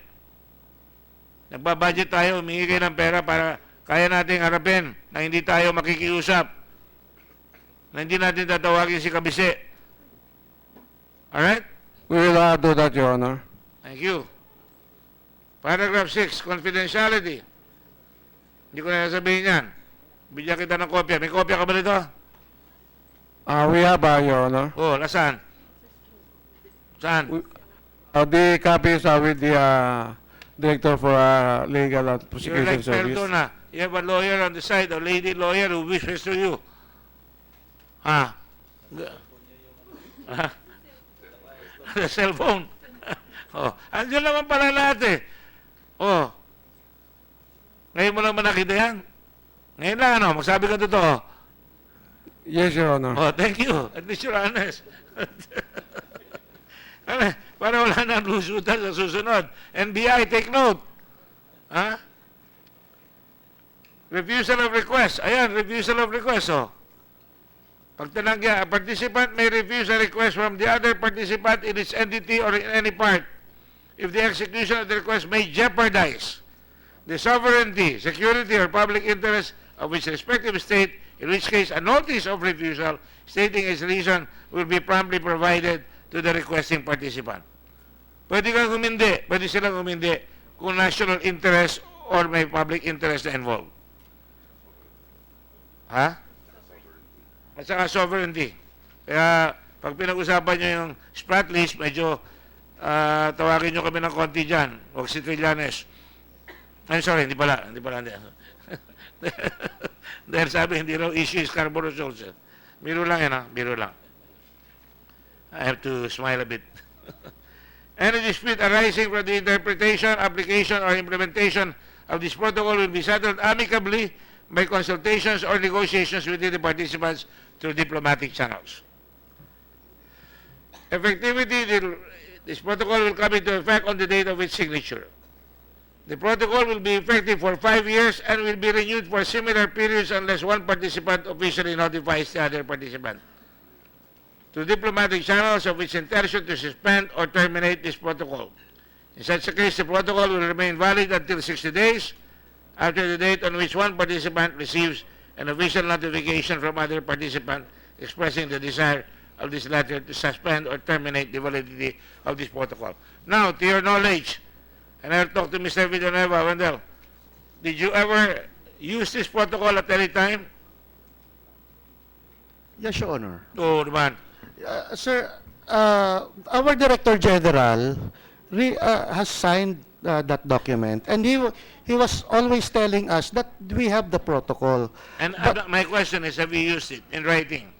Speaker 1: Nagbabudget tayo, humingi kayo ng pera para kaya nating harapin na hindi tayo makikiusap, na hindi natin tatawagin si Kabise. Alright?
Speaker 14: We will do that, Your Honor.
Speaker 1: Thank you. Paragraph 6, confidentiality. Hindi ko na sabihin yan. Bigyan kita ng kopya. May kopya ka ba nito?
Speaker 14: We have, Your Honor.
Speaker 1: Oh, nasaan? Saan?
Speaker 14: The copy is with the Director for Legal and
Speaker 1: You're
Speaker 14: Prosecution
Speaker 1: like
Speaker 14: Service.
Speaker 1: Perdona. You have a lawyer on the side, a lady lawyer who wishes to you. Ha? The cellphone. Oh, andyan naman pala lahat eh. Oh. Ngayon mo lang ba nakita yan? Ngayon lang ano, magsabi ka totoo.
Speaker 14: Yes, Your Honor.
Speaker 1: Oh, thank you. At least you're honest. Para wala na lusutan sa susunod. NBI, take note. Ha? Refusal of request. Ayan, refusal of request, oh. Pag tinanggi, a participant may refuse a request from the other participant in its entity or in any part if the execution of the request may jeopardize the sovereignty, security, or public interest of its respective state, in which case a notice of refusal stating its reason will be promptly provided to the requesting participant. Pwede kang humindi, pwede silang humindi kung national interest or may public interest na involved. Ha? At saka sovereignty. Kaya pag pinag-usapan nyo yung sprat list, medyo tawagin nyo kami ng konti dyan. Huwag si Trillanes. I'm sorry, hindi pala. Dahil sabi, hindi raw issue is Scarborough Shoals. Biro lang yan, ha? Biro lang. I have to smile a bit. Any dispute arising from the interpretation, application, or implementation of this protocol will be settled amicably by consultations or negotiations within the participants through diplomatic channels. Effectivity, this protocol will come into effect on the date of its signature. The protocol will be effective for 5 years and will be renewed for similar periods unless one participant officially notifies the other participant through diplomatic channels of its intention to suspend or terminate this protocol. In such a case, the protocol will remain valid until 60 days after the date on which one participant receives an official notification from other participant expressing the desire of this latter to suspend or terminate the validity of this protocol. Now, to your knowledge, and I'll talk to Mr. Villanueva, Wendell, did you ever use this protocol at any time?
Speaker 13: Yes, Your Honor.
Speaker 1: Oo naman.
Speaker 13: Sir, our Director General has signed that document, and he was always telling us that we have the protocol.
Speaker 1: And my question is, have you used it in writing?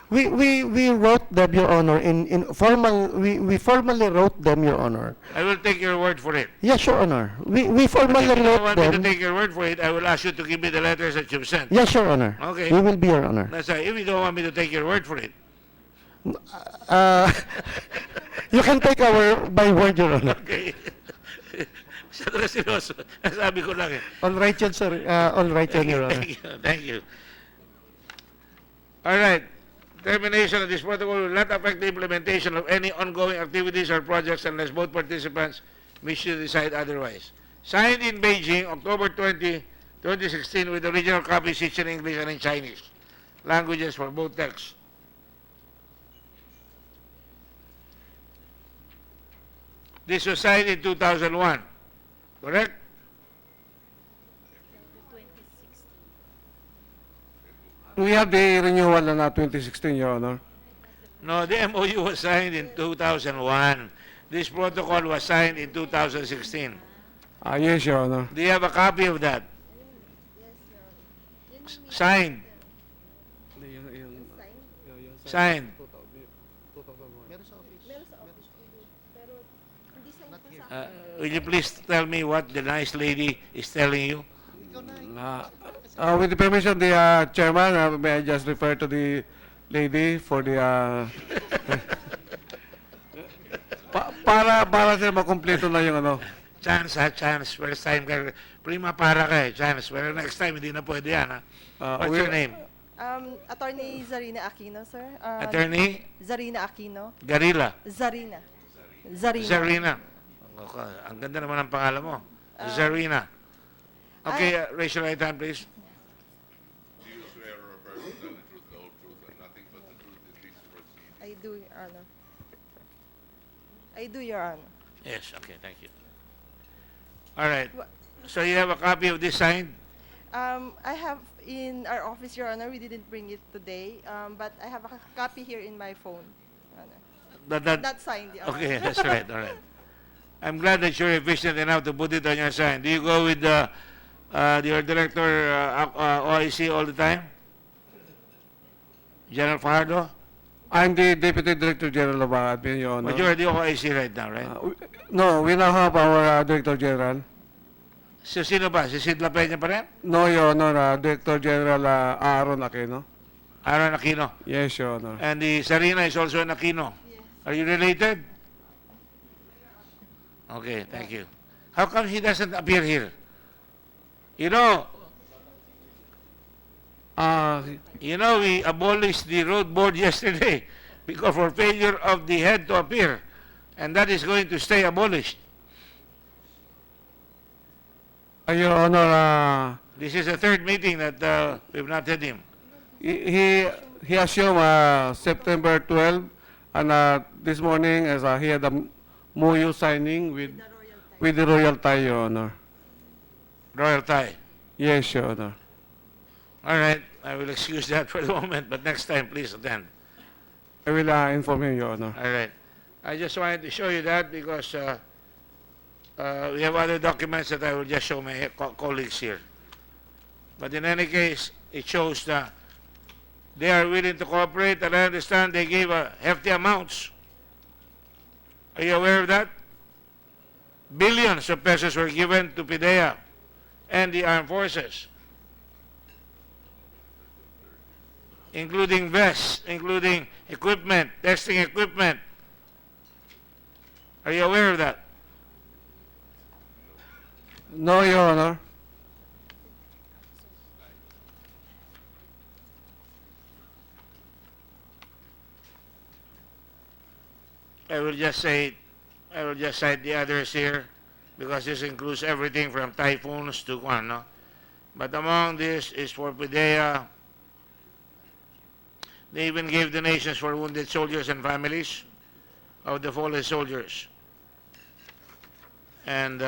Speaker 13: We wrote them, Your Honor, we formally wrote them, Your Honor.
Speaker 1: I will take your word for it.
Speaker 13: Yes, Your Honor. We formally
Speaker 1: If you don't
Speaker 13: wrote
Speaker 1: want me to
Speaker 13: them.
Speaker 1: take your word for it, I will ask you to give me the letters that you've sent.
Speaker 13: Yes, Your Honor.
Speaker 1: Okay.
Speaker 13: We will be, Your Honor.
Speaker 1: That's right. If you don't want me to take your word for it,
Speaker 13: You can take my word, Your Honor.
Speaker 1: okay. Masyado na seryoso. Sabi ko lang eh.
Speaker 13: All right yun, sir. All right yun, Your Honor.
Speaker 1: Thank you. Thank you. All right. Termination of this protocol will not affect the implementation of any ongoing activities or projects unless both participants wish to decide otherwise. Signed in Beijing, October 20, 2016, with original copies each in English and in Chinese. Languages for both texts. This was signed in 2001. Correct?
Speaker 14: We have the renewal na 2016, Your Honor.
Speaker 1: No, the MOU was signed in 2001. This protocol was signed in 2016.
Speaker 14: Yes, Your Honor.
Speaker 1: Do you have a copy of that? Signed. Signed. Will you please tell me what the nice lady is telling you?
Speaker 14: With the permission of the chairman, may I just refer to the lady for the para sir makumpleto na yung ano.
Speaker 1: Chance, ha? Chance. First time ka. Prima para ka eh. Chance. Pero next time, hindi na pwede yan, ha? What's your name?
Speaker 21: Attorney Zarina Aquino, sir.
Speaker 1: Attorney?
Speaker 21: Zarina Aquino.
Speaker 1: Garila?
Speaker 21: Zarina.
Speaker 1: Zarina. Okay. Ang ganda naman ang pangalan mo. Zarina. Okay, raise your right hand, please.
Speaker 2: Do you swear or affirm to tell the truth, the whole truth, and nothing but the truth in these proceedings?
Speaker 21: I do, Your Honor. I do, Your Honor.
Speaker 1: Yes, okay, thank you. All right. So you have a copy of this signed?
Speaker 21: I have in our office, Your Honor. We didn't bring it today, but I have a copy here in my phone, Your Honor. Not signed, Your Honor.
Speaker 1: Okay, that's right, all right. I'm glad that you're efficient enough to put it on your sign. Do you go with your director, OIC all the time? General Fajardo?
Speaker 14: I'm the Deputy Director General of Admin, Your Honor.
Speaker 1: But you're the OIC right now, right?
Speaker 14: No, we now have our Director General.
Speaker 1: So sino ba? Si Sid Lapenya pa rin?
Speaker 14: No, Your Honor, Director General Aaron Aquino.
Speaker 1: Aaron Aquino?
Speaker 14: Yes, Your Honor.
Speaker 1: And the Sarina is also an Aquino? Yes. Are you related? Okay, thank you. How come he doesn't appear here? You know, we abolished the road board yesterday because for failure of the head to appear, and that is going to stay abolished.
Speaker 14: Your Honor,
Speaker 1: this is the third meeting that we've not had him.
Speaker 14: He assumed September 12, and this morning as he had a MOU signing with the royal tie, Your Honor.
Speaker 1: Royal tie?
Speaker 14: Yes, Your Honor.
Speaker 1: All right, I will excuse that for the moment, but next time please attend.
Speaker 14: I will inform him, Your Honor.
Speaker 1: All right. I just wanted to show you that because we have other documents that I will just show my colleagues here. But in any case, it shows that they are willing to cooperate, and I understand they gave hefty amounts. Are you aware of that? Billions of pesos were given to PIDEA and the armed forces, including vests, including equipment, testing equipment. Are you aware of that?
Speaker 14: No, Your Honor.
Speaker 1: I will just cite the others here because this includes everything from typhoons to one, no? But among this is for PIDEA. They even gave donations for wounded soldiers and families of the fallen soldiers. And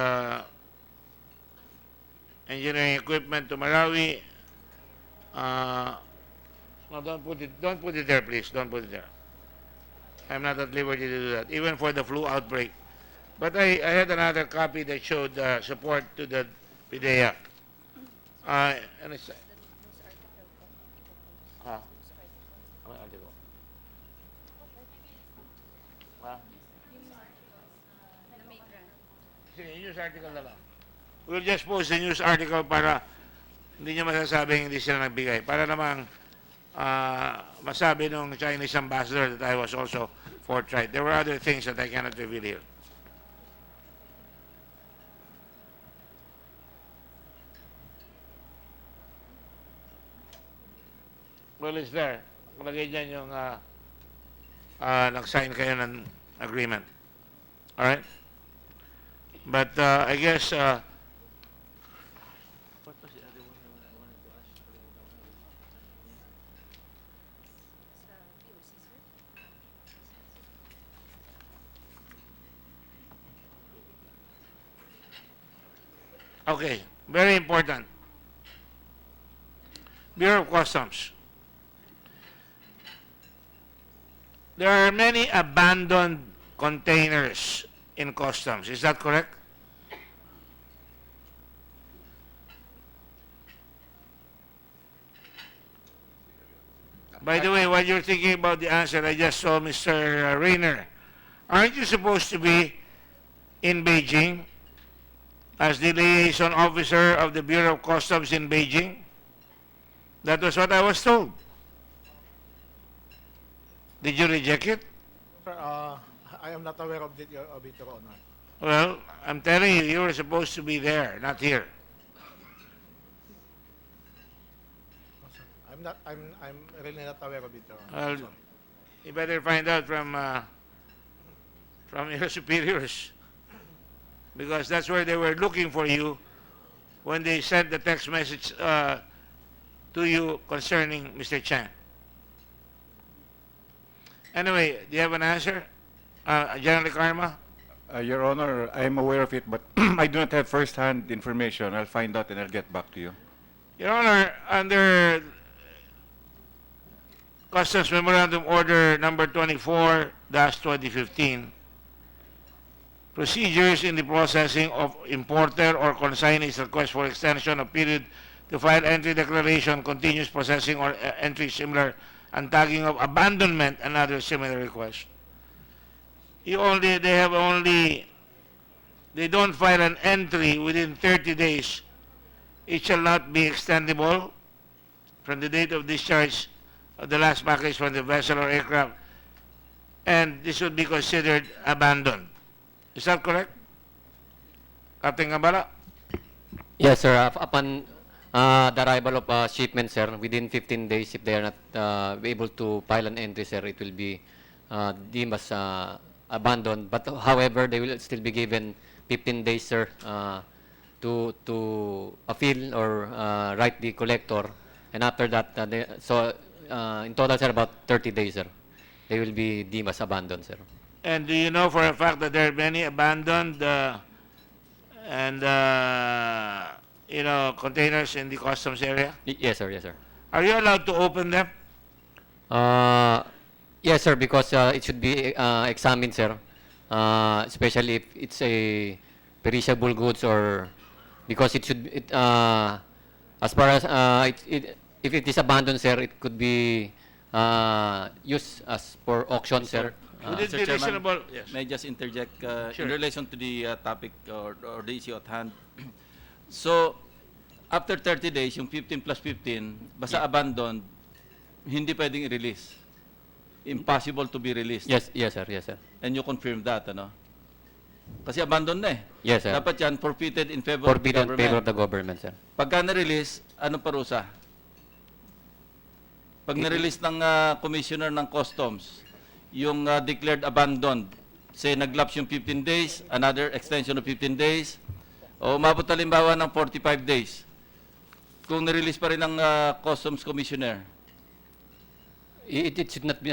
Speaker 1: engineering equipment to Marawi. No, don't put it there, please. Don't put it there. I'm not at liberty to do that, even for the flu outbreak. But I had another copy that showed support to the PIDEA. And it's, ano article? Sige, news article na lang. We'll just post the news article para hindi nyo masasabing hindi sila nagbigay. Para namang masabi nung Chinese ambassador that I was also forthright. There were other things that I cannot reveal here. Well, it's there. Malagay dyan yung nag-sign kayo ng agreement. Alright? But I guess what was the other one I wanted to ask? Okay, very important. Bureau of Customs. There are many abandoned containers in customs. Is that correct? By the way, while you're thinking about the answer, I just saw Mr. Rayner. Aren't you supposed to be in Beijing as the liaison officer of the Bureau of Customs in Beijing? That was what I was told. Did you reject it?
Speaker 5: I am not aware of it, Your Honor.
Speaker 1: Well, I'm telling you, you were supposed to be there, not here.
Speaker 5: I'm really not aware of it, Your Honor.
Speaker 1: Well, you better find out from your superiors, because that's where they were looking for you when they sent the text message to you concerning Mr. Chan. Anyway, do you have an answer, General Karma?
Speaker 22: Your Honor, I am aware of it, but I do not have first-hand information. I'll find out and I'll get back to you.
Speaker 1: Your Honor, under Customs Memorandum Order number 24-2015, procedures in the processing of importer or consignee's request for extension of period to file entry declaration, continuous processing, or entry similar, and tagging of abandonment and other similar requests. They don't file an entry within 30 days. It shall not be extendable from the date of discharge of the last package from the vessel or aircraft, and this would be considered abandoned. Is that correct, Captain Gambala?
Speaker 17: Yes, sir. Upon the arrival of shipment, sir, within 15 days, if they are not able to file an entry, sir, it will be deemed as abandoned. But however, they will still be given 15 days, sir, to appeal or write the collector. And after that, in total, sir, about 30 days, sir, they will be deemed as abandoned, sir.
Speaker 1: And do you know for a fact that there are many abandoned containers in the customs area?
Speaker 17: Yes, sir. Yes, sir.
Speaker 1: Are you allowed to open them?
Speaker 17: Yes, sir, because it should be examined, sir. Especially if it's a perishable goods, or because it should, as far as if it is abandoned, sir, it could be used as for auction, sir.
Speaker 1: Would it
Speaker 12: Mr.
Speaker 1: be
Speaker 12: Chairman,
Speaker 1: reasonable? Yes.
Speaker 12: may I just interject
Speaker 1: Sure.
Speaker 12: in relation to the topic or the issue at hand? So, after 30 days, yung 15 plus 15, basta abandoned, hindi pwedeng i-release. Impossible to be released.
Speaker 17: Yes, yes, sir. Yes, sir.
Speaker 12: And you confirm that, ano? Kasi abandoned na eh.
Speaker 17: Yes, sir.
Speaker 12: Dapat yan forfeited in favor
Speaker 17: Forbidden
Speaker 12: of the
Speaker 17: in favor of
Speaker 12: government.
Speaker 17: the government, sir.
Speaker 12: Pagka na-release, anong parusa? Pag na-release ng commissioner ng customs, yung declared abandoned, say naglapse yung 15 days, another extension of 15 days, o umabot halimbawa ng 45 days. Kung na-release pa rin ng customs commissioner.
Speaker 17: It should not be,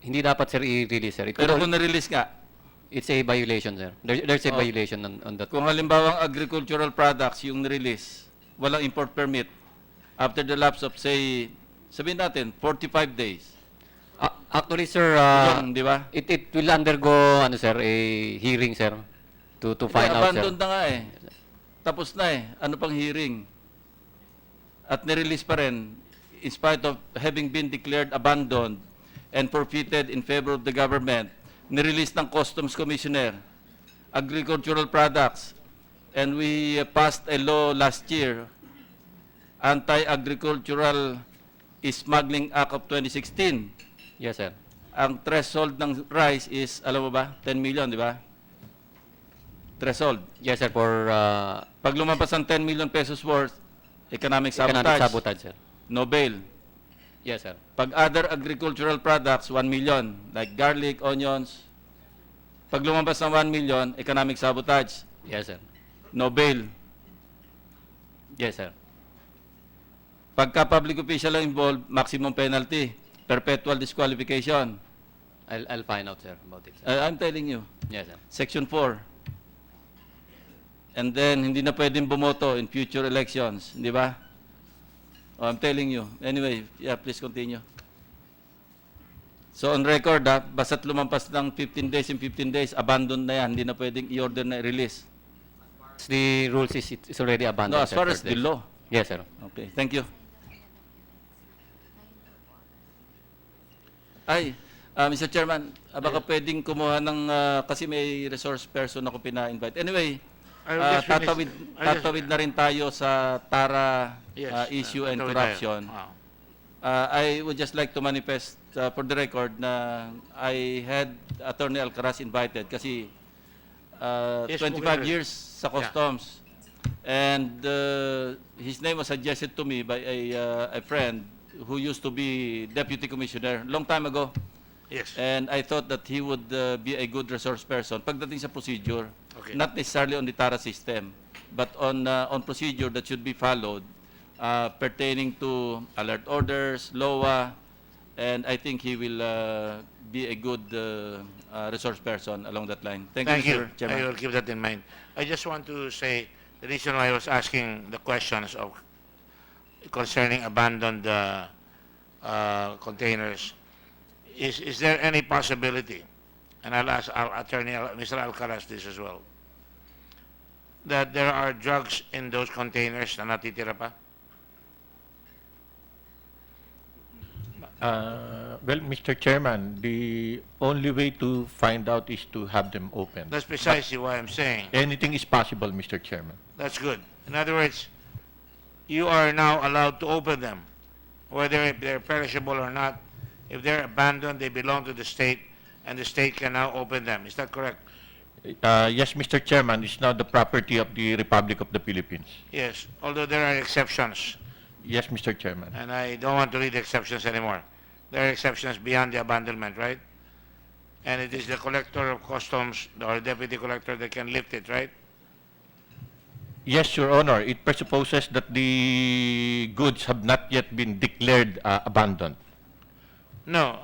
Speaker 17: hindi dapat, sir, i-release, sir.
Speaker 12: Pero kung na-release nga,
Speaker 17: it's a violation, sir. There's a violation on that.
Speaker 12: kung halimbawa agricultural products yung na-release, walang import permit, after the lapse of, say, sabihin natin, 45 days.
Speaker 17: Actually, sir,
Speaker 12: Di ba?
Speaker 17: it will undergo, sir, a hearing, sir, to find out, sir.
Speaker 12: Abandoned na nga eh. Tapos na eh. Ano pang hearing? At nirelease pa rin, in spite of having been declared abandoned and forfeited in favor of the government, nirelease ng Customs Commissioner, agricultural products, and we passed a law last year, Anti-Agricultural Smuggling Act of 2016.
Speaker 17: Yes, sir.
Speaker 12: Ang threshold ng rice is, alam mo ba, 10 million, di ba? Threshold.
Speaker 17: Yes, sir, for
Speaker 12: Pag lumampas ng 10 million pesos worth, economic
Speaker 17: economic
Speaker 12: sabotage,
Speaker 17: sabotage, sir.
Speaker 12: no bail.
Speaker 17: Yes, sir.
Speaker 12: Pag other agricultural products, 1 million, like garlic, onions. Pag lumampas ng 1 million, economic sabotage,
Speaker 17: Yes, sir.
Speaker 12: no bail.
Speaker 17: Yes, sir.
Speaker 12: Pagka public official ang involved, maximum penalty, perpetual disqualification.
Speaker 17: I'll find out, sir, about it, sir.
Speaker 12: I'm telling you.
Speaker 17: Yes, sir.
Speaker 12: Section 4. And then, hindi na pwedeng bumoto in future elections. Di ba? Oh, I'm telling you. Anyway, yeah, please continue. So, on record, basta't lumampas ng 15 days in 15 days, abandoned na yan. Hindi na pwedeng i-order na i-release.
Speaker 17: The rules is it's already abandoned,
Speaker 12: No, as
Speaker 17: sir,
Speaker 12: far
Speaker 17: for
Speaker 12: as the
Speaker 17: this.
Speaker 12: law.
Speaker 17: Yes, sir.
Speaker 12: Okay, thank you. Ay, Mr. Chairman, Baka pwedeng kumuha ng, kasi may resource person ako pina-invite. Anyway,
Speaker 1: I will just finish-
Speaker 12: tatawid na rin tayo sa TARA
Speaker 1: Yes,
Speaker 12: issue and
Speaker 1: tatawid tayo.
Speaker 12: corruption.
Speaker 1: Ah.
Speaker 12: I would just like to manifest for the record na I had Attorney Alcaraz invited kasi
Speaker 1: Yes,
Speaker 12: 25
Speaker 1: okay.
Speaker 12: years sa customs. And his name was suggested to me by a friend who used to be deputy commissioner long time ago.
Speaker 1: Yes.
Speaker 12: And I thought that he would be a good resource person pagdating sa procedure,
Speaker 1: Okay.
Speaker 12: not necessarily on the TARA system, but on procedure that should be followed pertaining to alert orders, LOA, and I think he will be a good resource person along that line. Thank you, Mr. Chairman.
Speaker 1: I will keep that in mind. I just want to say the reason why I was asking the questions of concerning abandoned containers is there any possibility, and I'll ask our attorney, Mr. Alcaraz, this as well, that there are drugs in those containers na natitira pa?
Speaker 3: Well, Mr. Chairman, the only way to find out is to have them open.
Speaker 1: That's precisely why I'm saying.
Speaker 3: Anything is possible, Mr. Chairman.
Speaker 1: That's good. In other words, you are now allowed to open them, whether if they're perishable or not. If they're abandoned, they belong to the state, and the state can now open them. Is that correct?
Speaker 3: Yes, Mr. Chairman, it's now the property of the Republic of the Philippines.
Speaker 1: Yes, although there are exceptions,
Speaker 3: Yes, Mr. Chairman.
Speaker 1: and I don't want to read the exceptions anymore. There are exceptions beyond the abandonment, right? And it is the collector of customs or deputy collector that can lift it, right?
Speaker 3: Yes, Your Honor, it presupposes that the goods have not yet been declared abandoned.
Speaker 1: No,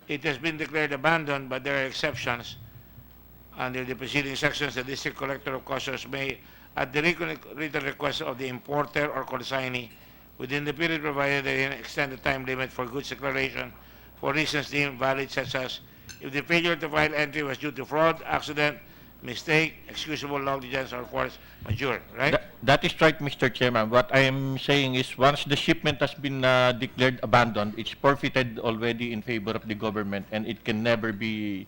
Speaker 1: it has been declared abandoned, but there are exceptions. Under the preceding sections, the district collector of customs may, at the written request of the importer or consignee, within the period provided, they extend the time limit for goods declaration for reasons deemed valid, such as if the failure to file entry was due to fraud, accident, mistake, excusable negligence, or force majeure, right?
Speaker 3: That is right, Mr. Chairman. What I am saying is once the shipment has been declared abandoned, it's forfeited already in favor of the government, and it can never be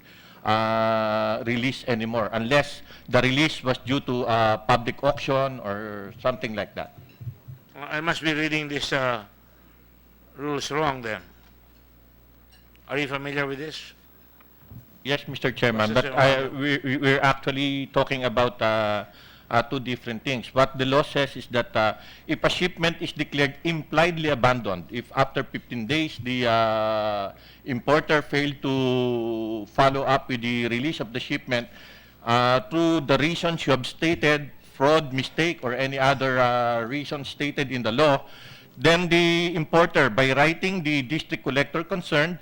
Speaker 3: released anymore unless the release was due to public auction or something like that.
Speaker 1: I must be reading these rules wrong then. Are you familiar with this?
Speaker 3: Yes, Mr. Chairman,
Speaker 1: What's
Speaker 3: but
Speaker 1: the-
Speaker 3: we're actually talking about two different things. What the law says is that if a shipment is declared impliedly abandoned, if after 15 days the importer failed to follow up with the release of the shipment through the reasons you have stated, fraud, mistake, or any other reason stated in the law, then the importer, by writing the district collector concerned,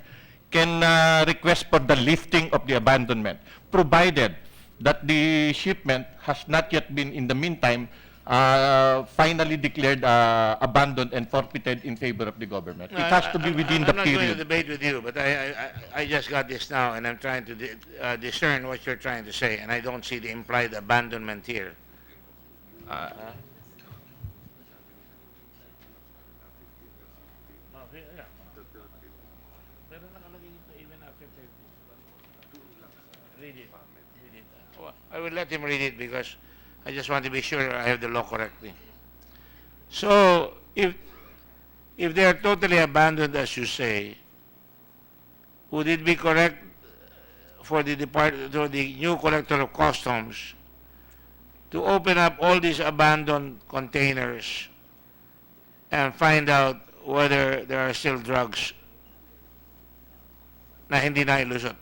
Speaker 3: can request for the lifting of the abandonment, provided that the shipment has not yet been, in the meantime, finally declared abandoned and forfeited in favor of the government. It has to be within the
Speaker 1: I'm not going to
Speaker 3: period.
Speaker 1: debate with you, but I just got this now, and I'm trying to discern what you're trying to say, and I don't see the implied abandonment here. Read it. I will let him read it because I just want to be sure I have the law correctly. So, if they are totally abandoned, as you say, would it be correct for the new collector of customs to open up all these abandoned containers and find out whether there are still drugs na hindi na ilusot?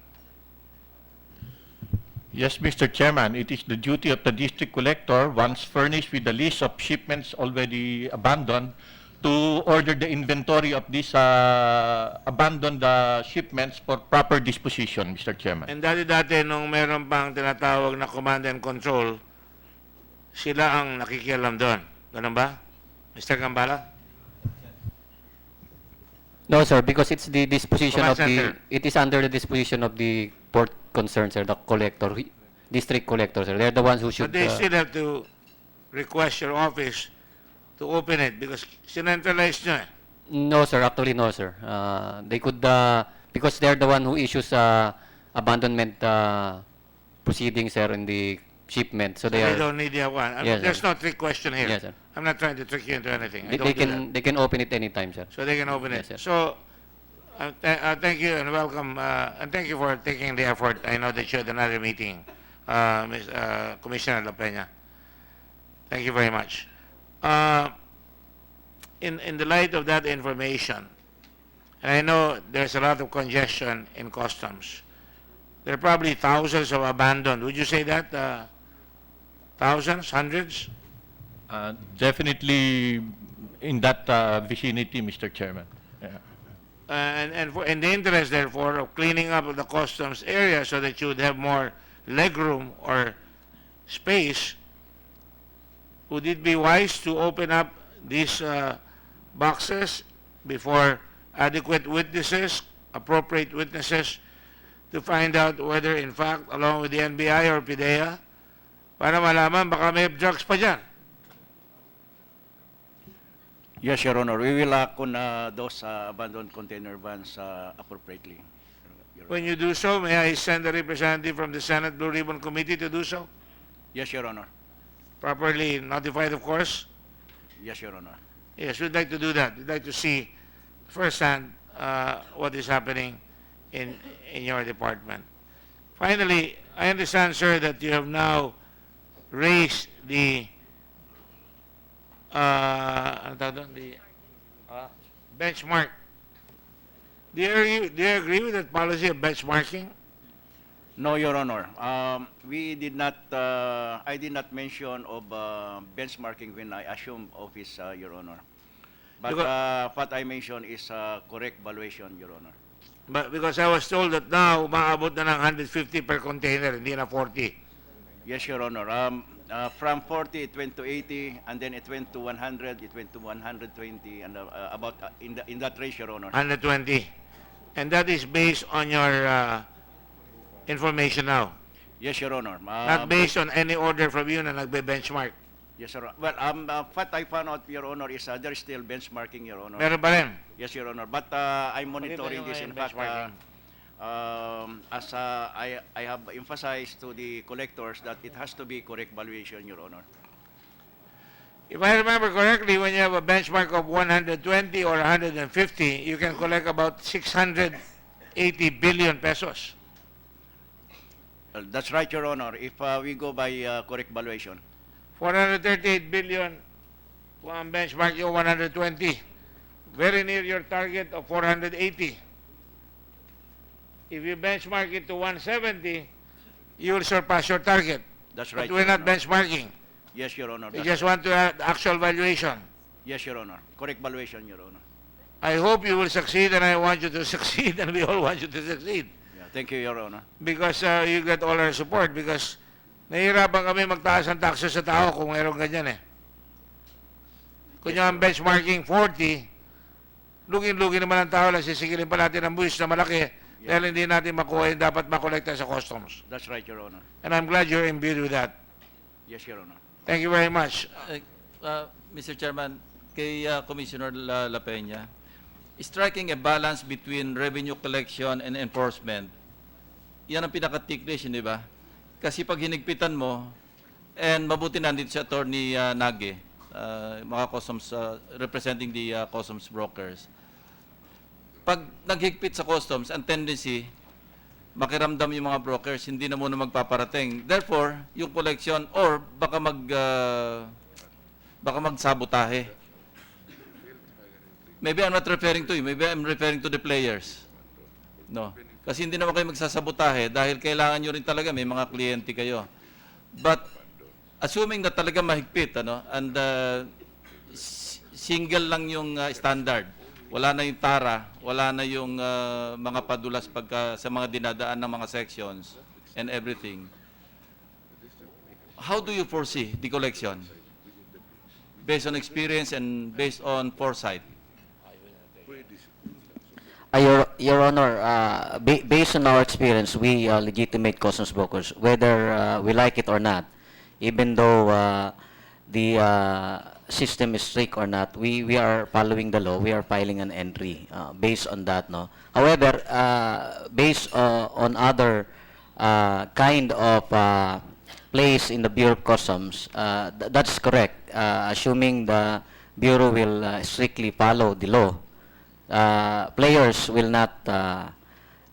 Speaker 3: Yes, Mr. Chairman, it is the duty of the district collector, once furnished with the list of shipments already abandoned, to order the inventory of these abandoned shipments for proper disposition, Mr. Chairman.
Speaker 1: And dati-dati, nung meron pang tinatawag na command and control, sila ang nakikialam doon. Ganun ba? Mr. Gambala?
Speaker 17: No, sir, because it's the disposition
Speaker 1: Command
Speaker 17: of the,
Speaker 1: center.
Speaker 17: it is under the disposition of the port concern, sir, the collector, district collector, sir. They're the ones who should...
Speaker 1: But they still have to request your office to open it because sinentralize nyo eh.
Speaker 17: No, sir, actually no, sir. They could because they're the one who issues abandonment proceedings, sir, in the shipment. So
Speaker 1: They
Speaker 17: they are,
Speaker 1: don't need the one.
Speaker 17: Yes,
Speaker 1: There's
Speaker 17: sir.
Speaker 1: no trick question here.
Speaker 17: Yes, sir.
Speaker 1: I'm not trying to trick you into anything. I
Speaker 17: they,
Speaker 1: don't
Speaker 17: they
Speaker 1: do that.
Speaker 17: can they can open it anytime, sir.
Speaker 1: So they can open
Speaker 17: Yes,
Speaker 1: it.
Speaker 17: sir.
Speaker 1: So, thank you and welcome, and thank you for taking the effort. I know that you had another meeting, Commissioner La Peña. Thank you very much. In the light of that information, and I know there's a lot of congestion in customs, there are probably thousands of abandoned. Would you say that? Thousands, hundreds?
Speaker 3: Definitely in that vicinity, Mr. Chairman. Yeah.
Speaker 1: And in the interest, therefore, of cleaning up the customs area so that you would have more legroom or space, would it be wise to open up these boxes before adequate witnesses, appropriate witnesses, to find out whether, in fact, along with the NBI or PIDEA, para malaman baka may drugs pa dyan?
Speaker 8: Yes, Your Honor. We will act on those abandoned container vans appropriately.
Speaker 1: When you do so, may I send a representative from the Senate Blue Ribbon Committee to do so?
Speaker 8: Yes, Your Honor.
Speaker 1: Properly notified, of course?
Speaker 8: Yes, Your Honor.
Speaker 1: Yes, we'd like to do that. We'd like to see firsthand what is happening in your department. Finally, I understand, sir, that you have now raised the benchmark. Do you agree with that policy of benchmarking?
Speaker 8: No, Your Honor. We did not. I did not mention of benchmarking when I assumed office, Your Honor. But what I mentioned is correct valuation, Your Honor.
Speaker 1: But because I was told that now, umaabot na ng 150 per container, hindi na 40.
Speaker 8: Yes, Your Honor. From 40, it went to 80, and then it went to 100, it went to 120, and about in that ratio, Your Honor.
Speaker 1: 120. And that is based on your information now.
Speaker 8: Yes, Your Honor.
Speaker 1: Not based on any order from you na nagbe-benchmark.
Speaker 8: Yes, sir. Well, what I found out, Your Honor, is there is still benchmarking, Your Honor.
Speaker 1: Meron pa rin?
Speaker 8: Yes, Your Honor. But I'm monitoring this. In fact, as I have emphasized to the collectors that it has to be correct valuation, Your Honor.
Speaker 1: If I remember correctly, when you have a benchmark of 120 or 150, you can collect about 680 billion pesos.
Speaker 8: That's right, Your Honor, if we go by correct valuation.
Speaker 1: 438 billion, kung ang benchmark yung 120. Very near your target of 480. If you benchmark it to 170, you will surpass your target.
Speaker 8: That's right.
Speaker 1: But we're
Speaker 8: Your
Speaker 1: not
Speaker 8: Honor.
Speaker 1: benchmarking.
Speaker 8: Yes, Your Honor.
Speaker 1: We
Speaker 8: That's
Speaker 1: just
Speaker 8: right.
Speaker 1: want to have actual valuation.
Speaker 8: Yes, Your Honor. Correct valuation, Your Honor.
Speaker 1: I hope you will succeed, and I want you to succeed, and we all want you to succeed.
Speaker 8: Yeah, thank you, Your Honor.
Speaker 1: Because you get all our support, because nahihirapan kami magtaas ng taxes sa tao kung mayroong ganyan eh. Kung yung benchmarking 40, lugin-lugin naman ang tao lang, sisigilin pa natin ang buwis na malaki dahil hindi natin makuha yung dapat makolekta sa customs.
Speaker 8: That's right, Your Honor.
Speaker 1: And I'm glad you're imbued with that.
Speaker 8: Yes, Your Honor.
Speaker 1: Thank you very much.
Speaker 12: Mr. Chairman, kay Commissioner La Peña, striking a balance between revenue collection and enforcement, yan ang pinaka-ticklish, di ba? Kasi pag hinigpitan mo, and mabuti nandito si Attorney Nage, mga customs, representing the customs brokers. Pag naghigpit sa customs, ang tendency, makiramdam yung mga brokers, hindi na muna magpaparating. Therefore, yung collection, or baka magsabotahe. Maybe I'm not referring to you, maybe I'm referring to the players. No. Kasi hindi naman kayo magsasabotahe dahil kailangan nyo rin talaga, may mga kliyente kayo. But, assuming na talaga mahigpit, and single lang yung standard, wala na yung tara, wala na yung mga padulas pagka sa mga dinadaan ng mga sections and everything. How do you foresee the collection? Based on experience and based on foresight?
Speaker 20: Your Honor, based on our experience, we legitimate customs brokers, whether we like it or not, even though the system is strict or not, we are following the law. We are filing an entry based on that. No. However, based on other kind of place in the Bureau of Customs, that's correct. Assuming the Bureau will strictly follow the law, players will not,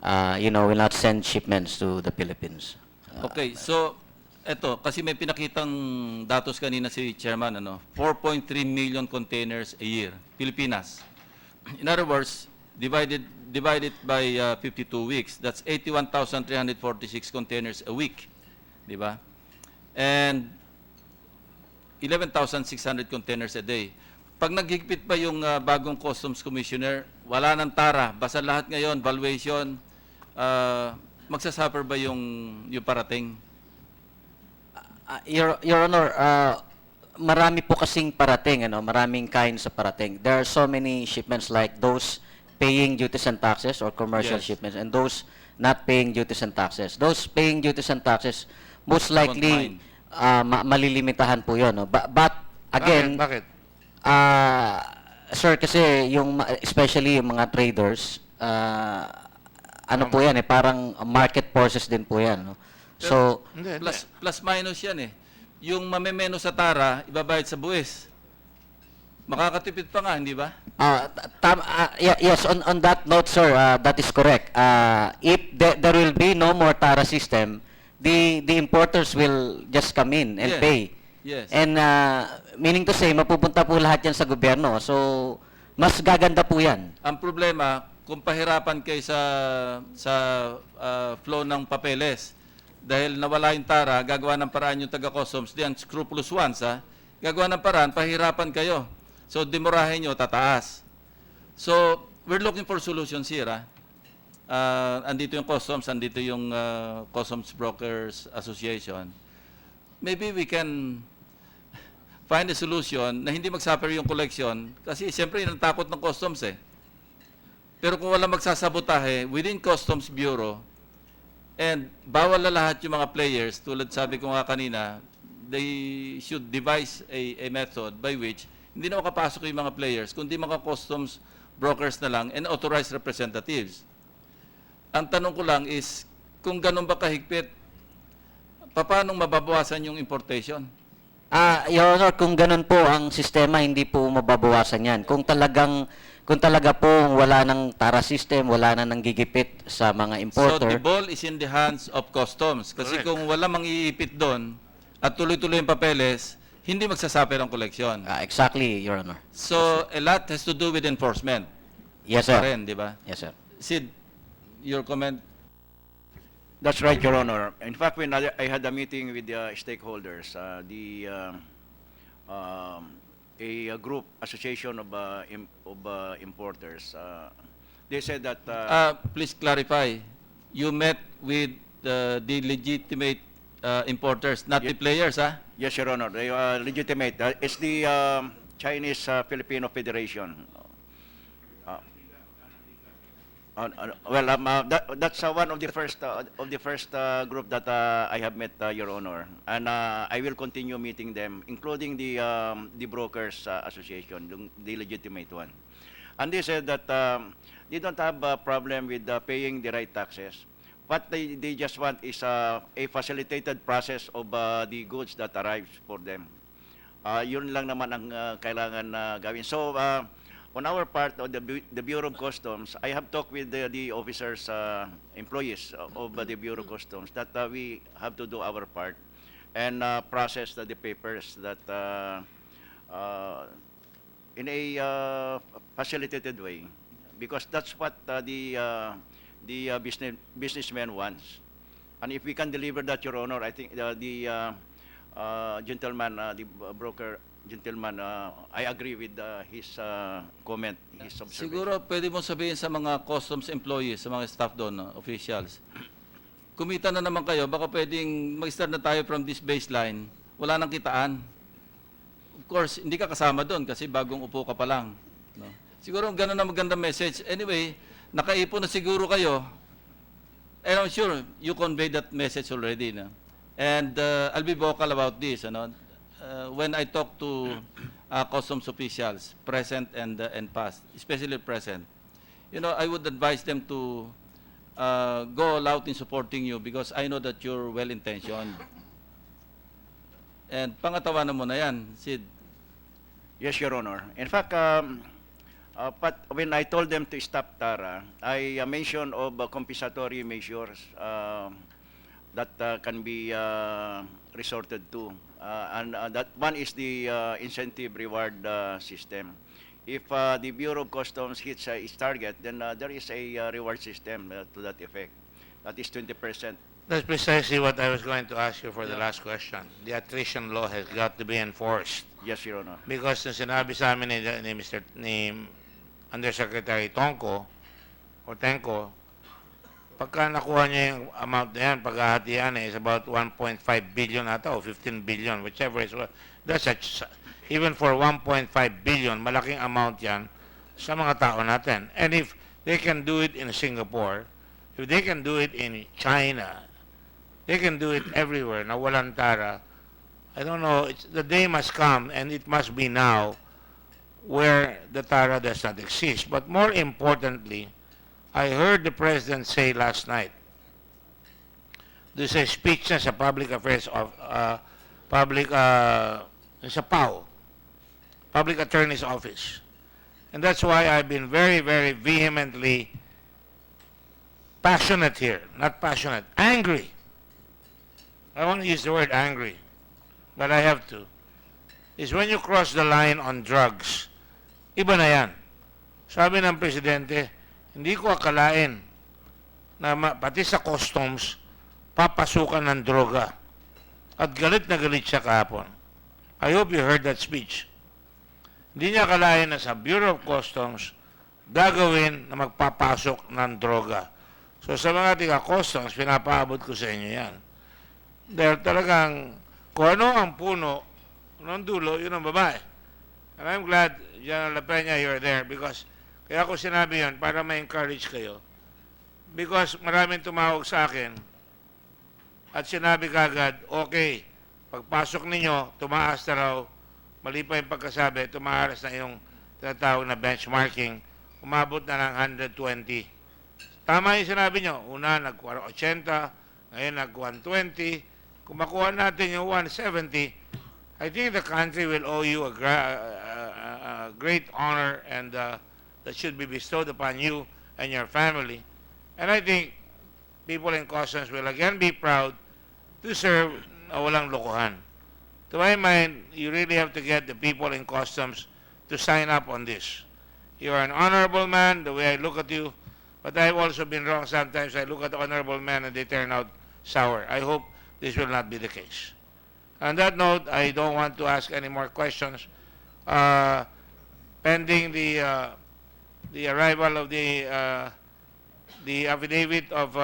Speaker 20: will not send shipments to the Philippines.
Speaker 12: Okay, so eto, kasi may pinakitang datos kanina si Chairman, 4.3 million containers a year, Pilipinas. In other words, divided by 52 weeks, that's 81,346 containers a week, di ba? And 11,600 containers a day. Pag naghigpit pa yung bagong Customs Commissioner, wala nang tara, basta lahat ngayon, valuation, magsasuffer ba yung parating?
Speaker 20: Your Honor, marami po kasing parating, maraming kind sa parating. There are so many shipments like those paying duties and taxes or commercial
Speaker 12: Yes.
Speaker 20: shipments and those not paying duties and taxes. Those paying duties and taxes, most likely, malilimitahan po yun. No? But again,
Speaker 1: Bakit?
Speaker 20: sir, kasi especially yung mga traders, po yan parang market forces din po yan. No? So,
Speaker 1: Hindi.
Speaker 12: Plus minus yan eh. Yung mamemeno sa tara, ibabayad sa buwis. Makakatipid pa nga, hindi ba?
Speaker 20: yes, on that note, sir, that is correct. If there will be no more tara system, the importers will just come in and
Speaker 12: Yes.
Speaker 20: pay.
Speaker 12: Yes.
Speaker 20: And meaning to say, mapupunta po lahat yan sa gobyerno. So, mas gaganda po yan.
Speaker 12: Ang problema, kung pahirapan kayo sa flow ng papeles, dahil nawala yung tara, gagawa ng paraan yung taga-customs, diyan scrupulous ones, gagawa ng paraan, pahirapan kayo. So, demurahin nyo, tataas. So, we're looking for solutions here. Andito yung customs, andito yung Customs Brokers Association. Maybe we can find a solution na hindi mag-suffer yung collection kasi siyempre yun ang takot ng customs eh. Pero kung wala magsasabotahe within Customs Bureau, and bawal na lahat yung mga players, tulad sabi ko nga kanina, they should devise a method by which hindi na makapasok yung mga players, kundi mga customs brokers na lang and authorized representatives. Ang tanong ko lang is, kung ganun ba kahigpit, paano mababawasan yung importation?
Speaker 20: Your Honor, kung ganun po ang sistema, hindi po mababawasan yan. Kung talaga po wala ng tara system, wala na nang gigipit sa mga
Speaker 12: So
Speaker 20: importer.
Speaker 12: the ball is in the hands of customs. Kasi
Speaker 1: Correct.
Speaker 12: kung wala mang iipit doon at tuloy-tuloy yung papeles, hindi magsasuffer ang koleksyon.
Speaker 20: Exactly, Your Honor.
Speaker 12: So a lot has to do with enforcement.
Speaker 20: Yes, sir.
Speaker 12: Pa rin, di ba?
Speaker 20: Yes, sir.
Speaker 12: Sid, your comment?
Speaker 8: That's right, Your Honor. In fact, when I had a meeting with the stakeholders, a group association of importers, they said that
Speaker 12: Please clarify. You met with the legitimate importers, not the players,
Speaker 8: yes, Your Honor, they are legitimate. It's the Chinese Filipino Federation. That's one of the first group that I have met, Your Honor, and I will continue meeting them, including the brokers association, the legitimate one. And they said that they don't have a problem with paying the right taxes. What they just want is a facilitated process of the goods that arrives for them. Yun lang naman ang kailangan gawin. So, on our part, of the Bureau of Customs, I have talked with the officers, employees of the Bureau of Customs, that we have to do our part and process the papers that in a facilitated way, because that's what the businessman wants. And if we can deliver that, Your Honor, I think the gentleman, the broker gentleman, I agree with his comment, his observation.
Speaker 12: Siguro pwede mo sabihin sa mga customs employees, sa mga staff doon, officials, kumita na naman kayo, baka pwedeng mag-start na tayo from this baseline, wala nang kitaan. Of course, hindi ka kasama doon kasi bagong upo ka pa lang. No? Siguro ganun na magandang message. Anyway, nakaipon na siguro kayo, and I'm sure you conveyed that message already. No? And I'll be vocal about this. when I talk to customs officials, present and past, especially present, you know, I would advise them to go all out in supporting you because I know that you're well-intentioned. And pangatawanan mo na yan, Sid.
Speaker 8: Yes, Your Honor. In fact, but when I told them to stop Tara, I mentioned of compensatory measures that can be resorted to. And that one is the incentive reward system. If the Bureau of Customs hits its target, then there is a reward system to that effect. That is 20%.
Speaker 1: That's precisely what I was going to ask you for the last question. The attrition law has got to be enforced.
Speaker 8: Yes, Your Honor.
Speaker 1: Because nung sinabi sa amin ni Undersecretary Tenco, pagka nakuha niya yung amount na yan, paghahatian is about 1.5 billion ata o 15 billion, whichever is what. That's even for 1.5 billion, malaking amount yan sa mga tao natin. And if they can do it in Singapore, if they can do it in China, they can do it everywhere na walang Tara. I don't know, the day must come, and it must be now, where the Tara does not exist. But more importantly, I heard the President say last night, there's a speech na sa Public Affairs of, sa PAO, Public Attorney's Office. And that's why I've been very, very vehemently passionate here, not passionate, angry. I want to use the word angry, but I have to. Is when you cross the line on drugs, iba na yan. Sabi ng Presidente, hindi ko akalain na pati sa customs, papasukan ng droga. At galit na galit siya kahapon. I hope you heard that speech. Hindi niya akalain na sa Bureau of Customs, gagawin na magpapasok ng droga. So sa mga tiga-customs, pinapaabot ko sa inyo yan. Dahil talagang, kung ano ang puno, ng dulo, yun ang babae. And I'm glad, General La Peña, you're there because, kaya ako sinabi yun, para ma-encourage kayo. Because maraming tumawag sa akin, at sinabi kagad, okay, pagpasok ninyo, tumaas na raw, mali pa yung pagkasabi, tumaas na yung tinatawag na benchmarking, umabot na ng 120. Tama yung sinabi nyo, una nag-80, ngayon nag-120, kung makuha natin yung 170, I think the country will owe you a great honor and that should be bestowed upon you and your family. And I think people in customs will again be proud to serve na walang lokohan. To my mind, you really have to get the people in customs to sign up on this. You are an honorable man, the way I look at you, but I've also been wrong sometimes. I look at honorable men and they turn out sour. I hope this will not be the case. On that note, I don't want to ask any more questions. Pending the arrival of the affidavit of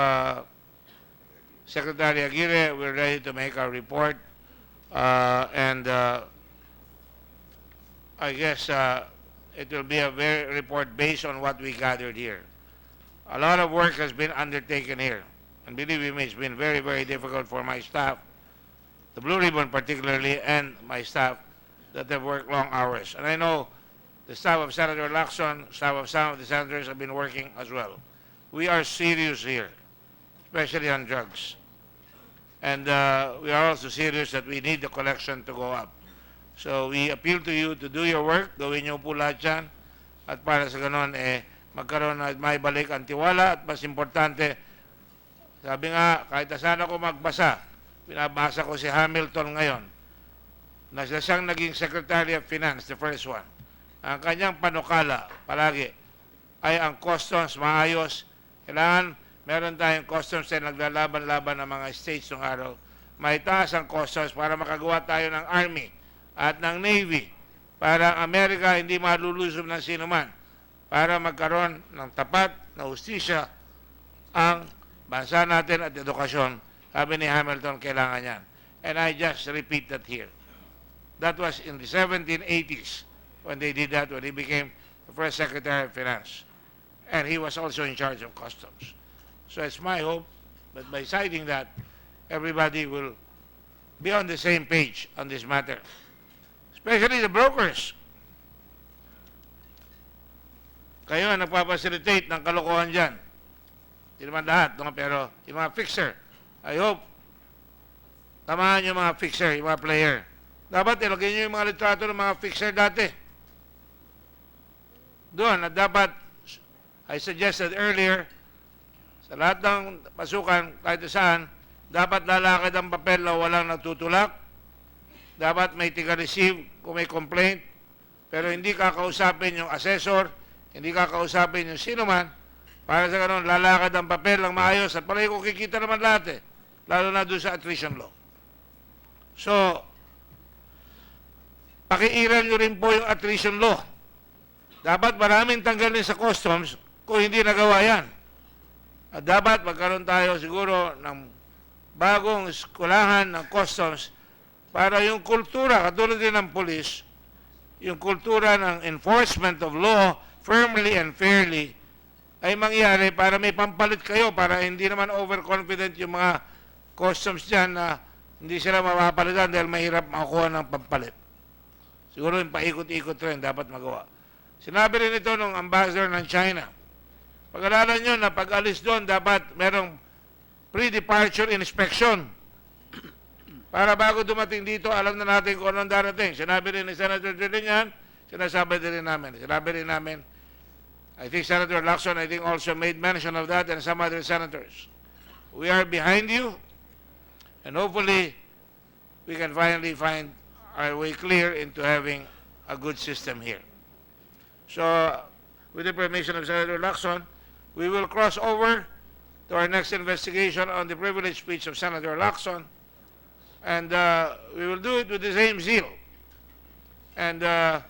Speaker 1: Secretary Aguirre, we're ready to make our report. And I guess it will be a very report based on what we gathered here. A lot of work has been undertaken here. And believe me, it's been very, very difficult for my staff, the Blue Ribbon particularly, and my staff that have worked long hours. And I know the staff of Senator Lacson, staff of some of the senators have been working as well. We are serious here, especially on drugs. And we are also serious that we need the collection to go up. So we appeal to you to do your work, gawin niyo po lahat yan, at para sa ganon, magkaroon at may balik ang tiwala, at mas importante, sabi nga, kahit saan ako magbasa, pinabasa ko si Hamilton ngayon, na siyang naging Secretary of Finance, the first one. Ang kanyang panukala, palagi, ay ang customs maayos. Kailangan, meron tayong customs na naglalaban-laban ng mga states ng araw. May taas ang customs para makagawa tayo ng Army at ng Navy, para ang Amerika hindi malulusob ng sinuman, para magkaroon ng tapat na hustisya ang bansa natin at edukasyon. Sabi ni Hamilton, kailangan yan. And I just repeat that here. That was in the 1780s when they did that, when he became the first Secretary of Finance. And he was also in charge of customs. So it's my hope that by citing that, everybody will be on the same page on this matter. Especially the brokers. Kayo ang nagpapacilitate ng kalokohan dyan. Hindi naman lahat, no? Pero yung mga fixer, I hope, tamaan yung mga fixer, yung mga player. Dapat ilagay nyo yung mga litrato ng mga fixer dati. Doon, at dapat, I suggested earlier, sa lahat ng pasukan, kahit saan, dapat lalakad ang papel na walang nagtutulak. Dapat may tiga-receive kung may complaint. Pero hindi kakausapin yung assessor, hindi kakausapin yung sino man. Para sa ganun, lalakad ang papel ng maayos at palagi ko kikita naman lahat lalo na doon sa attrition law. So, pakiiral nyo rin po yung attrition law. Dapat maraming tanggalin sa customs kung hindi nagawa yan. At dapat magkaroon tayo siguro ng bagong eskulahan ng customs para yung kultura, katulad din ng police, yung kultura ng enforcement of law firmly and fairly ay mangyari para may pampalit kayo, para hindi naman overconfident yung mga customs dyan na hindi sila mapapalitan dahil mahirap makakuha ng pampalit. Siguro yung paikot-ikot rin dapat magawa. Sinabi rin ito ng ambassador ng China. Pag-alalan nyo na pag-alis doon, dapat merong pre-departure inspection. Para bago dumating dito, alam na natin kung anong darating. Sinabi rin ni Senator Drilling yan, sinasabi din namin. Sinabi rin namin, I think Senator Lacson, I think also made mention of that and some other senators. We are behind you, and hopefully, we can finally find our way clear into having a good system here. So, with the permission of Senator Lacson, we will cross over to our next investigation on the privilege speech of Senator Lacson, and we will do it with the same zeal. And I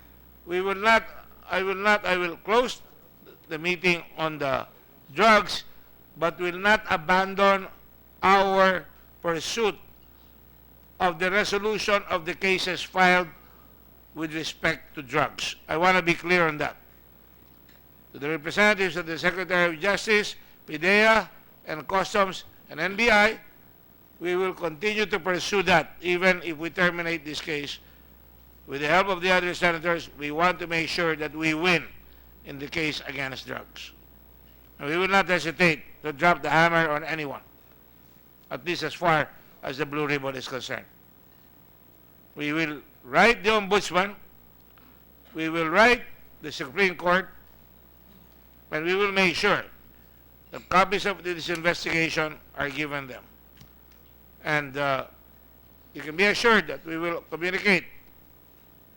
Speaker 1: will close the meeting on the drugs, but will not abandon our pursuit of the resolution of the cases filed with respect to drugs. I want to be clear on that. To the representatives of the Secretary of Justice, PIDEA, and Customs, and NBI, we will continue to pursue that even if we terminate this case. With the help of the other senators, we want to make sure that we win in the case against drugs. And we will not hesitate to drop the hammer on anyone, at least as far as the Blue Ribbon is concerned. We will write the Ombudsman, we will write the Supreme Court, and we will make sure that copies of this investigation are given them. And you can be assured that we will communicate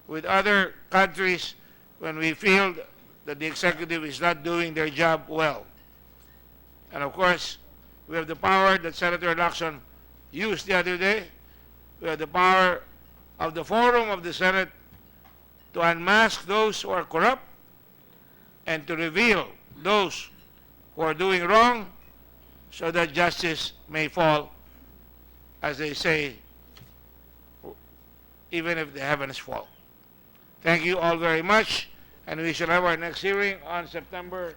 Speaker 1: with other countries when we feel that the executive is not doing their job well. And of course, we have the power that Senator Lacson used the other day. We have the power of the forum of the Senate to unmask those who are corrupt and to reveal those who are doing wrong so that justice may fall, as they say, even if the heavens fall. Thank you all very much, and we shall have our next hearing on September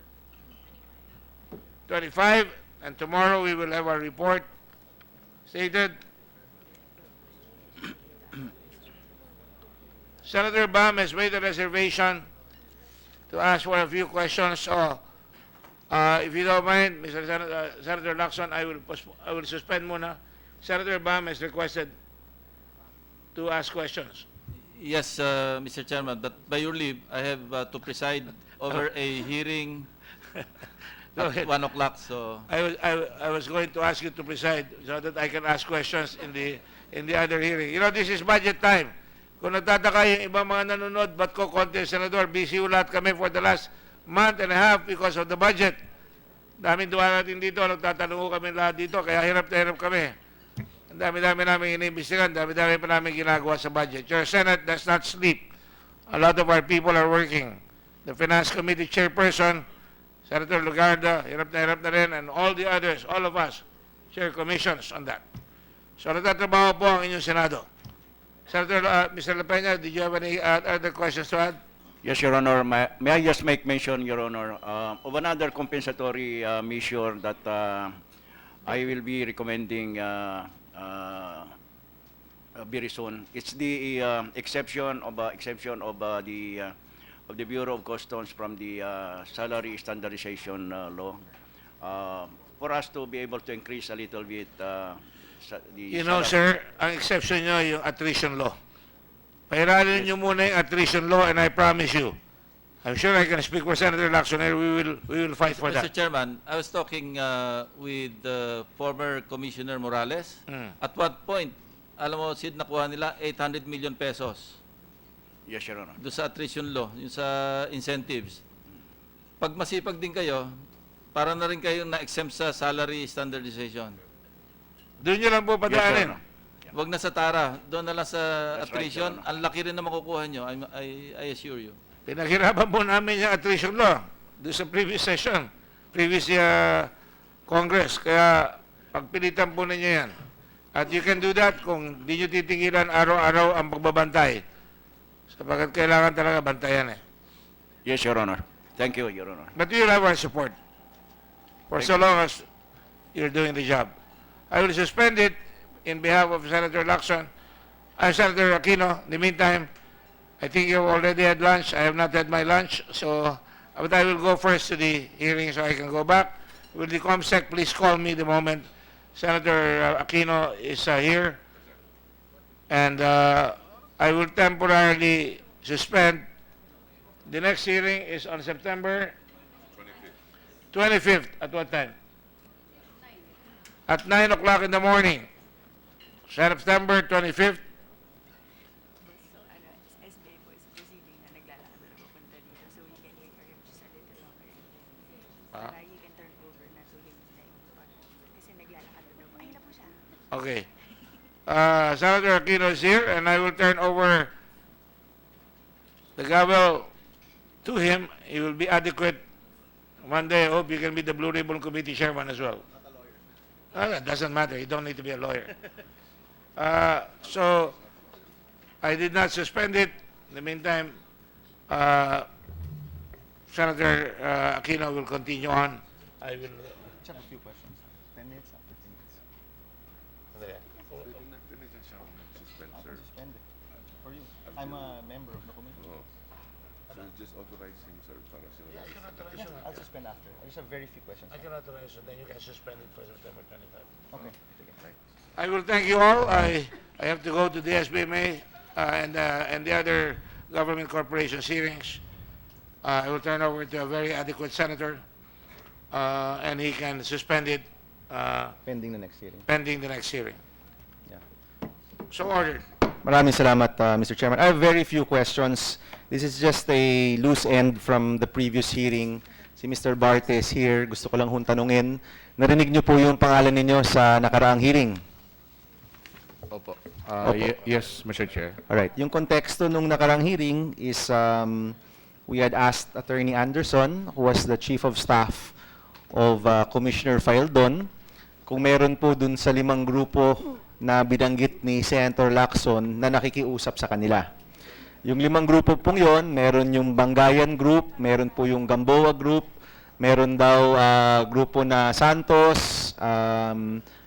Speaker 1: 25, and tomorrow we will have our report stated. Senator Bam has made a reservation to ask for a few questions. So, if you don't mind, Senator Lacson, I will suspend muna. Senator Bam has requested to ask questions.
Speaker 12: Yes, Mr. Chairman, but by your leave, I have to preside over a hearing at 1 o'clock. So
Speaker 1: I was going to ask you to preside so that I can ask questions in the other hearing. You know, this is budget time. Kung nagtataka yung ibang mga nanonood, ba't ko konti, Senador, busy ulat kami for the last month and a half because of the budget. Daming duwa natin dito, nagtatanong kami lahat dito, kaya hirap na hirap kami. Ang dami-dami namin iniimbestigan, dami-dami pa namin ginagawa sa budget. Your Senate does not sleep. A lot of our people are working. The Finance Committee Chairperson, Senator Lugarda, hirap na rin, and all the others, all of us, share commissions on that. So nagtatrabaho po ang inyong Senado. Senator, Mr. La Peña, did you have any other questions to add?
Speaker 8: Yes, Your Honor. May I just make mention, Your Honor, of another compensatory measure that I will be recommending very soon. It's the exception of the Bureau of Customs from the salary standardization law, for us to be able to increase a little bit the
Speaker 1: You know,
Speaker 8: salary.
Speaker 1: sir, ang exception nyo yung attrition law. Pairalin nyo muna yung attrition law and I promise you, I'm sure I can speak for Senator Lacson here, we will fight for
Speaker 12: Mr.
Speaker 1: that.
Speaker 12: Chairman, I was talking with former Commissioner Morales.
Speaker 1: Mm.
Speaker 12: At what point, alam mo, Sid, nakuha nila 800 million pesos
Speaker 8: Yes, Your Honor.
Speaker 12: doon sa attrition law, yung sa incentives. Pag masipag din kayo, para na rin kayong na-exempt sa salary standardization.
Speaker 1: Doon nyo lang po padaanin.
Speaker 12: Huwag na sa TARA, doon na lang sa
Speaker 8: That's right,
Speaker 12: attrition.
Speaker 8: Your Honor.
Speaker 12: Ang laki rin na makukuha nyo, I assure you.
Speaker 1: Pinaghirapan po namin yung attrition law doon sa previous session, previous Congress. Kaya pagpilitan po ninyo yan. At you can do that kung di nyo titigilan araw-araw ang pagbabantay. Sapagkat kailangan talaga bantayan eh.
Speaker 8: Yes, Your Honor. Thank you, Your Honor.
Speaker 1: But you will have our support for so long as you're doing the job. I will suspend it in behalf of Senator Lacson and Senator Aquino. In the meantime, I think you've already had lunch. I have not had my lunch, so but I will go first to the hearing so I can go back. Will the COMSEC please call me the moment Senator Aquino is here? And I will temporarily suspend. The next hearing is on September 25th. At what time? At 9 o'clock in the morning. September 25th. Okay. Senator Aquino is here, and I will turn over the gavel to him. He will be adequate. One day, I hope you can be the Blue Ribbon Committee chairman as well. It doesn't matter. You don't need to be a lawyer. So, I did not suspend it. In the meantime, Senator Aquino will continue on. I will...
Speaker 22: Just a few questions. 10 minutes after 10 minutes. Suspend it. For you. I'm a member of the committee.
Speaker 2: Oh. So just authorize him, sir, para
Speaker 22: Yeah, I'll suspend after. I just have very few questions.
Speaker 1: I can authorize it, then you can suspend it for September 25.
Speaker 22: Okay.
Speaker 1: I will thank you all. I have to go to the SBMA and the other government corporations hearings. I will turn over to a very adequate senator, and he can suspend it
Speaker 22: Pending the next hearing.
Speaker 1: pending the next hearing.
Speaker 22: Yeah.
Speaker 1: So ordered.
Speaker 22: Maraming salamat, Mr. Chairman. I have very few questions. This is just a loose end from the previous hearing. Si Mr. Bartes here, gusto ko lang hong tanungin. Narinig niyo po yung pangalan ninyo sa nakaraang hearing?
Speaker 3: Opo.
Speaker 22: Opo.
Speaker 3: Yes, Mr. Chair.
Speaker 22: Alright. Yung konteksto nung nakaraang hearing is we had asked Attorney Anderson, who was the Chief of Staff of Commissioner Fildon, kung meron po dun sa 5 grupo na binanggit ni Senator Lacson na nakikiusap sa kanila. Yung 5 grupo pong yon, meron yung Bangayan Group, meron po yung Gamboa Group, meron daw grupo na Santos,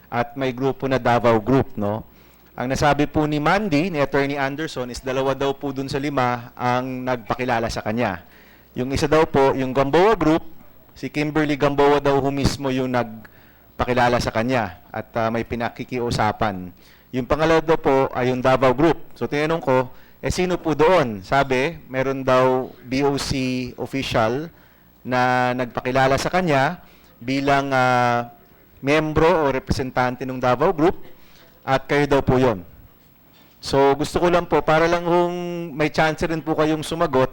Speaker 22: at may grupo na Davao Group, no? Ang nasabi po ni Mandy, ni Attorney Anderson, is 2 daw po dun sa 5 ang nagpakilala sa kanya. Yung isa daw po, yung Gamboa Group, si Kimberly Gamboa daw mismo yung nagpakilala sa kanya at may pinakikiusapan. Yung pangalawa daw po ay yung Davao Group. So tinanong ko, sino po doon? Sabi, meron daw BOC official na nagpakilala sa kanya bilang membro o representante ng Davao Group at kayo daw po yon. So gusto ko lang po, para lang kung may chance rin po kayong sumagot,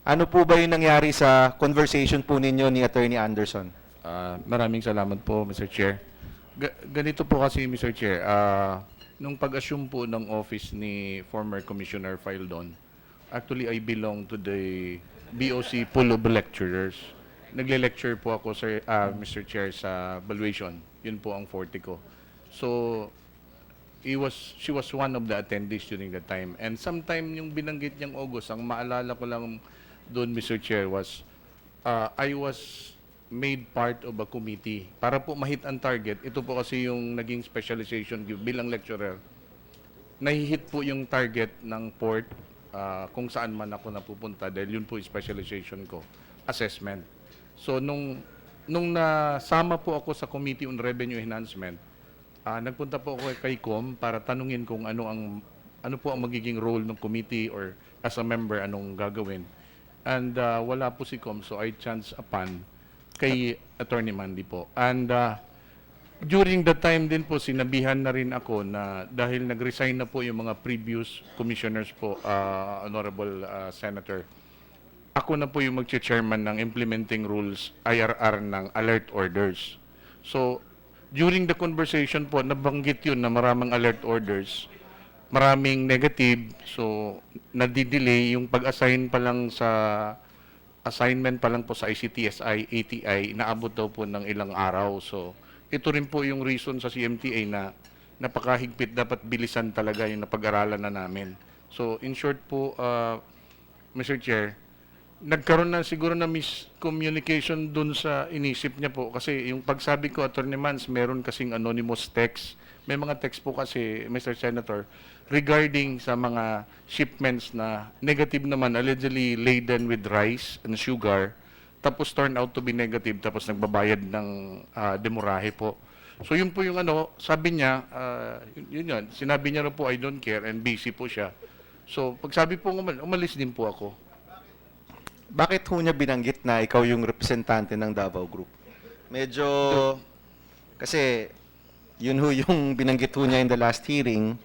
Speaker 22: ano po ba yung nangyari sa conversation po ninyo ni Attorney Anderson?
Speaker 3: Maraming salamat po, Mr. Chair. Ganito po kasi, Mr. Chair, nung pag-assume po ng office ni former Commissioner Fildon, actually I belong to the BOC pool of lecturers. Nagle-lecture po ako, sir, Mr. Chair, sa valuation. Yun po ang forte ko. So, she was one of the attendees during that time. And sometime yung binanggit niyang August, ang maalala ko lang doon, Mr. Chair, was I was made part of a committee para po ma-hit ang target. Ito po kasi yung naging specialization bilang lecturer
Speaker 11: nahihit po yung target ng port kung saan man ako napupunta dahil yun po yung specialization ko, assessment. So nung nasama po ako sa Committee on Revenue Enhancement, nagpunta po ako kay Com para tanungin kung ano po ang magiging role ng committee or as a member anong gagawin. And wala po si Com, so I chanced upon kay Attorney Mandy po. And during the time din po, sinabihan na rin ako na dahil nag-resign na po yung mga previous commissioners po, Honorable Senator, ako na po yung mag-chairman ng implementing rules, IRR ng alert orders. So, during the conversation po, nabanggit yun na maraming alert orders, maraming negative, so nadidelay yung pag-assign pa lang sa assignment pa lang po sa ICTSI, ATI, inaabot daw po ng ilang araw. So, ito rin po yung reason sa CMTA na napakahigpit, dapat bilisan talaga yung napag-aralan na namin. So, in short po, Mr. Chair, nagkaroon na siguro na miscommunication dun sa inisip niya po. Kasi yung pagsabi ko, Attorney Mans, meron kasing anonymous text. May mga text po kasi, Mr. Senator, regarding sa mga shipments na negative naman, allegedly laden with rice and sugar, tapos turn out to be negative, tapos nagbabayad ng demurahe po. So yun po yung sabi niya, yun, sinabi niya na po, I don't care, and busy po siya. So pagsabi po, umalis din po ako.
Speaker 22: Bakit ho niya binanggit na ikaw yung representante ng Davao Group? Medyo, kasi yun ho yung binanggit ho niya in the last hearing.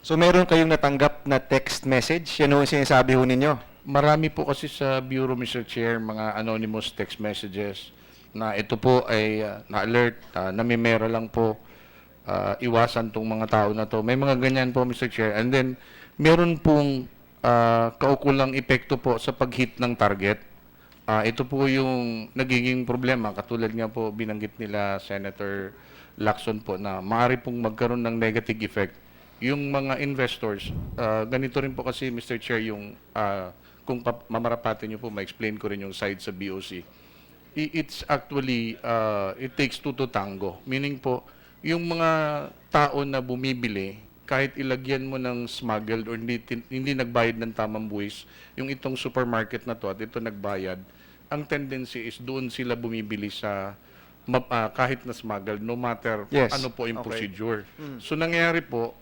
Speaker 22: So meron kayong natanggap na text message? Yan ho yung sinasabi ho ninyo?
Speaker 11: Marami po kasi sa Bureau, Mr. Chair, mga anonymous text messages na ito po ay na-alert, namimera lang po, iwasan tong mga tao na to. May mga ganyan po, Mr. Chair. And then, meron pong kaukulang epekto po sa pag-hit ng target. Ito po yung nagiging problema. Katulad nga po, binanggit nila Senator Lacson po na maaari pong magkaroon ng negative effect. Yung mga investors, ganito rin po kasi, Mr. Chair, yung kung mamarapatin nyo po, ma-explain ko rin yung side sa BOC. It's actually, it takes two to tango. Meaning po, yung mga tao na bumibili, kahit ilagyan mo ng smuggled or hindi nagbayad ng tamang buwis, yung itong supermarket na to at ito nagbayad, ang tendency is doon sila bumibili sa kahit na smuggled, no matter ano po yung procedure. So nangyayari po,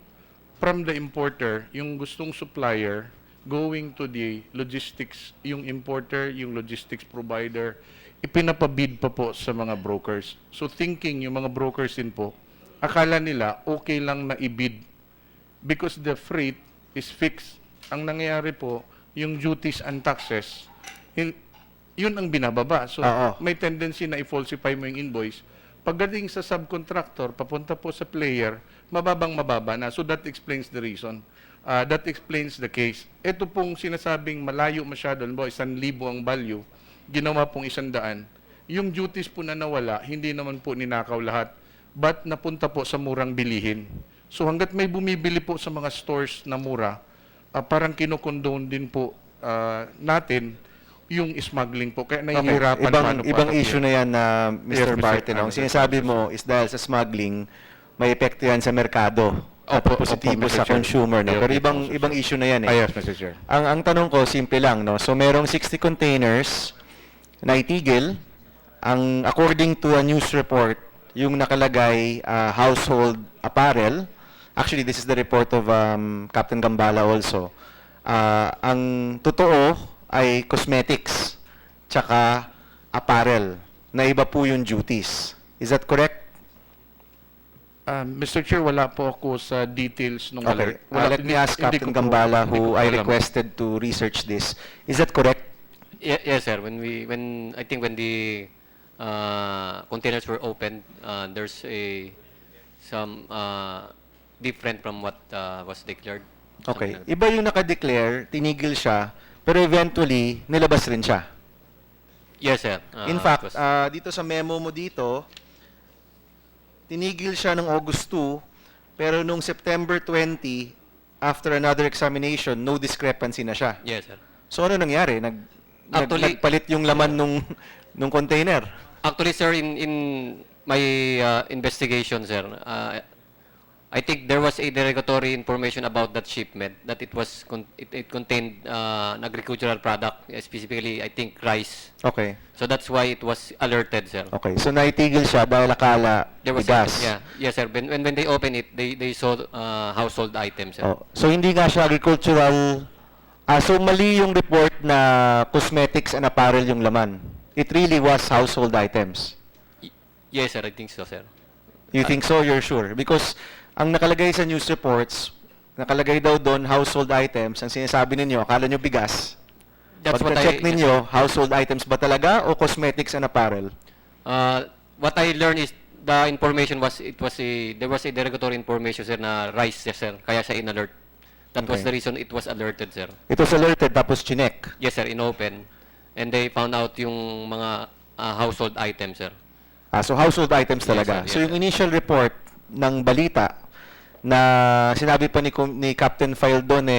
Speaker 11: from the importer, yung gustong supplier, going to the logistics, yung importer, yung logistics provider, ipinapabid pa po sa mga brokers. So thinking, yung mga brokers din po, akala nila okay lang na ibid because the freight is fixed. Ang nangyayari po, yung duties and taxes, yun ang binababa. So may tendency na i-falsify mo yung invoice. Pagdating sa subcontractor, papunta po sa player, mababa na. So that explains the reason. That explains the case. Ito pong sinasabing malayo masyado, 1,000 ang value, ginawa pong 100. Yung duties po na nawala, hindi naman po ninakaw lahat, but napunta po sa murang bilihin. So hanggat may bumibili po sa mga stores na mura, parang kinokondone din po natin yung smuggling po. Kaya nahihirapan
Speaker 22: Ibang issue na yan na Mr. Barton. Ang sinasabi mo is dahil sa smuggling, may epekto yan sa merkado. Positibo sa consumer. No? Pero ibang issue na yan.
Speaker 11: Yes, Mr. Chair.
Speaker 22: Ang tanong ko, simple lang. No? So merong 60 containers na itigil. According to a news report, yung nakalagay household apparel. Actually, this is the report of Captain Gambala also. Ang totoo ay cosmetics tsaka apparel na iba po yung duties. Is that correct?
Speaker 11: Mr. Chair, wala po ako sa details nung
Speaker 22: Okay.
Speaker 11: alert.
Speaker 22: Let me ask Captain Gambala, who I requested to research this. Is that correct?
Speaker 17: Yes, sir. When the containers were opened, there's some different from what was declared.
Speaker 22: Okay. Iba yung naka-declare, tinigil siya, pero eventually, nilabas rin siya.
Speaker 17: Yes, sir.
Speaker 22: In fact, dito sa memo mo dito, tinigil siya noong August 2, pero nung September 20, after another examination, no discrepancy na siya.
Speaker 17: Yes, sir.
Speaker 22: So ano nangyari? Nagpalit yung laman nung container?
Speaker 17: Actually, sir, my investigation, sir, I think there was a derogatory information about that shipment that it was it contained an agricultural product, specifically I think rice.
Speaker 22: Okay.
Speaker 17: So that's why it was alerted, sir.
Speaker 22: Okay. So naitigil siya dahil akala
Speaker 17: There was
Speaker 22: bigas.
Speaker 17: yeah, yes, sir. When they opened it, they saw household items, sir.
Speaker 22: Oh, so hindi nga siya agricultural. So mali yung report na cosmetics and apparel yung laman. It really was household items.
Speaker 17: Yes, sir. I think so, sir.
Speaker 22: You think so? You're sure? Because ang nakalagay sa news reports, nakalagay daw doon household items. Ang sinasabi ninyo, akala nyo bigas.
Speaker 17: That's what
Speaker 22: Pagka-check
Speaker 17: I-
Speaker 22: ninyo, household items ba talaga o cosmetics and apparel?
Speaker 17: What I learned is the information was there was a derogatory information, sir, na rice, yes, sir. Kaya siya in-alert. That was
Speaker 22: Okay.
Speaker 17: the reason it was alerted, sir.
Speaker 22: It was alerted tapos chinek.
Speaker 17: Yes, sir, in-open. And they found out yung mga household items, sir.
Speaker 22: So household items
Speaker 17: Yes,
Speaker 22: talaga.
Speaker 17: sir,
Speaker 22: So
Speaker 17: yes,
Speaker 22: yung initial report ng balita na sinabi pa ni Captain File doon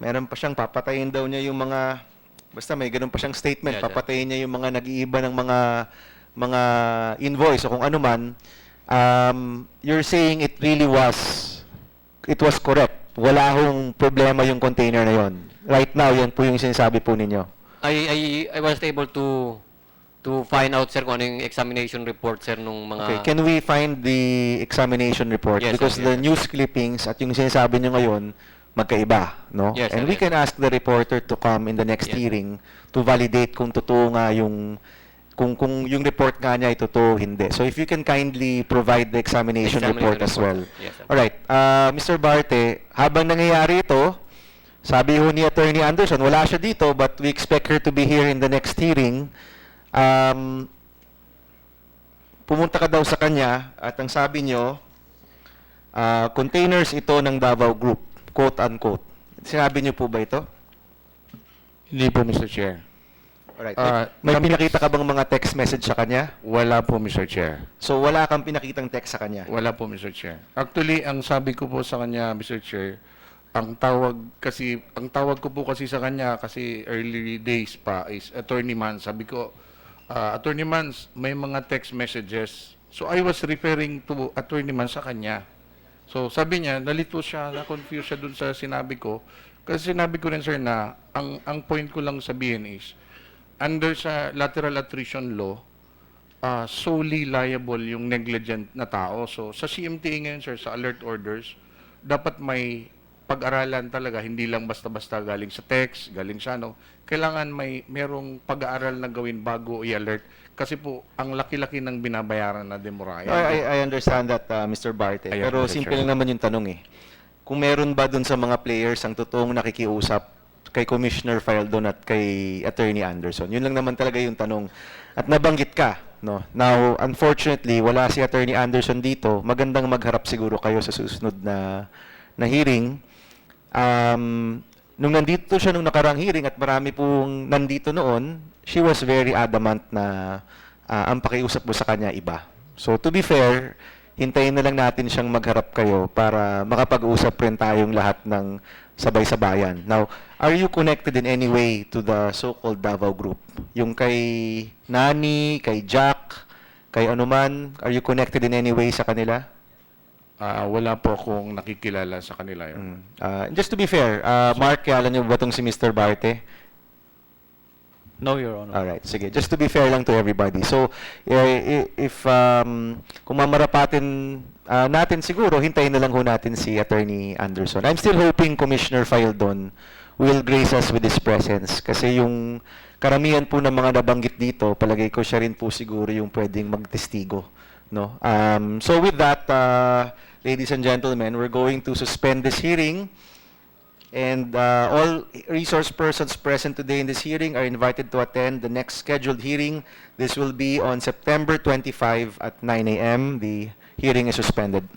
Speaker 22: meron pa siyang papatayin daw niya yung mga basta may ganun pa siyang statement,
Speaker 17: Yes, sir.
Speaker 22: papatayin niya yung mga nag-iiba ng mga invoice o kung ano man. You're saying it was correct. Wala hong problema yung container na yon. Right now, yan po yung sinasabi po ninyo.
Speaker 17: I was able to find out, sir, kung ano yung examination report, sir, nung mga...
Speaker 22: Okay, can we find the examination report?
Speaker 17: Yes,
Speaker 22: Because
Speaker 17: sir,
Speaker 22: the
Speaker 17: yes,
Speaker 22: news clippings at yung sinasabi nyo ngayon, magkaiba, no?
Speaker 17: Yes,
Speaker 22: And
Speaker 17: sir,
Speaker 22: we
Speaker 17: yes.
Speaker 22: can ask the reporter to come in the next
Speaker 17: Yes, sir.
Speaker 22: hearing to validate kung totoo nga kung yung report nga niya ay totoo hindi. So if you can kindly provide the examination report as well.
Speaker 17: Yes, sir.
Speaker 22: Alright, Mr. Barte, habang nangyayari ito, sabi ho ni Attorney Anderson, wala siya dito, but we expect her to be here in the next hearing. Pumunta ka daw sa kanya at ang sabi nyo, containers ito ng Davao Group, quote-unquote. Sinabi nyo po ba ito?
Speaker 11: Hindi po, Mr. Chair.
Speaker 22: Alright. May pinakita ka bang mga text message sa kanya?
Speaker 11: Wala po, Mr. Chair.
Speaker 22: So wala kang pinakitang text sa kanya?
Speaker 11: Wala po, Mr. Chair. Actually, ang sabi ko po sa kanya, Mr. Chair, ang tawag ko po kasi sa kanya kasi early days pa is Attorney Mans. Sabi ko, Attorney Mans, may mga text messages. So I was referring to Attorney Mans sa kanya. So sabi niya, nalito siya, na-confuse siya dun sa sinabi ko. Kasi sinabi ko rin, sir, na ang point ko lang sabihin is, under sa lateral attrition law, solely liable yung negligent na tao. So sa CMTA ngayon, sir, sa alert orders, dapat may pag-aralan talaga, hindi lang basta-basta galing sa text, galing sa ano. Kailangan merong pag-aaral na gawin bago i-alert. Kasi po, ang laki-laki ng binabayaran na demuraya.
Speaker 22: I understand that, Mr. Barte.
Speaker 11: Ayan,
Speaker 22: Pero
Speaker 11: Mr.
Speaker 22: simple
Speaker 11: Chair.
Speaker 22: lang naman yung tanong Kung meron ba dun sa mga players ang totoong nakikiusap kay Commissioner Fildon at kay Attorney Anderson? Yun lang naman talaga yung tanong. At nabanggit ka, no? Now, unfortunately, wala si Attorney Anderson dito. Magandang magharap siguro kayo sa susunod na hearing. Nung nandito siya nung nakarang hearing at marami pong nandito noon, she was very adamant na ang pakiusap mo sa kanya iba. So to be fair, hintayin na lang natin siyang magharap kayo para makapag-usap rin tayong lahat ng sabay-sabayan. Now, are you connected in any way to the so-called Davao Group? Yung kay Nani, kay Jack, kay anuman, are you connected in any way sa kanila?
Speaker 11: Wala po akong nakikilala sa kanila yun.
Speaker 22: Just to be fair, Mark, kilala niyo ba itong si Mr. Barte?
Speaker 9: No, Your Honor.
Speaker 22: Alright, sige. Just to be fair lang to everybody. So, if kung mamarapatin natin siguro, hintayin na lang ho natin si Attorney Anderson. I'm still hoping Commissioner Fildon will grace us with his presence. Kasi yung karamihan po ng mga nabanggit dito, palagay ko siya rin po siguro yung pwedeng magtestigo. No? So with that, ladies and gentlemen, we're going to suspend this hearing. And all resource persons present today in this hearing are invited to attend the next scheduled hearing. This will be on September 25 at 9 a.m. The hearing is suspended.